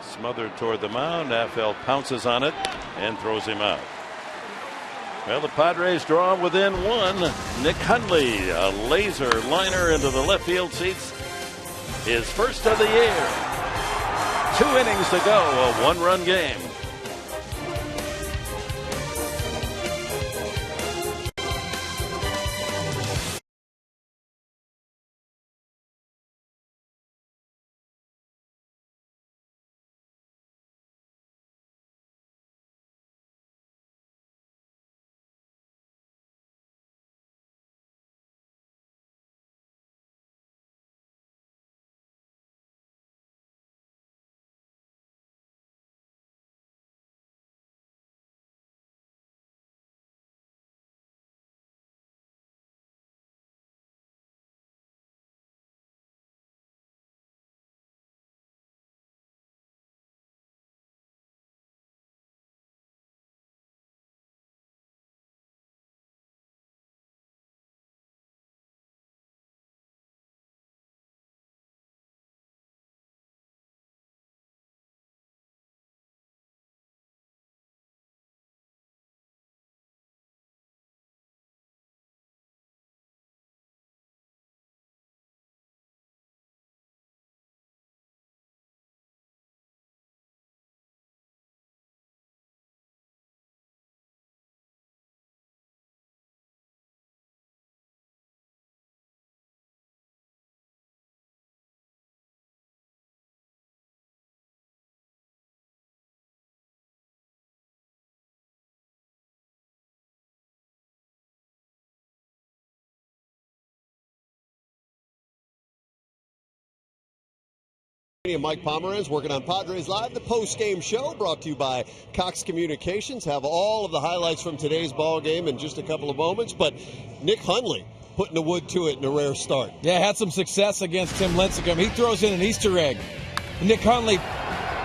Smothered toward the mound. Affeld pounces on it and throws him out. Well, the Padres draw within 1. Nick Hundley, a laser liner into the left field seats. His first of the year. 2 innings to go, a 1-run game. Mike Pomeranz working on Padres Live, the post-game show brought to you by Cox Communications. Have all of the highlights from today's ball game in just a couple of moments. But Nick Hundley putting the wood to it in a rare start. Yeah, had some success against Tim Lincecum. He throws in an Easter egg. Nick Hundley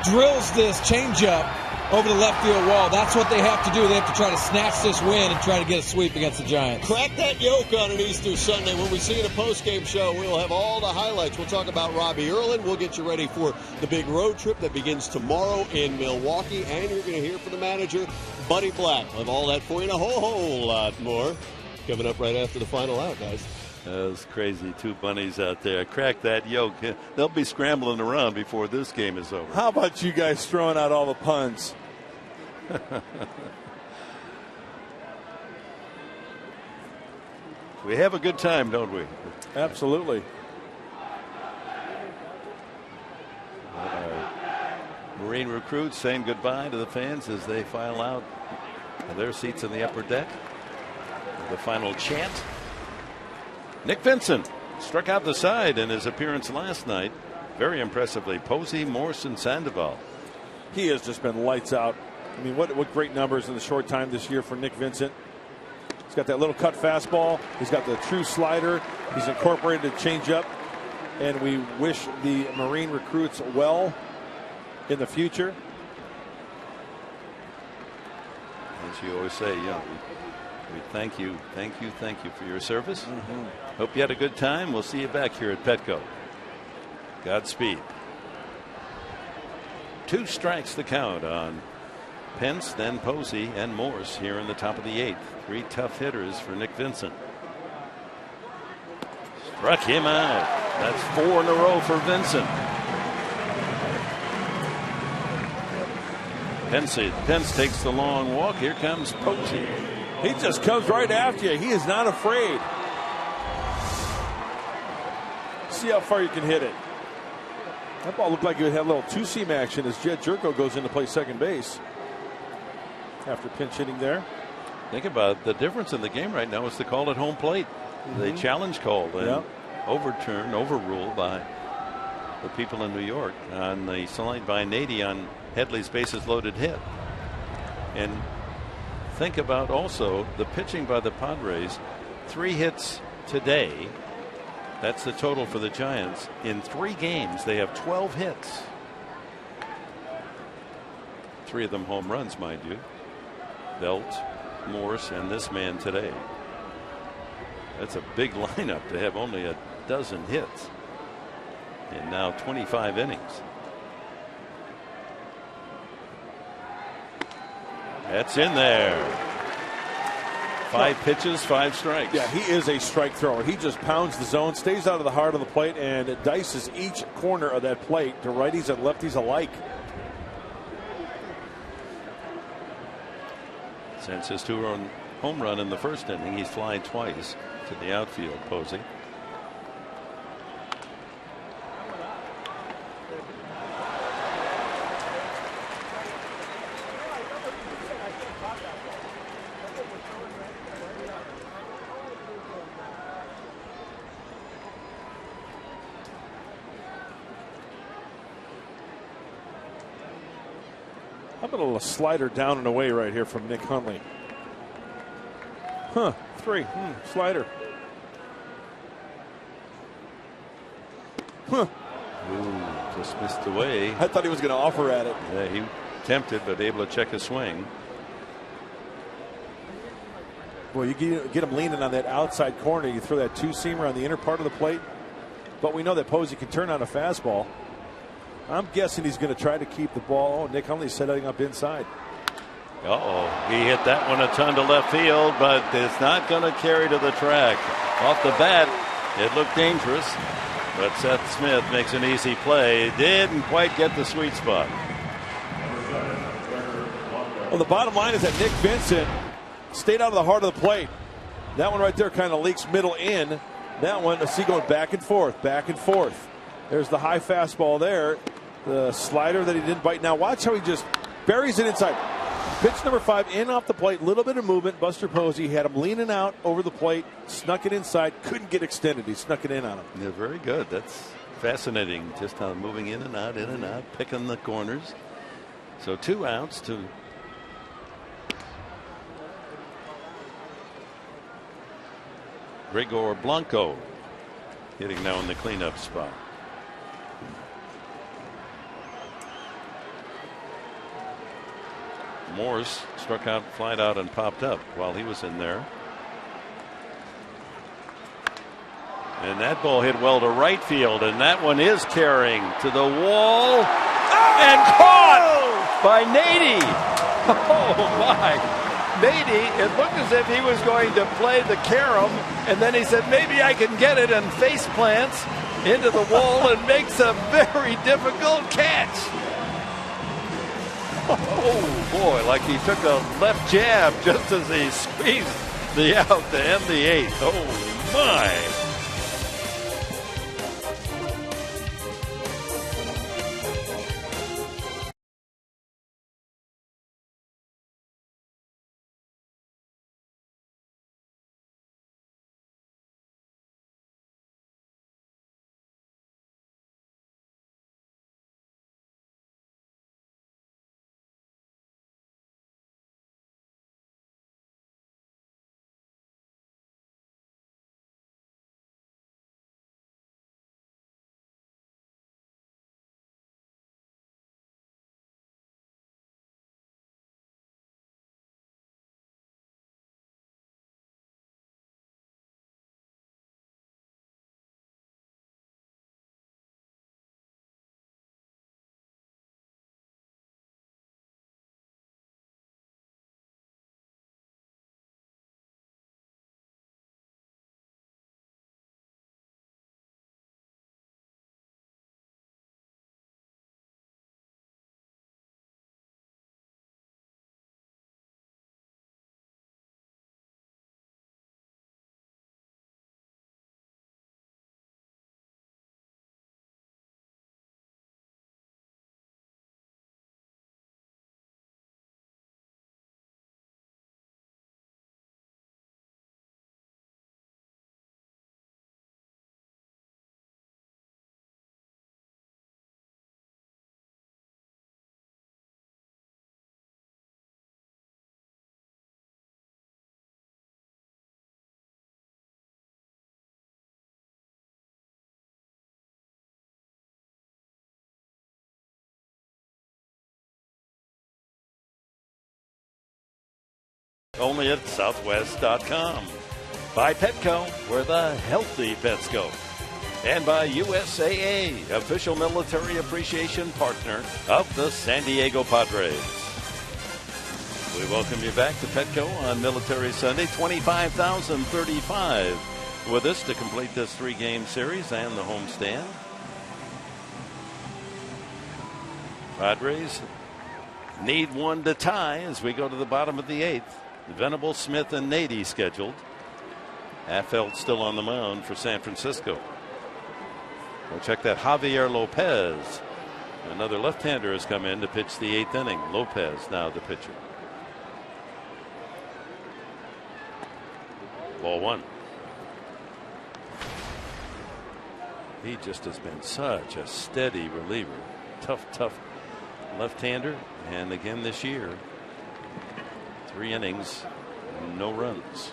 drills this changeup over the left field wall. That's what they have to do. They have to try to snatch this win and try to get a sweep against the Giants. Crack that yolk on an Easter Sunday. When we see you in a post-game show, we'll have all the highlights. We'll talk about Robbie Erlin. We'll get you ready for the big road trip that begins tomorrow in Milwaukee. And you're going to hear from the manager, Buddy Black. We'll have all that for you and a whole lot more coming up right after the final out, guys. Those crazy two bunnies out there. Crack that yoke. They'll be scrambling around before this game is over. How about you guys throwing out all the puns? We have a good time, don't we? Absolutely. Marine recruits saying goodbye to the fans as they file out of their seats in the upper deck. The final chant. Nick Vincent struck out the side in his appearance last night. Very impressively. Posey, Morse, and Sandoval. He has just been lights out. I mean, what great numbers in the short time this year for Nick Vincent. He's got that little cut fastball. He's got the true slider. He's incorporated a changeup. And we wish the Marine recruits well in the future. As you always say, yeah, we thank you for your service. Hope you had a good time. We'll see you back here at Petco. Godspeed. 2 strikes the count on Pence, then Posey and Morse here in the top of the 8th. 3 tough hitters for Nick Vincent. Struck him out. That's 4 in a row for Vincent. Pence takes the long walk. Here comes Posey. He just comes right after you. He is not afraid. See how far you can hit it. That ball looked like it had a little two-seam action as Jed Jerko goes in to play second base after pinch hitting there. Think about the difference in the game right now is the call at home plate. The challenge call and overruled by the people in New York on the slide by Nady on Headley's bases loaded hit. And think about also the pitching by the Padres. 3 hits today. That's the total for the Giants. In 3 games, they have 12 hits. 3 of them home runs, mind you. Belt, Morse, and this man today. That's a big lineup to have only a dozen hits in now 25 innings. That's in there. 5 pitches, 5 strikes. Yeah, he is a strike thrower. He just pounds the zone, stays out of the heart of the plate, and dices each corner of that plate to righties and lefties alike. Since his 2-run home run in the first inning, he's flying twice to the outfield, Posey. How about a little slider down and away right here from Nick Hundley? 3. Slider. Ooh, just missed away. I thought he was going to offer at it. Yeah, he tempted, but able to check his swing. Boy, you get him leaning on that outside corner. You throw that 2-seamer on the inner part of the plate. But we know that Posey can turn on a fastball. I'm guessing he's going to try to keep the ball. Oh, Nick Hundley's setting up inside. He hit that one a ton to left field, but it's not going to carry to the track. Off the bat, it looked dangerous, but Seth Smith makes an easy play. Didn't quite get the sweet spot. Well, the bottom line is that Nick Vincent stayed out of the heart of the plate. That one right there kind of leaks middle in. That one, see, going back and forth, back and forth. There's the high fastball there. The slider that he didn't bite. Now watch how he just buries it inside. Pitch number 5 in off the plate. Little bit of movement. Buster Posey had him leaning out over the plate. Snuck it inside. Couldn't get extended. He snuck it in on him. Yeah, very good. That's Fascinating, just how moving in and out, picking the corners. So 2 outs to Gregor Blanco, hitting now in the cleanup spot. Morse struck out, flied out, and popped up while he was in there. And that ball hit well to right field, and that one is carrying to the wall and caught by Nady. Oh my. Nady, it looked as if he was going to play the carom, and then he said, maybe I can get it, and face plants into the wall and makes a very difficult catch. Oh boy, like he took a left jab just as he squeezed the out to end the 8th. Oh my. Only at Southwest.com. By Petco, where the healthy pets go. And by USAA, official military appreciation partner of the San Diego Padres. We welcome you back to Petco on Military Sunday. 25,035 with us to complete this 3-game series and the homestand. Padres need one to tie as we go to the bottom of the 8th. Venable, Smith, and Nady scheduled. Affeld still on the mound for San Francisco. We'll check that. Javier Lopez, another left-hander, has come in to pitch the 8th inning. Lopez now the pitcher. Ball 1. He just has been such a steady reliever. Tough left-hander. And again this year, 3 innings, no runs.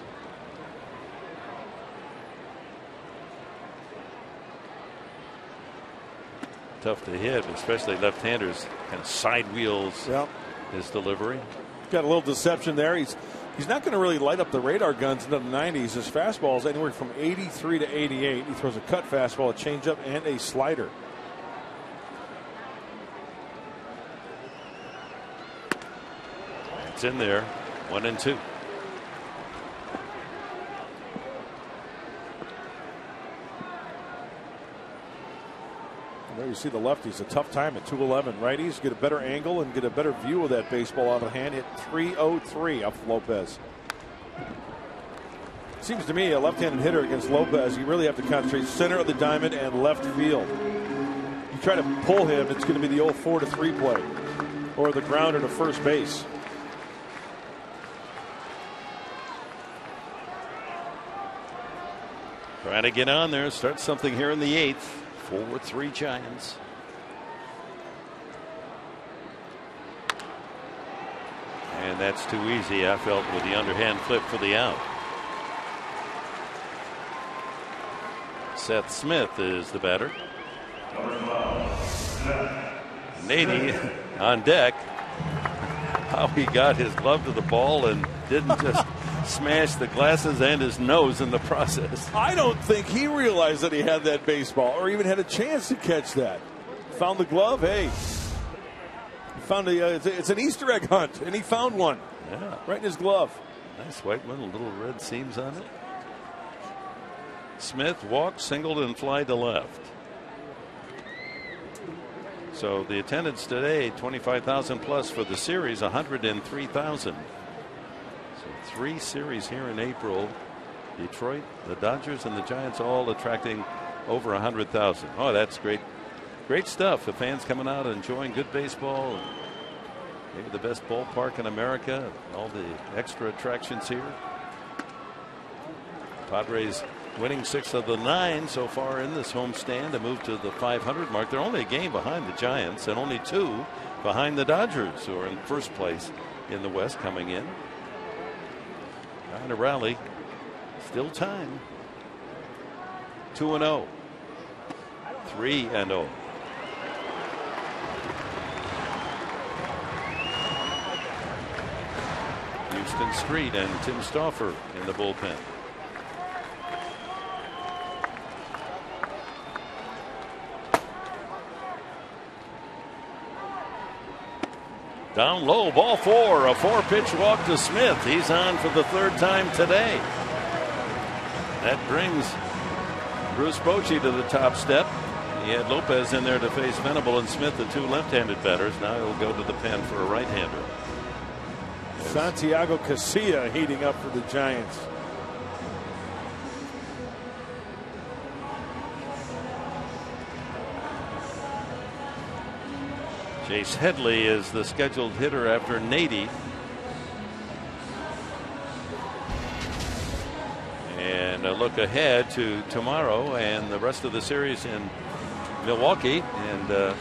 Tough to hit, especially left-handers. Kind of side wheels his delivery. Got a little deception there. He's not going to really light up the radar guns into the 90s. His fastball is anywhere from 83 to 88. He throws a cut fastball, a changeup, and a slider. It's in there. 1-2. There you see the lefties, a tough time at 211. Righties get a better angle and get a better view of that baseball out of hand. Hit 303 off Lopez. Seems to me a left-handed hitter against Lopez, you really have to concentrate center of the diamond and left field. You try to pull him, it's going to be the old 4-3 play or the grounder to first base. Trying to get on there, start something here in the 8th. 4-3 Giants. And that's too easy, I felt, with the underhand flip for the out. Seth Smith is the batter. Nady on deck. How he got his glove to the ball and didn't just smash the glasses and his nose in the process. I don't think he realized that he had that baseball or even had a chance to catch that. Found the glove. Hey, found it's an Easter egg hunt, and he found one. Yeah, right in his glove. Nice white one, little red seams on it. Smith walked, singled, and fly to left. So the attendance today, 25,000 plus for the series, 103,000. So 3 series here in April. Detroit, the Dodgers, and the Giants all attracting over 100,000. Oh, that's great. Great stuff. The fans coming out enjoying good baseball. Maybe the best ballpark in America. All the extra attractions here. Padres winning 6 of the 9 so far in this homestand to move to the 500 mark. They're only a game behind the Giants and only 2 behind the Dodgers, who are in first place in the West coming in. Trying to rally. Still time. 2-0. 3-0. Houston Street and Tim Stauffer in the bullpen. Down low, ball 4, a 4-pitch walk to Smith. He's on for the 3rd time today. That brings Bruce Bochy to the top step. He had Lopez in there to face Venable and Smith, the 2 left-handed batters. Now he'll go to the pen for a right-hander. Santiago Casilla heating up for the Giants. Chase Headley is the scheduled hitter after Nady. And a look ahead to tomorrow and the rest of the series in Milwaukee. And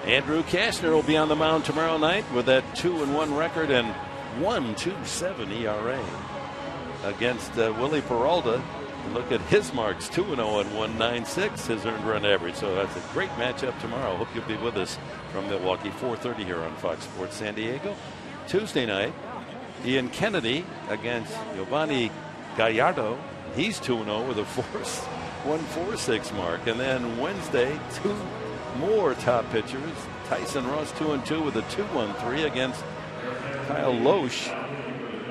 Andrew Cashner will be on the mound tomorrow night with that 2-1 record and 1.27 ERA against Willie Peralta. And look at his marks, 2-0 and 1.96 his earned run average. So that's a great matchup tomorrow. Hope you'll be with us from Milwaukee, 4:30 here on Fox Sports San Diego. Tuesday night, Ian Kennedy against Giovanni Gallardo. He's 2-0 with a 1.46 mark. And then Wednesday, 2 more top pitchers. Tyson Ross 2-2 with a 2.13 against Kyle Loesch.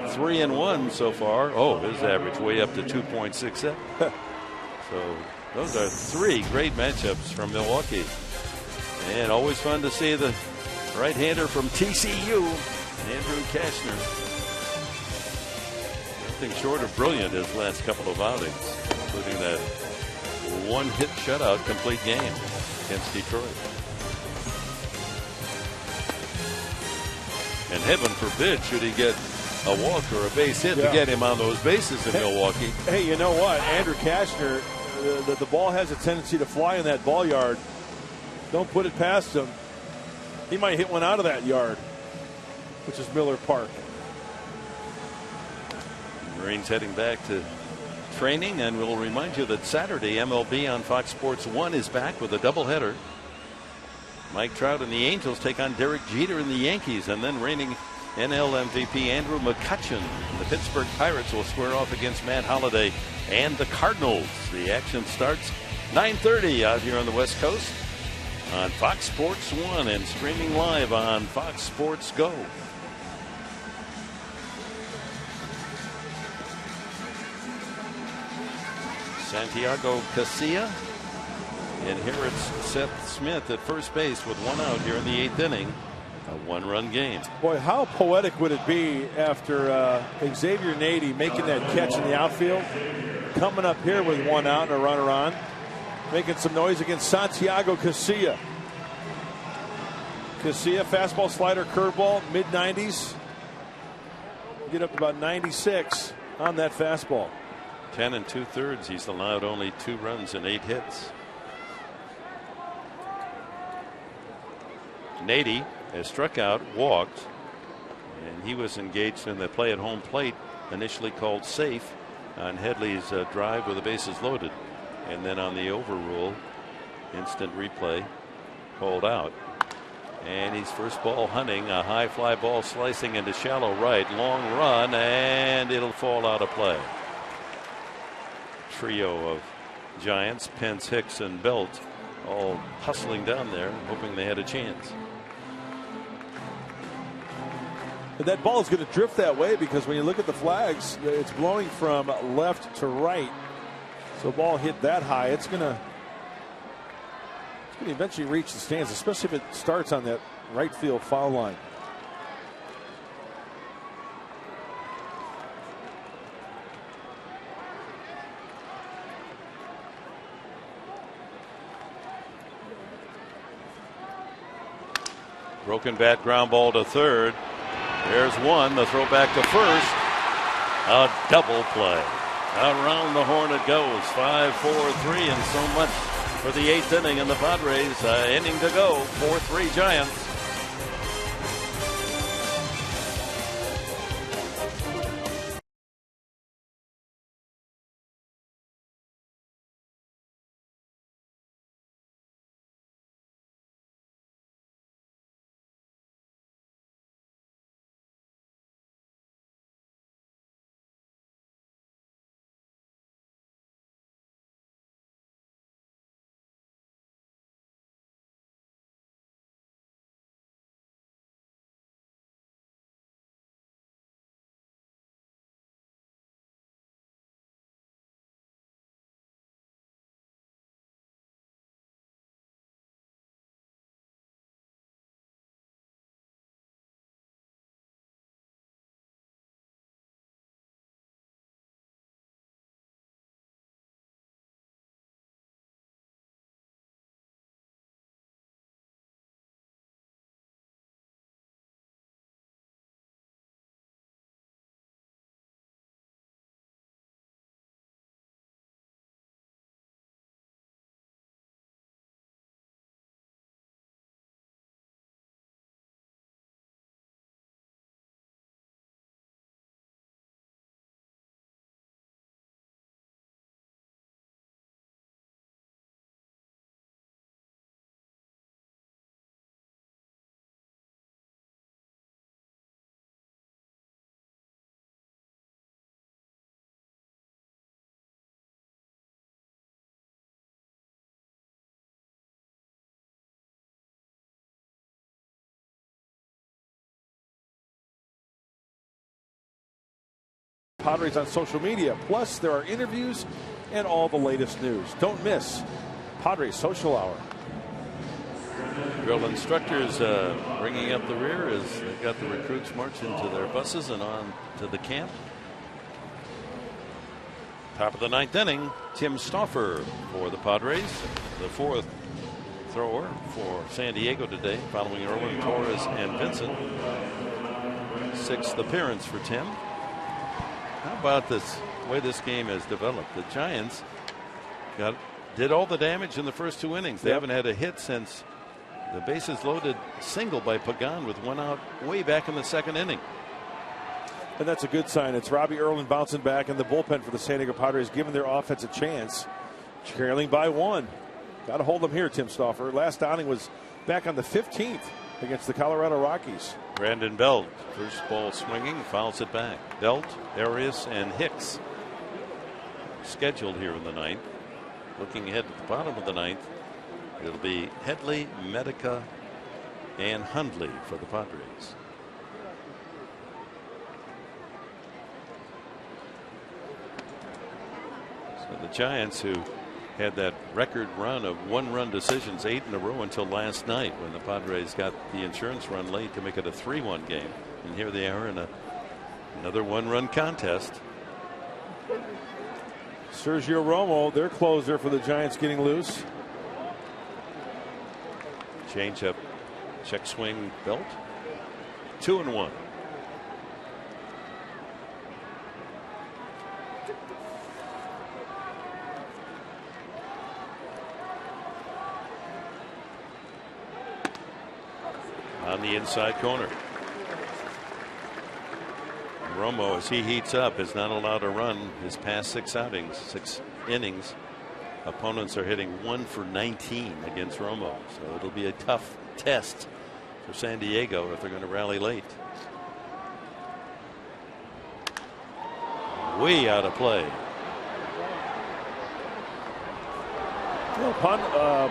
3-1 so far. Oh, his average way up to 2.67. So those are 3 great matchups from Milwaukee. And always fun to see the right-hander from TCU, Andrew Cashner. Nothing short of brilliant his last couple of outings, including that 1-hit shutout complete game against Detroit. And heaven forbid should he get a walk or a base hit to get him on those bases in Milwaukee. Hey, you know what? Andrew Cashner, the ball has a tendency to fly in that ball yard. Don't put it past him. He might hit one out of that yard, which is Miller Park. Marines heading back to training, and we'll remind you that Saturday MLB on Fox Sports 1 is back with a doubleheader. Mike Trout and the Angels take on Derek Jeter and the Yankees, and then reigning NL MVP Andrew McCutchen. The Pittsburgh Pirates will square off against Matt Holliday and the Cardinals. The action starts 9:30 out here on the West Coast on Fox Sports 1 and streaming live on Fox Sports Go. Santiago Casilla inherits Seth Smith at first base with 1 out here in the 8th inning. A 1-run game. Boy, how poetic would it be after Xavier Nady making that catch in the outfield, coming up here with 1 out and a runner on, making some noise against Santiago Casilla. Casilla, fastball, slider, curveball, mid-90s. Get up to about 96 on that fastball. 10 2/3. He's allowed only 2 runs and 8 hits. Nady has struck out, walked, and he was engaged in the play at home plate, initially called safe on Headley's drive with the bases loaded, and then on the overrule, instant replay, called out. And he's first ball hunting, a high fly ball slicing into shallow right, long run, and it'll fall out of play. Trio of Giants, Pence, Hicks, and Belt, all hustling down there, hoping they had a chance. And that ball is going to drift that way because when you look at the flags, it's blowing from left to right. So ball hit that high, it's going to eventually reach the stands, especially if it starts on that right field foul line. Broken bat, ground ball to third. There's one. The throw back to first. A double play. Around the horn it goes. 5-4-3, and so much for the 8th inning, and the Padres inning to go. 4-3 Giants. Padres on social media. Plus, there are interviews and all the latest news. Don't miss Padres Social Hour. Drill instructors bringing up the rear as they've got the recruits marching to their buses and on to the camp. Top of the 9th inning, Tim Stauffer for the Padres, the 4th thrower for San Diego today, following Erwin, Torres, and Vincent. 6th appearance for Tim. How about this way this game has developed? The Giants did all the damage in the first 2 innings. They haven't had a hit since the bases loaded single by Pagan with 1 out way back in the 2nd inning. And that's a good sign. It's Robbie Erlin bouncing back in the bullpen for the San Diego Padres, giving their offense a chance. Trailing by 1. Got to hold them here, Tim Stauffer. Last outing was back on the 15th against the Colorado Rockies. Brandon Belt, first ball swinging, fouls it back. Belt, Arias, and Hicks scheduled here in the 9th. Looking ahead to the bottom of the 9th, it'll be Headley, Medica, and Hundley for the Padres. So the Giants, who had that record run of 1-run decisions, 8 in a row until last night when the Padres got the insurance run late to make it a 3-1 game. And here they are in another 1-run contest. Sergio Romo, their closer for the Giants, getting loose. Change up, check swing, Belt. 2-1. on the inside corner. Romo, as he heats up, is not allowed to run his past 6 innings. Opponents are hitting 1 for 19 against Romo, so it'll be a tough test for San Diego if they're going to rally late. Way out of play. Well,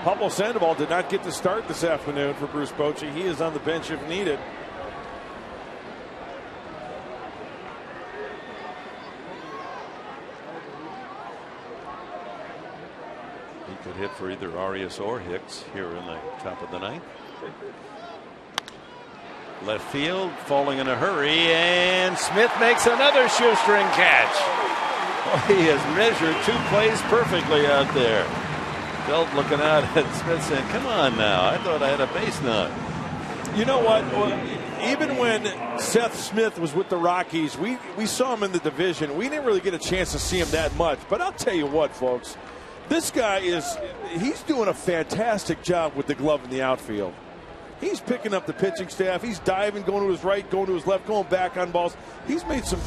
Pablo Sandoval did not get to start this afternoon for Bruce Bochy. He is on the bench if needed. He could hit for either Arias or Hicks here in the top of the ninth. Left field, falling in a hurry, and Smith makes another shoestring catch. Oh, he has measured 2 plays perfectly out there. Belt looking out at Smith saying, come on now, I thought I had a base nut. You know what? Even when Seth Smith was with the Rockies, we saw him in the division. We didn't really get a chance to see him that much. But I'll tell you what, folks, this guy he's doing a fantastic job with the glove in the outfield. He's picking up the pitching staff. He's diving, going to his right, going to his left, going back on balls. He's made some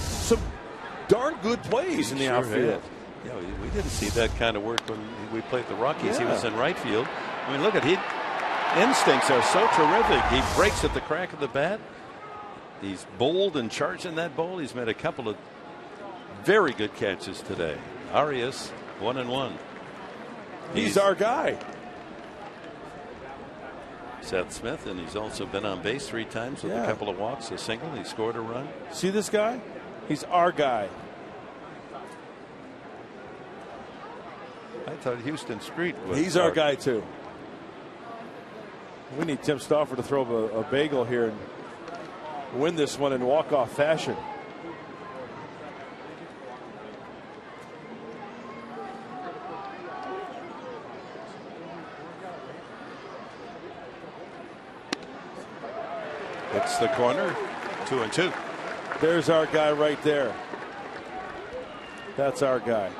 darn good plays in the outfield. Yeah, we didn't see that kind of work when we played the Rockies. Yeah. He was in right field. I mean, look at instincts are so terrific. He breaks at the crack of the bat. He's bold and charging that ball. He's made a couple of very good catches today. Arias 1-1. He's our guy. Seth Smith, and he's also been on base 3 times with a couple of walks, a single. He scored a run. See this guy? He's our guy. I thought Houston Street was. He's our guy too. We need Tim Stauffer to throw a bagel here and win this one in walk-off fashion. It's the corner. 2-2. There's our guy right there. That's our guy.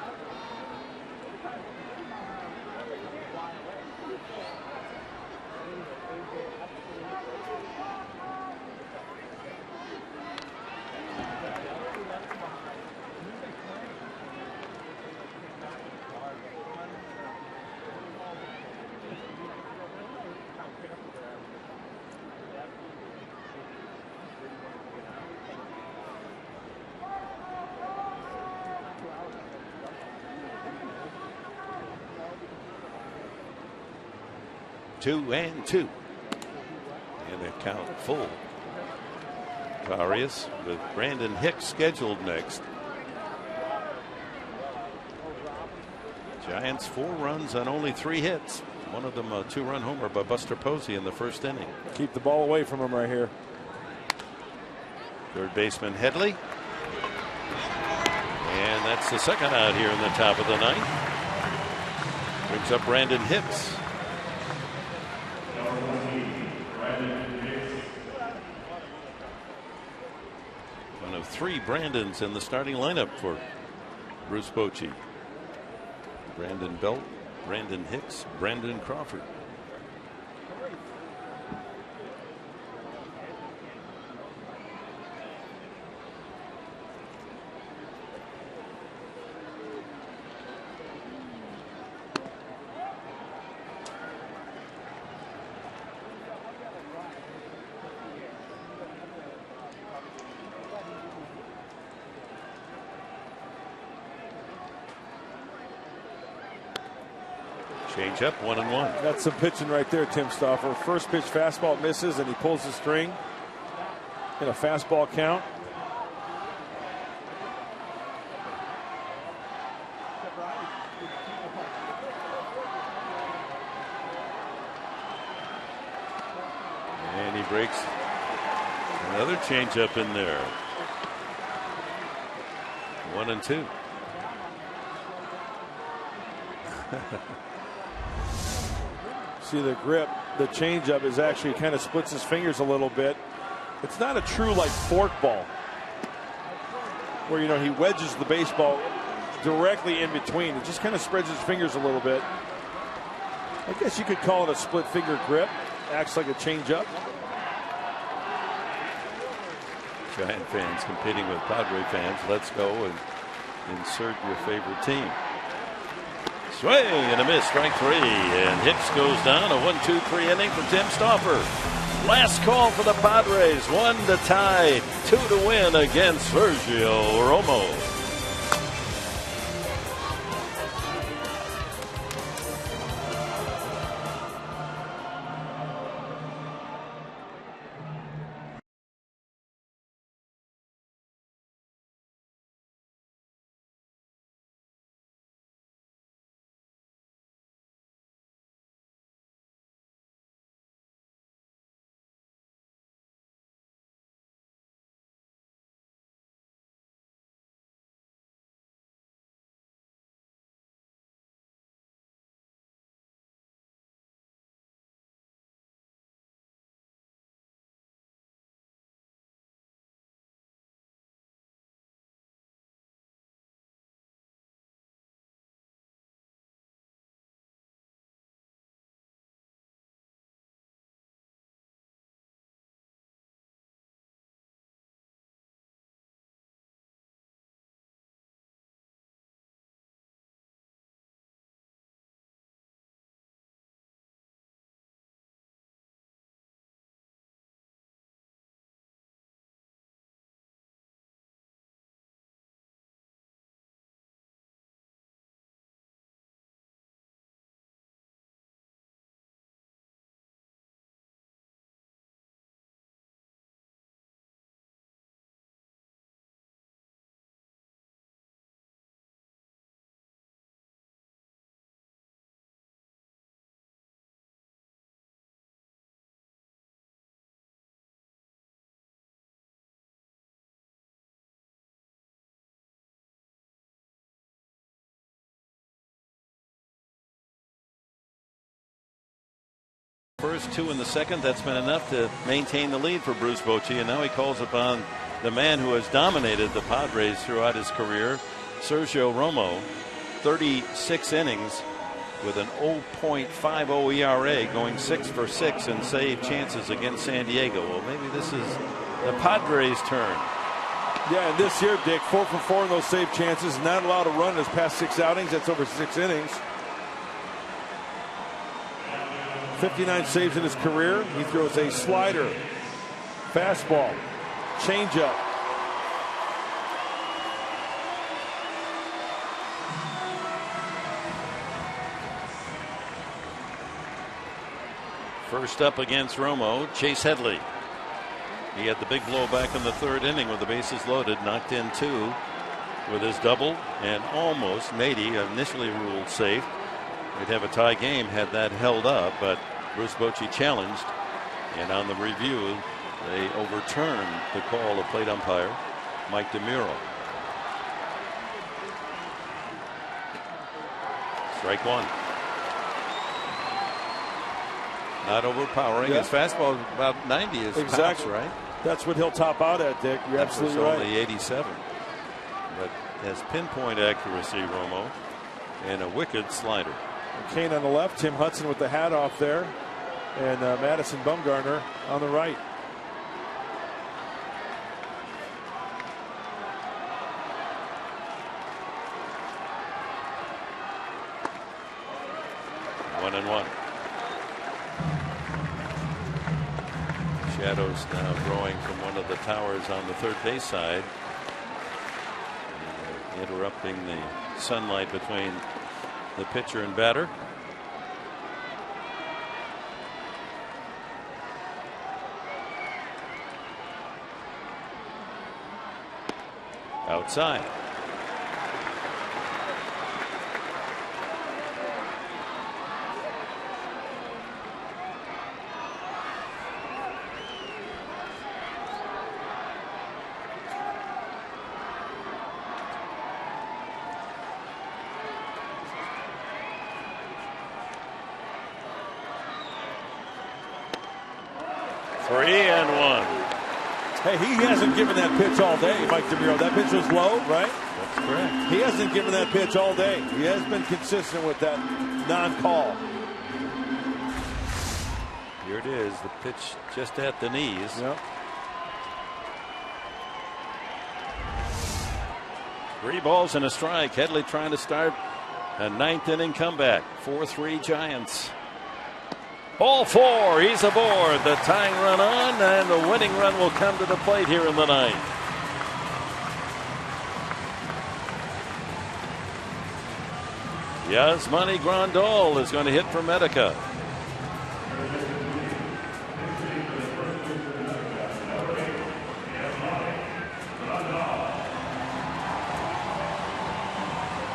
Two and two. And the count full. Arias with Brandon Hicks scheduled next. Giants 4 runs on only 3 hits. One of them a 2-run homer by Buster Posey in the first inning. Keep the ball away from him right here. Third baseman Headley. And that's the second out here in the top of the ninth. Brings up Brandon Hicks. One of 3 Brandons in the starting lineup for Bruce Bochy. Brandon Belt, Brandon Hicks, Brandon Crawford. Change up 1-1. That's some pitching right there, Tim Stauffer. First pitch fastball misses, and he pulls the string in a fastball count. And he breaks another change up in there. 1-2. See the grip, the changeup is actually kind of splits his fingers a little bit. It's not a true like fork ball where, you know, he wedges the baseball directly in between. It just kind of spreads his fingers a little bit. I guess you could call it a split finger grip. Acts like a changeup. Giant fans competing with Padre fans. Let's go and insert your favorite team. Swing and a miss, strike 3, and Hicks goes down. A 1-2-3 inning for Tim Stauffer. Last call for the Padres. 1 to tie, 2 to win against Sergio Romo. First, 2 in the second. That's been enough to maintain the lead for Bruce Bochy, and now he calls upon the man who has dominated the Padres throughout his career, Sergio Romo. 36 innings with an 0.50 ERA, going 6 for 6 and saved chances against San Diego. Well, maybe this is the Padres' turn. Yeah, and this year, Dick, 4 for 4 in those saved chances. Not allowed to run in his past 6 outings. That's over 6 innings. 59 saves in his career. He throws a slider, fastball, changeup. First up against Romo, Chase Headley. He had the big blow back in the 3rd inning with the bases loaded, knocked in 2 with his double, and almost Nady initially ruled safe. We'd have a tie game had that held up, but Bruce Bochy challenged, and on the review they overturned the call of plate umpire Mike DeMuro. Strike 1. Not overpowering. Yeah. His fastball is about 90 is exactly pounds, right? That's what he'll top out at, Dick. You're absolutely right. Only 87, but has pinpoint accuracy, Romo, and a wicked slider. Kane on the left, Tim Hudson with the hat off there, and Madison Bumgarner on the right. One and one. Shadows now growing from one of the towers on the third base side, interrupting the sunlight between the pitcher and batter. Outside. Hey, he hasn't given that pitch all day, Mike DeMuro. That pitch was low, right? That's correct. He hasn't given that pitch all day. He has been consistent with that non-call. Here it is, the pitch just at the knees. Yep. 3 balls and a strike. Headley trying to start a 9th inning comeback. 4-3 Giants. Ball 4. He's aboard. The tying run on, and the winning run will come to the plate here in the 9th. Yasmani Grandal is going to hit for Medica.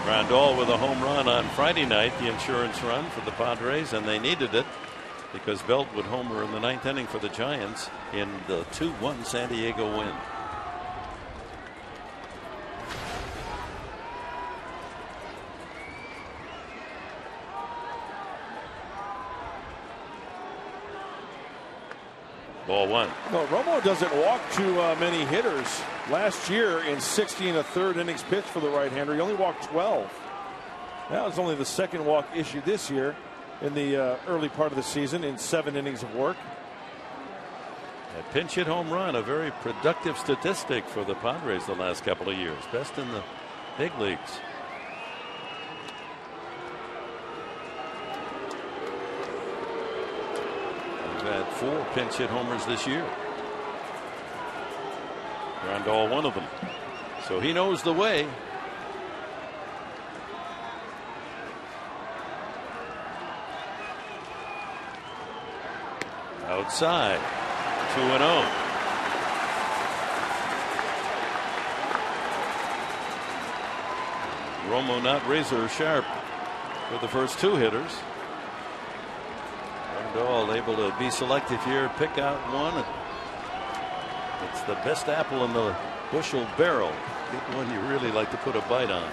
Grandal with a home run on Friday night, the insurance run for the Padres, and they needed it because Belt would homer in the 9th inning for the Giants in the 2-1 San Diego win. Ball 1. No, Romo doesn't walk too many hitters. Last year in 60 1/3 innings pitched for the right-hander, he only walked 12. That was only the second walk issued this year in the early part of the season in 7 innings of work. A pinch hit home run, a very productive statistic for the Padres the last couple of years. Best in the big leagues. We've had 4 pinch hit homers this year. Grandal one of them. So he knows the way. Outside. 2-0. Romo not razor sharp for the first 2 hitters. Grandal able to be selective here, pick out one. It's the best apple in the bushel barrel. Get one you really like to put a bite on.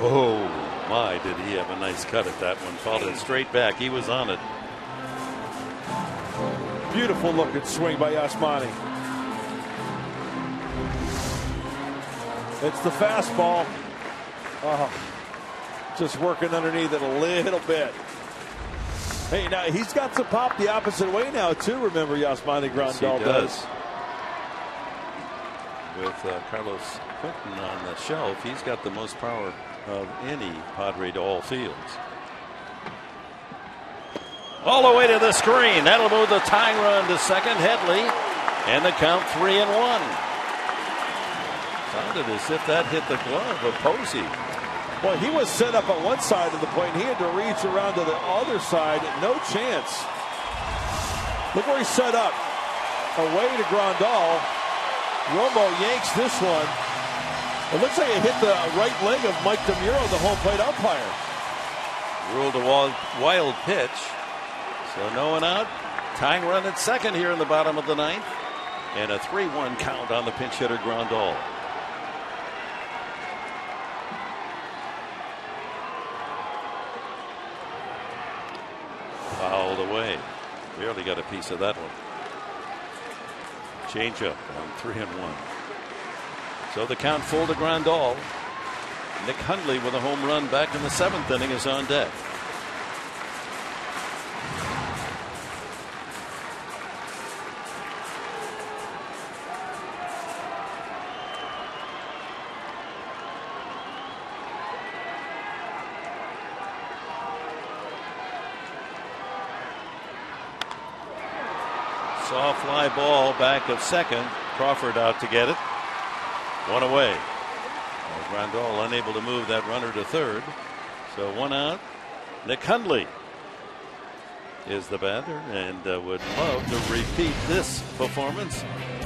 Oh my, did he have a nice cut at that one. Followed it straight back. He was on it. Beautiful looking swing by Yasmani. It's the fastball. Just working underneath it a little bit. Hey, now he's got some pop the opposite way now too. Remember, Yasmani Grandal does. With Carlos Quentin on the shelf, he's got the most power of any Padre to all fields. All the way to the screen. That'll move the tying run to second. Headley, and the count 3-1. Sounded as if that hit the glove of Posey. Boy, he was set up on one side of the plate, and he had to reach around to the other side. No chance. Look where he's set up. Away to Grandal. Romo yanks this one. It looks like it hit the right leg of Mike DeMuro, the home plate umpire. Ruled a wild pitch. So no one out. Tying run at second here in the bottom of the 9th. And a 3-1 count on the pinch hitter Grandal. Fouled away. Barely got a piece of that one. Changeup on 3-1. So the count full to Grandal. Nick Hundley with a home run back in the 7th inning is on deck. Soft fly ball back of second. Crawford out to get it. One away. Grandal unable to move that runner to third. So one out. Nick Hundley is the batter and would love to repeat this performance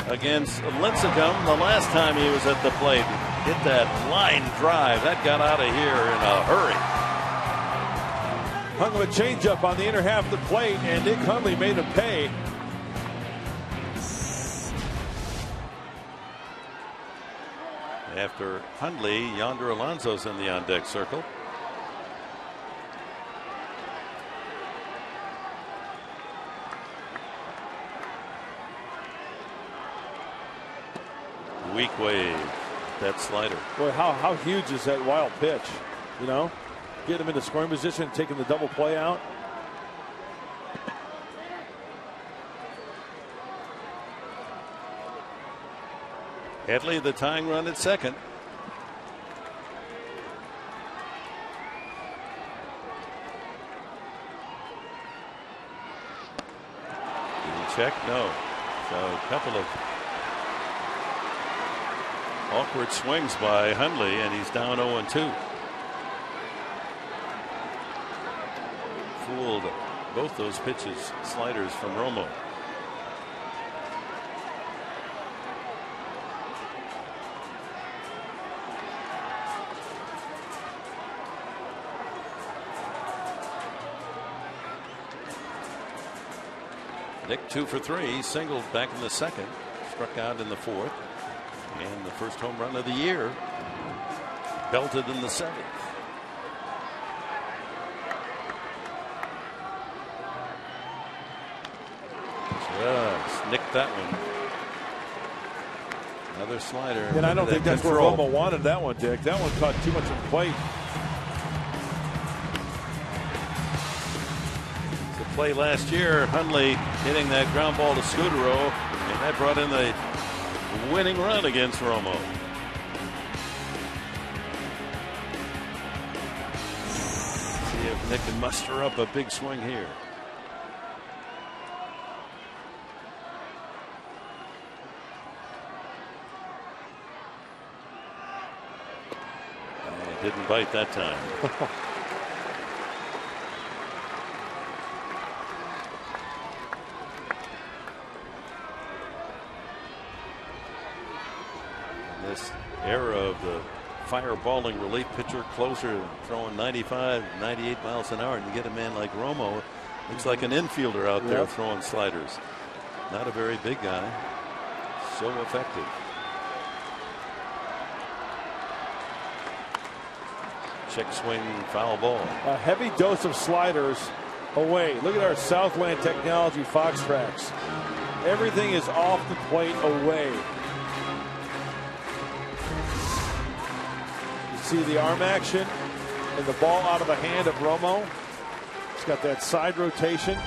against Lincecum the last time he was at the plate. Hit that line drive. That got out of here in a hurry. Hung him a changeup on the inner half of the plate, and Nick Hundley made him pay. After Hundley, Yonder Alonso's in the on-deck circle. Weak wave, that slider. Boy, how huge is that wild pitch? You know, getting him into scoring position, taking the double play out. Headley, the tying run at second. Check? No. So a couple of awkward swings by Hundley, and he's down 0-2. Fooled both those pitches, sliders from Romo. Nick 2 for 3, singled back in the second, struck out in the fourth, and the first home run of the year, belted in the seventh. Just nicked that one. Another slider. And I don't think that's where Romo wanted that one, Dick. That one caught too much of the plate. Play last year, Hundley hitting that ground ball to Scudero, and that brought in the winning run against Romo. See if Nick can muster up a big swing here. And it didn't bite that time. This era of the fireballing relief pitcher, closer, throwing 95, 98 miles an hour, and you get a man like Romo, looks like an infielder out there throwing sliders. Not a very big guy, so effective. Check swing, foul ball. A heavy dose of sliders away. Look at our Southland Technology Fox tracks. Everything is off the plate away. See the arm action and the ball out of the hand of Romo. He's got that side rotation.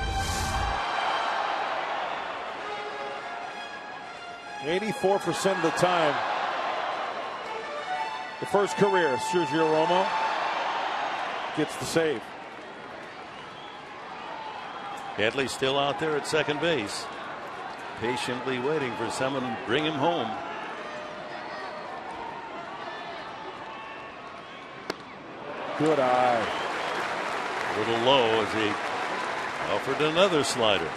84% of the time. The first career, Sergio Romo gets the save. Headley still out there at second base, patiently waiting for someone to bring him home. Good eye. A little low as he offered another slider.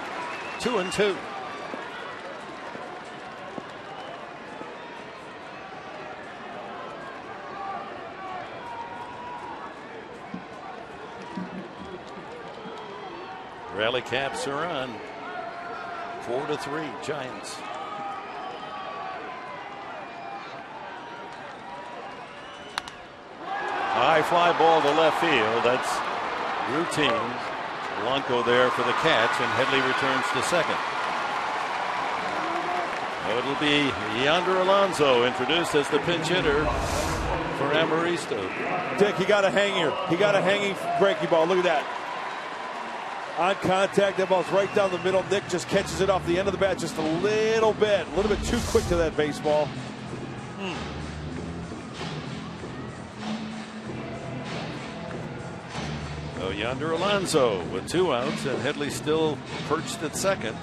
2-2. Rally caps are on. 4-3 Giants. High fly ball to left field. That's routine. Blanco there for the catch, and Headley returns to second. It'll be Yonder Alonso introduced as the pinch hitter for Amaristo. Dick, he got a hang here. He got a hanging breaking ball. Look at that. On contact, that ball's right down the middle. Nick just catches it off the end of the bat just a little bit too quick to that baseball. So Yonder Alonso with 2 outs, and Headley still perched at second.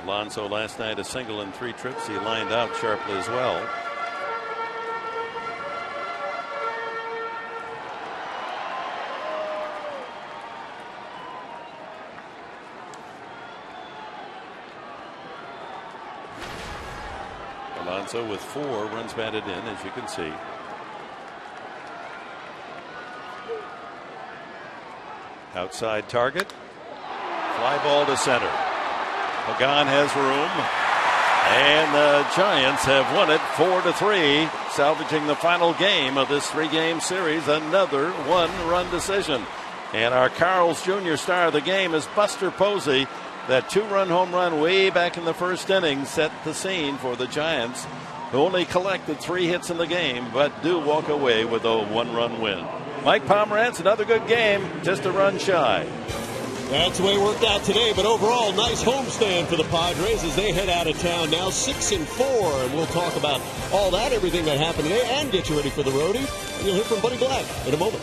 Alonso last night a single in 3 trips. He lined out sharply as well. Alonso with 4 runs batted in, as you can see. Outside target. Fly ball to center. Pagan has room. And the Giants have won it 4-3, salvaging the final game of this 3-game series. Another 1-run decision. And our Carl's Jr. star of the game is Buster Posey, That 2-run home run way back in the first inning set the scene for the Giants, who only collected 3 hits in the game, but do walk away with a 1-run win. Mike Pomerantz, another good game, just a run shy. That's the way it worked out today, but overall, nice homestand for the Padres as they head out of town now 6-4. And we'll talk about all that, everything that happened today, and get you ready for the roadie. And you'll hear from Buddy Black in a moment.